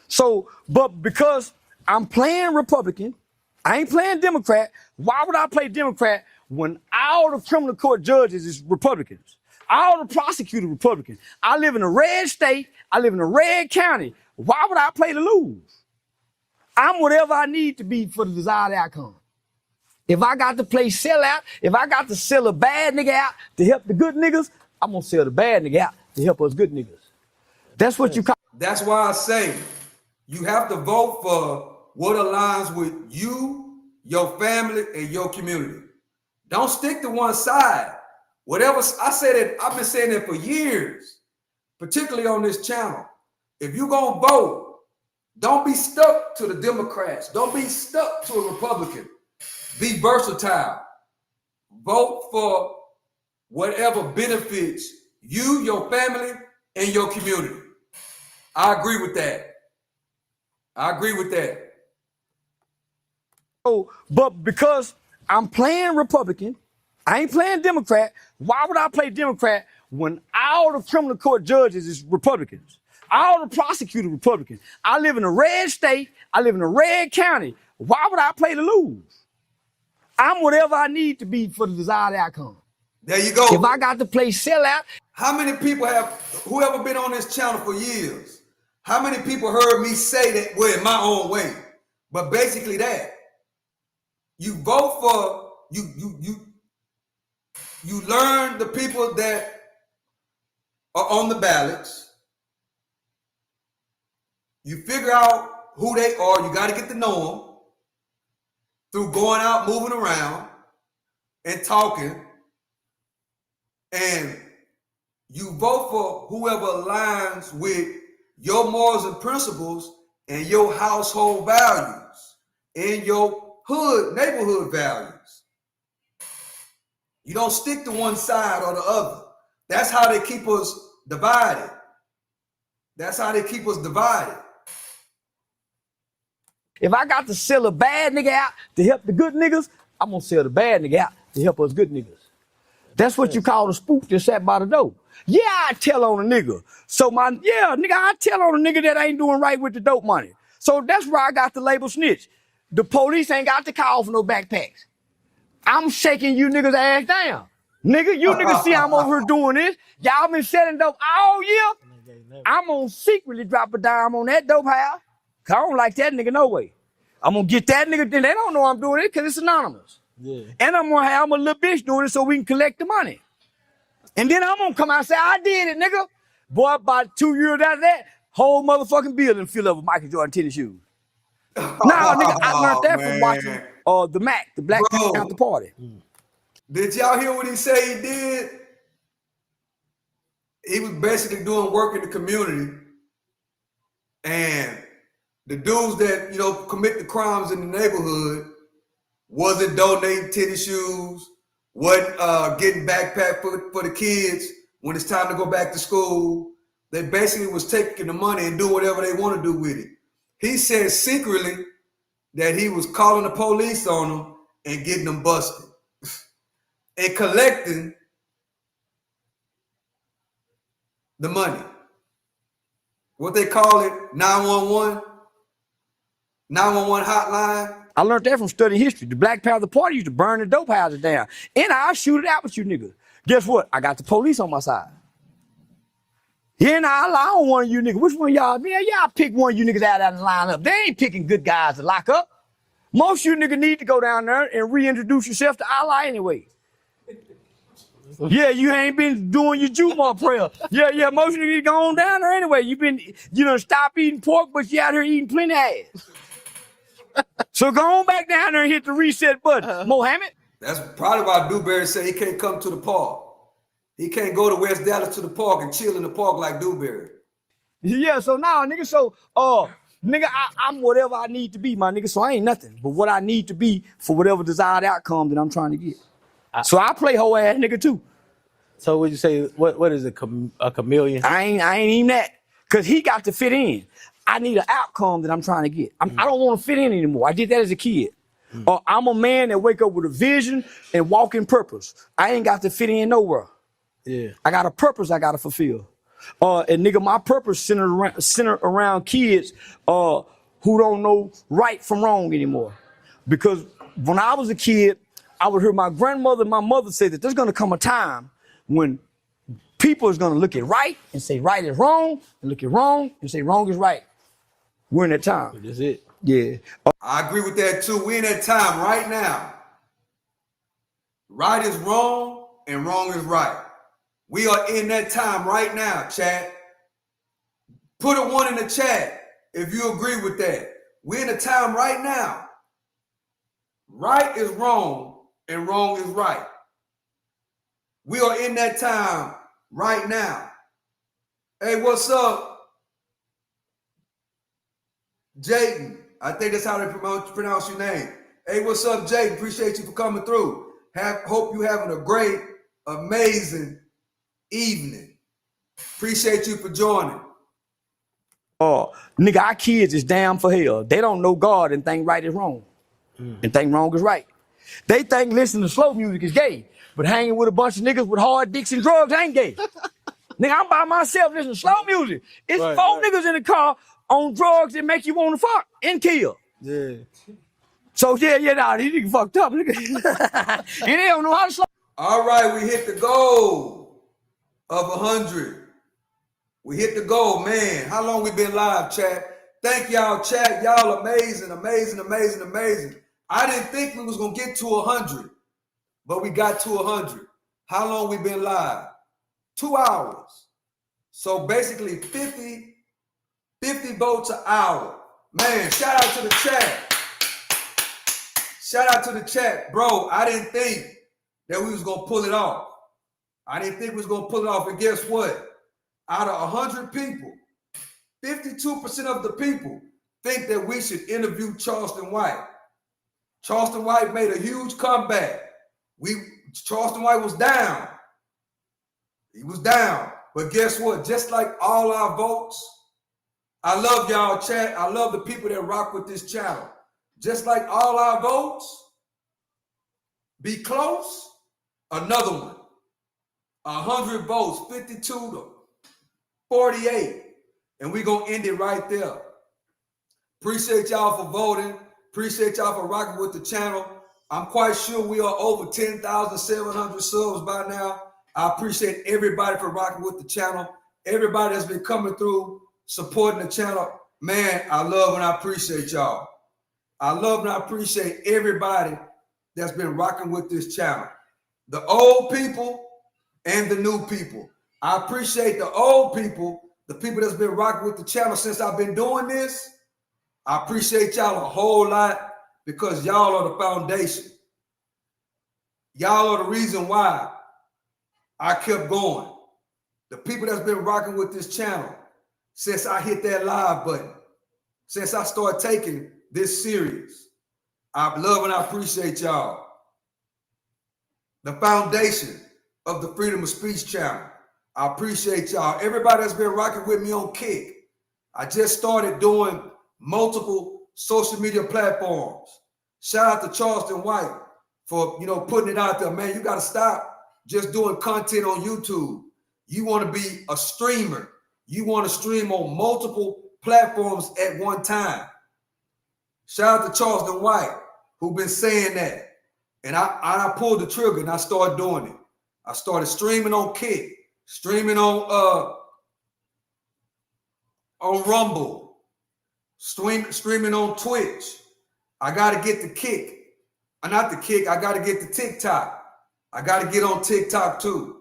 So, but because I'm playing Republican, I ain't playing Democrat. Why would I play Democrat when all the criminal court judges is Republicans? All the prosecutors Republicans. I live in a red state. I live in a red county. Why would I play to lose? I'm whatever I need to be for the desired outcome. If I got to play sellout, if I got to sell a bad nigga out to help the good niggas, I'm gonna sell the bad nigga out to help us good niggas. That's what you call. That's why I say you have to vote for what aligns with you, your family, and your community. Don't stick to one side. Whatever I said it, I've been saying it for years, particularly on this channel. If you're gonna vote, don't be stuck to the Democrats. Don't be stuck to a Republican. Be versatile. Vote for whatever benefits you, your family, and your community. I agree with that. I agree with that. Oh, but because I'm playing Republican, I ain't playing Democrat. Why would I play Democrat when all the criminal court judges is Republicans? All the prosecutors Republicans. I live in a red state. I live in a red county. Why would I play to lose? I'm whatever I need to be for the desired outcome. There you go. If I got to play sellout. How many people whoever been on this channel for years, how many people heard me say that, well, in my own way? But basically that. You vote for, you learn the people that are on the ballots. You figure out who they are. You got to get to know them through going out, moving around, and talking. And you vote for whoever aligns with your morals and principles and your household values and your neighborhood values. You don't stick to one side or the other. That's how they keep us divided. That's how they keep us divided. If I got to sell a bad nigga out to help the good niggas, I'm gonna sell the bad nigga out to help us good niggas. That's what you call a spook that sat by the door. Yeah, I tell on a nigga. I tell on a nigga that ain't doing right with the dope money. So that's where I got the label snitch. The police ain't got to call for no backpacks. I'm shaking you niggas ass down. Nigga, you niggas see I'm over here doing this. Y'all been selling dope all year. I'm gonna secretly drop a dime on that dope house. Cause I don't like that nigga no way. I'm gonna get that nigga, then they don't know I'm doing it because it's anonymous. Yeah. And I'm gonna have my little bitch doing it so we can collect the money. And then I'm gonna come out and say, I did it, nigga. Boy, about 2 years after that, whole motherfucking building filled up with Michael Jordan tennis shoes. Nah, nigga, I learned that from watching the MAC, the Black Panther Party. Did y'all hear what he said he did? He was basically doing work in the community. And the dudes that, commit the crimes in the neighborhood wasn't donating tennis shoes, wasn't getting backpack for the kids when it's time to go back to school. They basically was taking the money and do whatever they want to do with it. He said secretly that he was calling the police on them and getting them busted and collecting the money. What they call it, 911 hotline. I learned that from studying history. The Black Panther Party used to burn the dope houses down. And I'll shoot it out with you niggas. Guess what? I got the police on my side. Yeah, I lie on one of you niggas. Which one of y'all? Man, y'all pick one of you niggas out of the lineup. They ain't picking good guys to lock up. Most of you niggas need to go down there and reintroduce yourself to Allah anyway. Yeah, you ain't been doing your Jumu'ah prayer. Yeah, most of you need to go on down there anyway. You done stop eating pork, but you out here eating plenty of ass. So go on back down there and hit the reset button, Mohammed. That's probably why Dewberry said he can't come to the park. He can't go to West Dallas to the park and chill in the park like Dewberry. Yeah, so now, nigga, nigga, I'm whatever I need to be, my nigga. So I ain't nothing but what I need to be for whatever desired outcome that I'm trying to get. So I play hoe ass nigga too. So would you say what is a chameleon? I ain't even that. Cause he got to fit in. I need an outcome that I'm trying to get. I don't want to fit in anymore. I did that as a kid. I'm a man that wake up with a vision and walk in purpose. I ain't got to fit in nowhere. Yeah. I got a purpose I gotta fulfill. And nigga, my purpose centered around kids who don't know right from wrong anymore. Because when I was a kid, I would hear my grandmother and my mother say that there's gonna come a time when people is gonna look at right and say right is wrong, and look at wrong and say wrong is right. We're in that time. That's it. Yeah. I agree with that too. We're in that time right now. Right is wrong and wrong is right. We are in that time right now, chat. Put a 1 in the chat if you agree with that. We're in a time right now. Right is wrong and wrong is right. We are in that time right now. Hey, what's up? Jayden. I think that's how they pronounce your name. Hey, what's up, Jayden? Appreciate you for coming through. Hope you're having a great, amazing evening. Appreciate you for joining. Nigga, our kids is damn for hell. They don't know God and think right is wrong. And think wrong is right. They think listening to slow music is gay, but hanging with a bunch of niggas with hard dicks and drugs ain't gay. Nigga, I'm by myself listening to slow music. It's four niggas in the car on drugs that make you want to fuck and kill. Yeah. So these niggas fucked up, nigga. And they don't know how to slow. All right, we hit the goal of 100. We hit the goal, man. How long we been live, chat? Thank y'all, chat. Y'all amazing, amazing, amazing, amazing. I didn't think we was gonna get to 100, but we got to 100. How long we been live? 2 hours. So basically 50 50 votes an hour. Man, shout out to the chat. Shout out to the chat. Bro, I didn't think that we was going to pull it off. I didn't think we was going to pull it off. And guess what? Out of 100 people, 52% of the people think that we should interview Charleston White. Charleston White made a huge comeback. Charleston White was down. He was down. But guess what? Just like all our votes, I love y'all, chat. I love the people that rock with this channel. Just like all our votes, be close, another one. 100 votes, 52 to 48. And we're going to end it right there. Appreciate y'all for voting. Appreciate y'all for rocking with the channel. I'm quite sure we are over 10,700 subs by now. I appreciate everybody for rocking with the channel. Everybody that's been coming through, supporting the channel. Man, I love and I appreciate y'all. I love and I appreciate everybody that's been rocking with this channel. The old people and the new people. I appreciate the old people, the people that's been rocking with the channel since I've been doing this. I appreciate y'all a whole lot because y'all are the foundation. Y'all are the reason why I kept going. The people that's been rocking with this channel since I hit that live button, since I started taking this serious, I love and I appreciate y'all. The foundation of the Freedom of Speech channel. I appreciate y'all. Everybody that's been rocking with me on Kick. I just started doing multiple social media platforms. Shout out to Charleston White for, putting it out there. Man, you got to stop just doing content on YouTube. You want to be a streamer. You want to stream on multiple platforms at one time. Shout out to Charleston White, who been saying that. And I pulled the trigger and I started doing it. I started streaming on Kick, streaming on Rumble, streaming on Twitch. I got to get the Kick. Not the Kick, I got to get the TikTok. I got to get on TikTok too.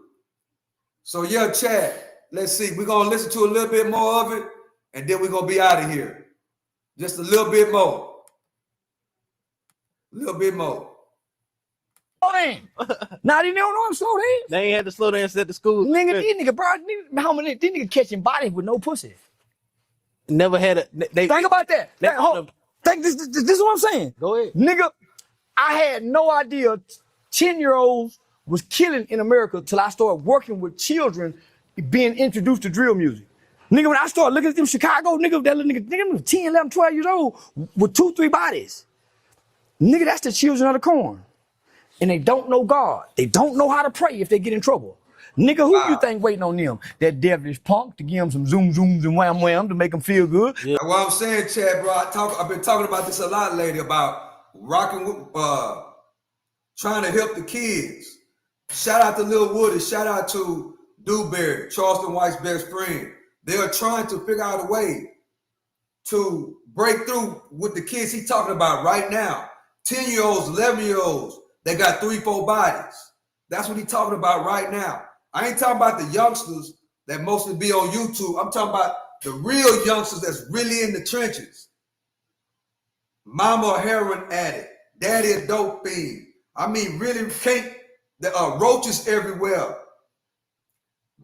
So yeah, Chad, let's see. We're going to listen to a little bit more of it, and then we're going to be out of here. Just a little bit more. A little bit more. Now they don't know I'm slow down. They ain't had to slow dance at the school. Nigga, these nigga, bro, how many these niggas catching bodies with no pussy? Never had a. Think about that. Think this is what I'm saying. Go ahead. Nigga, I had no idea 10-year-olds was killing in America till I started working with children being introduced to drill music. Nigga, when I started looking at them Chicago niggas, that little nigga was 10, 11, 12 years old with 2, 3 bodies. Nigga, that's the children of the corn. And they don't know God. They don't know how to pray if they get in trouble. Nigga, who you think waiting on them? That devilish punk to give them some zoom zooms and wham wham to make them feel good. Yeah. What I'm saying, Chad, bro, I've been talking about this a lot lately about rocking with, trying to help the kids. Shout out to Lil Woody. Shout out to Dewberry, Charleston White's best friend. They are trying to figure out a way to break through with the kids he's talking about right now. 10-year-olds, 11-year-olds, they got 3, 4 bodies. That's what he's talking about right now. I ain't talking about the youngsters that mostly be on YouTube. I'm talking about the real youngsters that's really in the trenches. Mama a heroin addict, daddy a dope fiend. I mean, really can't, there are roaches everywhere.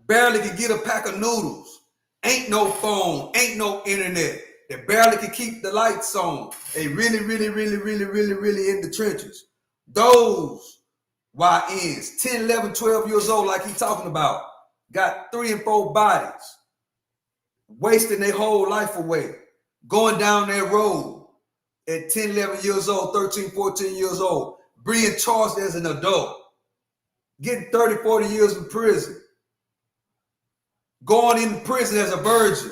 Barely can get a pack of noodles. Ain't no phone, ain't no internet. They barely can keep the lights on. They really in the trenches. Those YNs, 10, 11, 12 years old, like he's talking about, got 3 and 4 bodies, wasting their whole life away, going down that road at 10, 11 years old, 13, 14 years old, being charged as an adult, getting 30, 40 years in prison, going in prison as a virgin.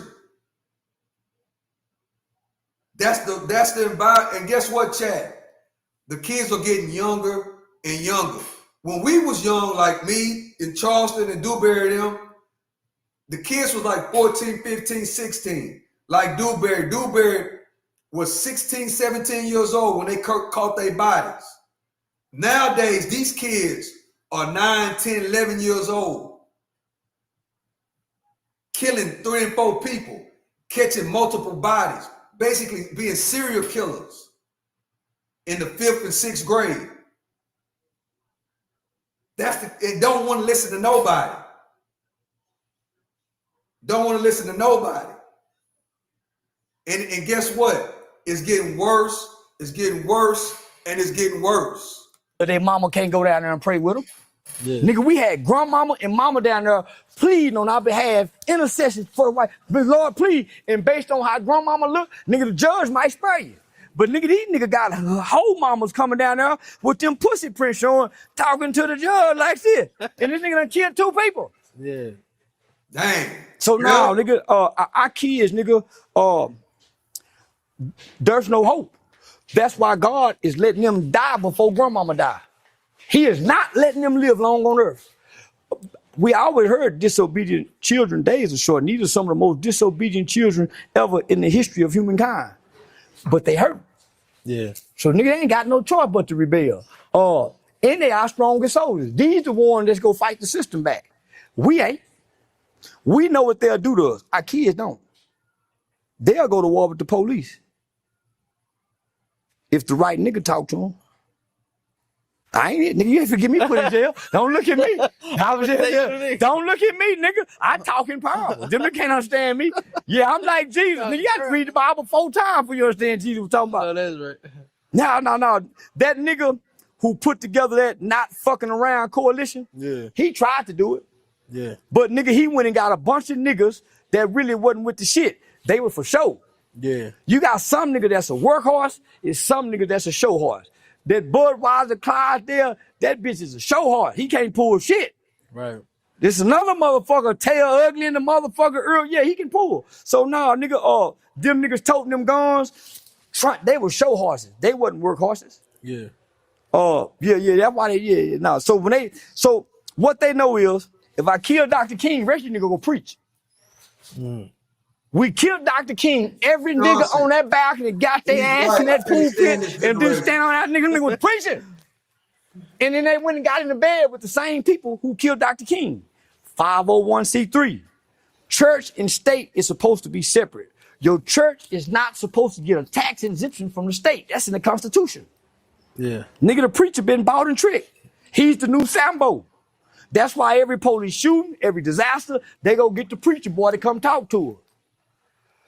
That's the environment. And guess what, Chad? The kids are getting younger and younger. When we was young, like me in Charleston and Dewberry and them, the kids was like 14, 15, 16. Like Dewberry. Dewberry was 16, 17 years old when they caught their bodies. Nowadays, these kids are 9, 10, 11 years old, killing 3 and 4 people. catching multiple bodies, basically being serial killers in the 5th and 6th grade. They don't want to listen to nobody. Don't want to listen to nobody. And guess what? It's getting worse. It's getting worse, and it's getting worse. But their mama can't go down there and pray with them. Yeah. Nigga, we had grandmama and mama down there pleading on our behalf, intercession for the white. But Lord, please. And based on how grandmama look, nigga, the judge might spare you. But nigga, these nigga got whole mamas coming down there with them pussy prints on, talking to the judge like this. And this nigga done killed 2 people. Yeah. Dang. So now, nigga, our kids, nigga, there's no hope. That's why God is letting them die before grandmama die. He is not letting them live long on earth. We always heard disobedient children days are short. And these are some of the most disobedient children ever in the history of humankind. But they hurt. Yeah. So nigga, they ain't got no choice but to rebel. And they are strongest soldiers. These the ones that's go fight the system back. We ain't. We know what they'll do to us. Our kids don't. They'll go to war with the police. If the right nigga talk to them. I ain't it, nigga. You ain't forget me put in jail. Don't look at me. Don't look at me, nigga. I talk in power. Them can't understand me. Yeah, I'm like Jesus. Nigga, you got to read the Bible 4 times for you to understand Jesus was talking about. That's right. No. That nigga who put together that not fucking around coalition, he tried to do it. Yeah. But nigga, he went and got a bunch of niggas that really wasn't with the shit. They were for show. Yeah. You got some nigga that's a workhorse, and some nigga that's a show horse. That Budweiser Clyde there, that bitch is a show horse. He can't pull shit. Right. This another motherfucker, tail ugly in the motherfucker Earl. Yeah, he can pull. So now, nigga, them niggas toting them guns, they were show horses. They wasn't work horses. Yeah. Yeah, that's why no. So what they know is, if I kill Dr. King, rest of you nigga go preach. We killed Dr. King. Every nigga on that balcony got their ass in that pulpit and just stand on that nigga was preaching. And then they went and got into bed with the same people who killed Dr. King. 501c3. Church and state is supposed to be separate. Your church is not supposed to get a tax exemption from the state. That's in the Constitution. Yeah. Nigga, the preacher been bought and tricked. He's the new Sambo. That's why every police shooting, every disaster, they go get the preacher boy to come talk to her.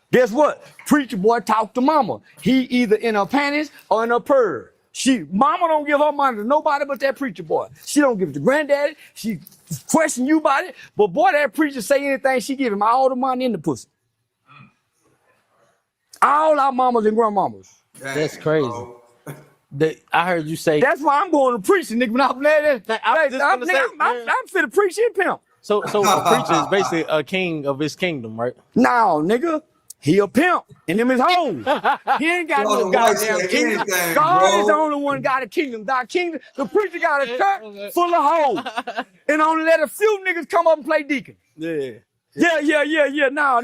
Guess what? Preacher boy talk to mama. He either in her panties or in her purr. Mama don't give her money to nobody but that preacher boy. She don't give it to granddaddy. She question you about it. But boy, that preacher say anything, she give him all the money in the pussy. All our mamas and grandmamas. That's crazy. I heard you say. That's why I'm going to preach, nigga. When I'm finna preach and pimp. So a preacher is basically a king of his kingdom, right? No, nigga. He a pimp, and him is home. He ain't got no goddamn kingdom. God is the only one got a kingdom. The preacher got a church full of hoes, and only let a few niggas come up and play deacon. Yeah. No,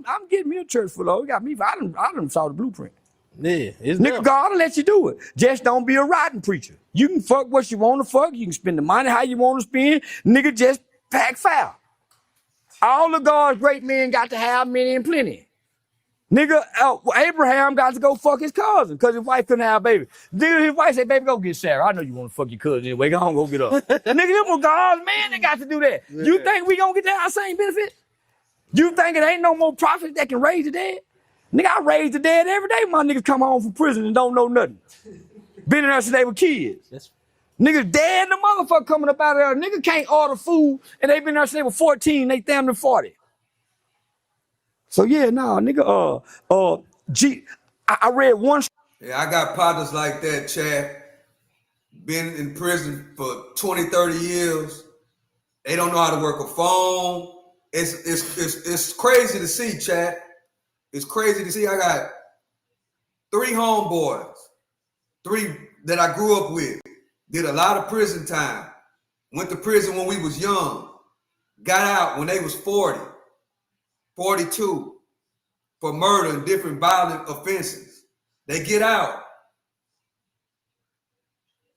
I'm getting me a church full of hoes. Got me. I done saw the blueprint. Yeah, nigga, God will let you do it. Just don't be a rotten preacher. You can fuck what you want to fuck. You can spend the money how you want to spend. Nigga, just pack foul. All of God's great men got to have many and plenty. Nigga, Abraham got to go fuck his cousin because his wife couldn't have a baby. Nigga, his wife said, baby, go get Sarah. I know you want to fuck your cousin anyway. Go on, go get up. Nigga, them were God's men that got to do that. Yeah. You think we gonna get that same benefit? You think it ain't no more prophets that can raise the dead? Nigga, I raise the dead every day. My niggas come home from prison and don't know nothing. Been in there since they were kids. Niggas dead and the motherfucker coming up out of there. Nigga can't order food and they been there since they were 14. They damn near 40. So yeah, nah, nigga, I read one. Yeah, I got partners like that, Chad. Been in prison for 20, 30 years. They don't know how to work a phone. It's crazy to see, Chad. It's crazy to see. I got 3 homeboys, 3 that I grew up with. Did a lot of prison time. Went to prison when we was young. Got out when they was 40, 42 for murder and different violent offenses. They get out.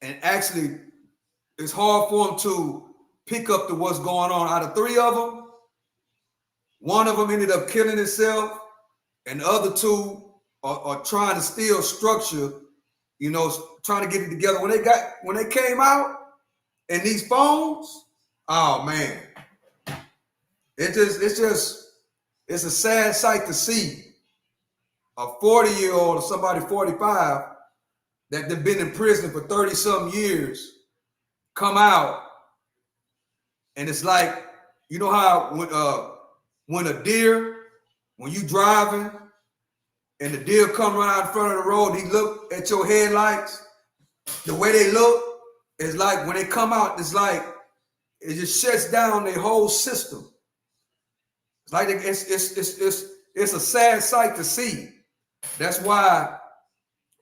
And actually, it's hard for them to pick up to what's going on. Out of 3 of them, One of them ended up killing himself, and the other two are trying to still structure, trying to get it together. When they came out and these phones, oh man, it's a sad sight to see a 40-year-old or somebody 45 that they've been in prison for 30-something years come out, and it's like, you know how when a deer, when you driving and the deer come right out in front of the road, he look at your headlights, the way they look is like when they come out, it's like it just shuts down their whole system. It's like it's a sad sight to see. That's why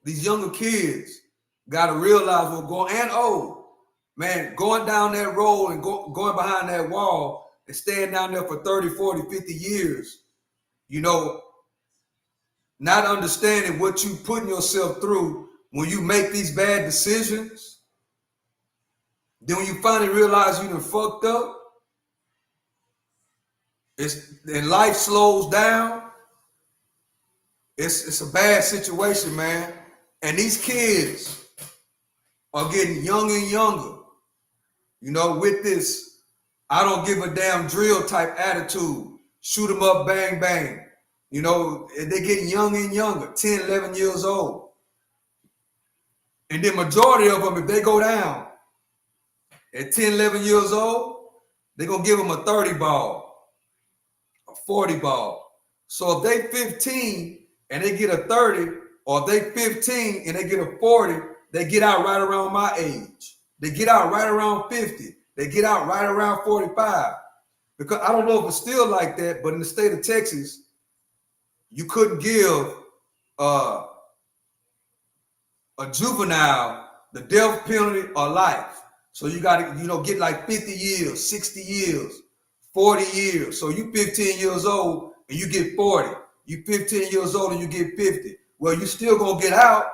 these younger kids got to realize what's going, and old, man, going down that road and going behind that wall and staying down there for 30, 40, 50 years, not understanding what you putting yourself through when you make these bad decisions. Then when you finally realize you done fucked up, and life slows down, it's a bad situation, man. And these kids are getting younger and younger, with this I don't give a damn drill type attitude, shoot them up, bang, bang. They're getting younger and younger, 10, 11 years old. And the majority of them, if they go down at 10, 11 years old, they're going to give them a 30 ball, a 40 ball. So if they 15 and they get a 30, or if they 15 and they get a 40, they get out right around my age. They get out right around 50. They get out right around 45. Because I don't know if it's still like that, but in the state of Texas, you couldn't give a juvenile the death penalty or life. So you got to, get like 50 years, 60 years, 40 years. So you 15 years old and you get 40. You 15 years old and you get 50. Well, you still going to get out,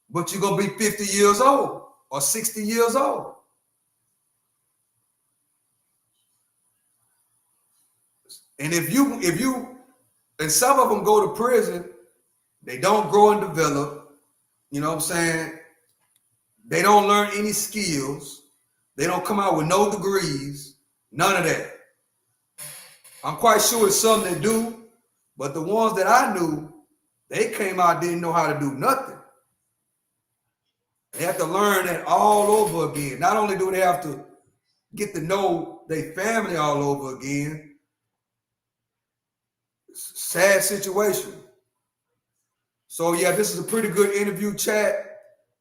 but you're going to be 50 years old or 60 years old. And if you, and some of them go to prison, they don't grow and develop, you know what I'm saying? They don't learn any skills. They don't come out with no degrees, none of that. I'm quite sure it's some that do, but the ones that I knew, they came out, didn't know how to do nothing. They have to learn that all over again. Not only do they have to get to know their family all over again, sad situation. So yeah, this is a pretty good interview chat.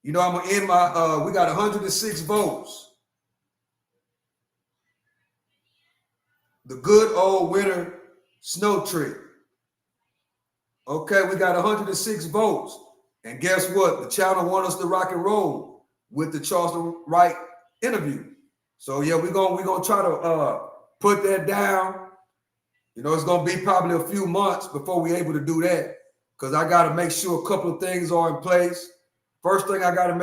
I'm gonna end my, we got 106 votes. The good old winter snow tree. Okay, we got 106 votes. And guess what? The channel want us to rock and roll with the Charleston White interview. So yeah, we're gonna try to put that down. It's gonna be probably a few months before we're able to do that, because I gotta make sure a couple of things are in place. First thing I gotta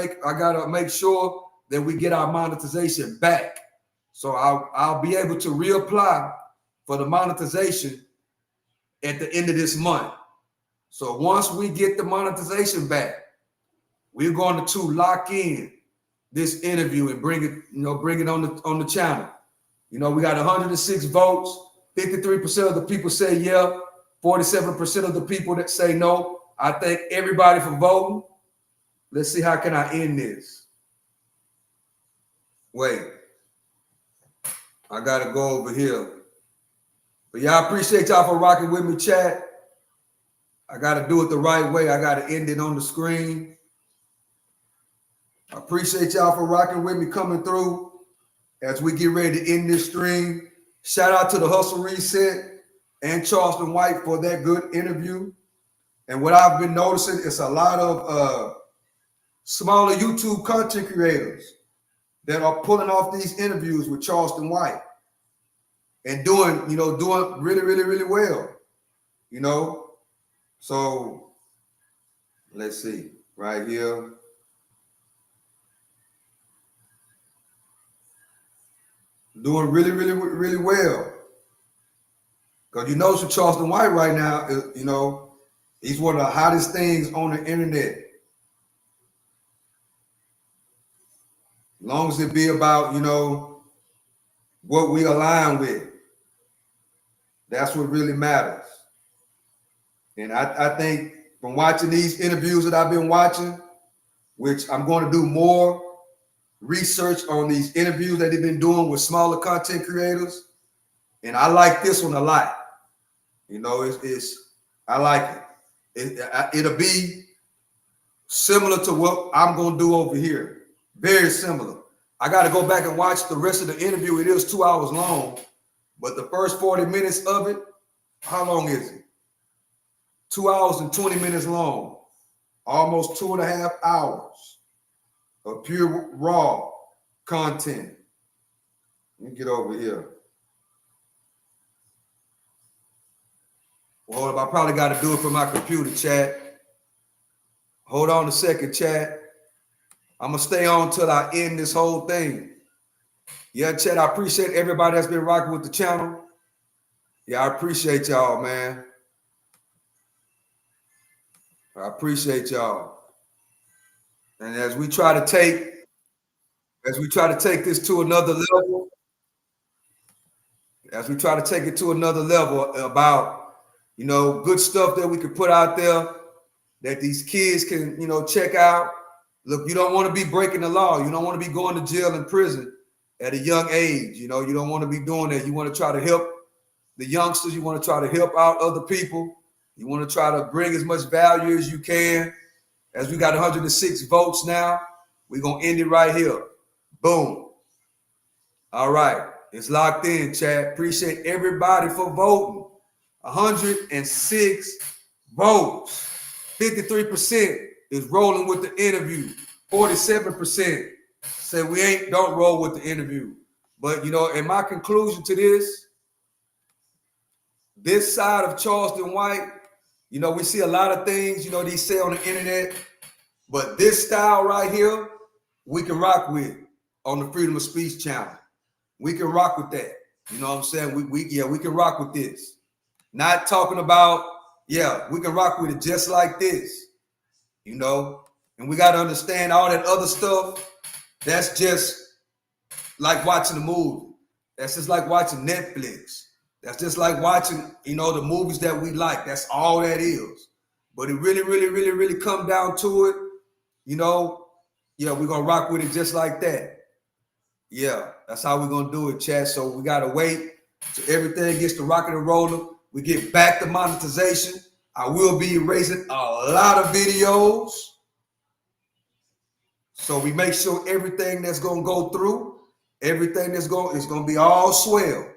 make sure that we get our monetization back. So I'll be able to reapply for the monetization at the end of this month. So once we get the monetization back, we're going to lock in this interview and bring it on the channel. We got 106 votes. 53% of the people say yeah. 47% of the people that say no. I thank everybody for voting. Let's see, how can I end this? Wait. I got to go over here. But yeah, I appreciate y'all for rocking with me, chat. I got to do it the right way. I got to end it on the screen. I appreciate y'all for rocking with me, coming through as we get ready to end this stream. Shout out to the Hustle Reset and Charleston White for that good interview. And what I've been noticing is a lot of smaller YouTube content creators that are pulling off these interviews with Charleston White and doing really, really, really well. So let's see right here. Doing really, really, really well. Because you notice with Charleston White right now, you know, he's one of the hottest things on the internet. As long as it be about, you know, what we align with. That's what really matters. And I think from watching these interviews that I've been watching, which I'm going to do more research on these interviews that they've been doing with smaller content creators. And I like this one a lot. You know, I like it. It'll be similar to what I'm going to do over here. Very similar. I got to go back and watch the rest of the interview. It is 2 hours long, but the first 40 minutes of it, how long is it? 2 hours and 20 minutes long. Almost 2.5 hours of pure raw content. Let me get over here. Well, hold up. I probably got to do it from my computer, chat. Hold on a second, chat. I'm going to stay on till I end this whole thing. Yeah, chat, I appreciate everybody that's been rocking with the channel. Yeah, I appreciate y'all, man. I appreciate y'all. And as we try to take this to another level, as we try to take it to another level about, you know, good stuff that we can put out there that these kids can, you know, check out. Look, you don't want to be breaking the law. You don't want to be going to jail and prison at a young age. You know, you don't want to be doing that. You want to try to help the youngsters. You want to try to help out other people. You want to try to bring as much value as you can. As we got 106 votes now, we're going to end it right here. Boom. All right. It's locked in, chat. Appreciate everybody for voting. 106 votes. 53% is rolling with the interview. 47% say don't roll with the interview. But, you know, in my conclusion to this side of Charleston White, you know, we see a lot of things, you know, they say on the internet, but this style right here, we can rock with on the Freedom of Speech channel. We can rock with that. You know what I'm saying? We can rock with this. Not talking about, we can rock with it just like this, you know? And we got to understand all that other stuff. That's just like watching a movie. That's just like watching Netflix. That's just like watching, you know, the movies that we like. That's all that is. But it really come down to it, you know, we're going to rock with it just like that. Yeah, that's how we're going to do it, chat. So we got to wait till everything gets to rocking and rolling. We get back to monetization. I will be erasing a lot of videos. So we make sure everything that's going to go through, everything that's going is going to be all swell.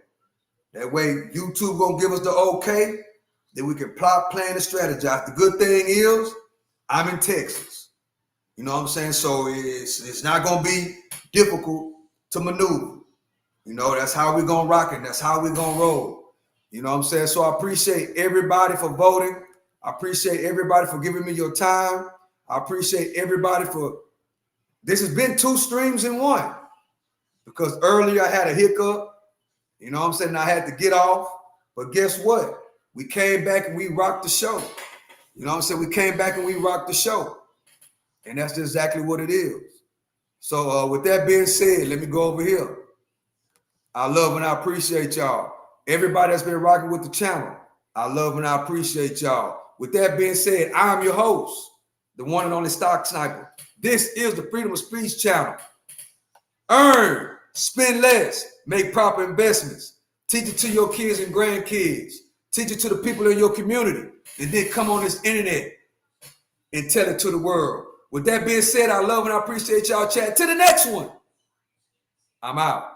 That way YouTube going to give us the okay, then we can plot, plan, and strategize. The good thing is I'm in Texas. You know what I'm saying? So it's not going to be difficult to maneuver. You know, that's how we're going to rock it. That's how we're going to roll. You know what I'm saying? So I appreciate everybody for voting. I appreciate everybody for giving me your time. I appreciate everybody for, this has been 2 streams in 1. Because earlier I had a hiccup. You know what I'm saying? I had to get off. But guess what? We came back and we rocked the show. You know what I'm saying? We came back and we rocked the show. And that's exactly what it is. So with that being said, let me go over here. I love and I appreciate y'all. Everybody that's been rocking with the channel, I love and I appreciate y'all. With that being said, I'm your host, the one and only Stock Sniper. This is the Freedom of Speech channel. Earn, spend less, make proper investments. Teach it to your kids and grandkids. Teach it to the people in your community. And then come on this internet and tell it to the world. With that being said, I love and I appreciate y'all. Chat to the next one. I'm out.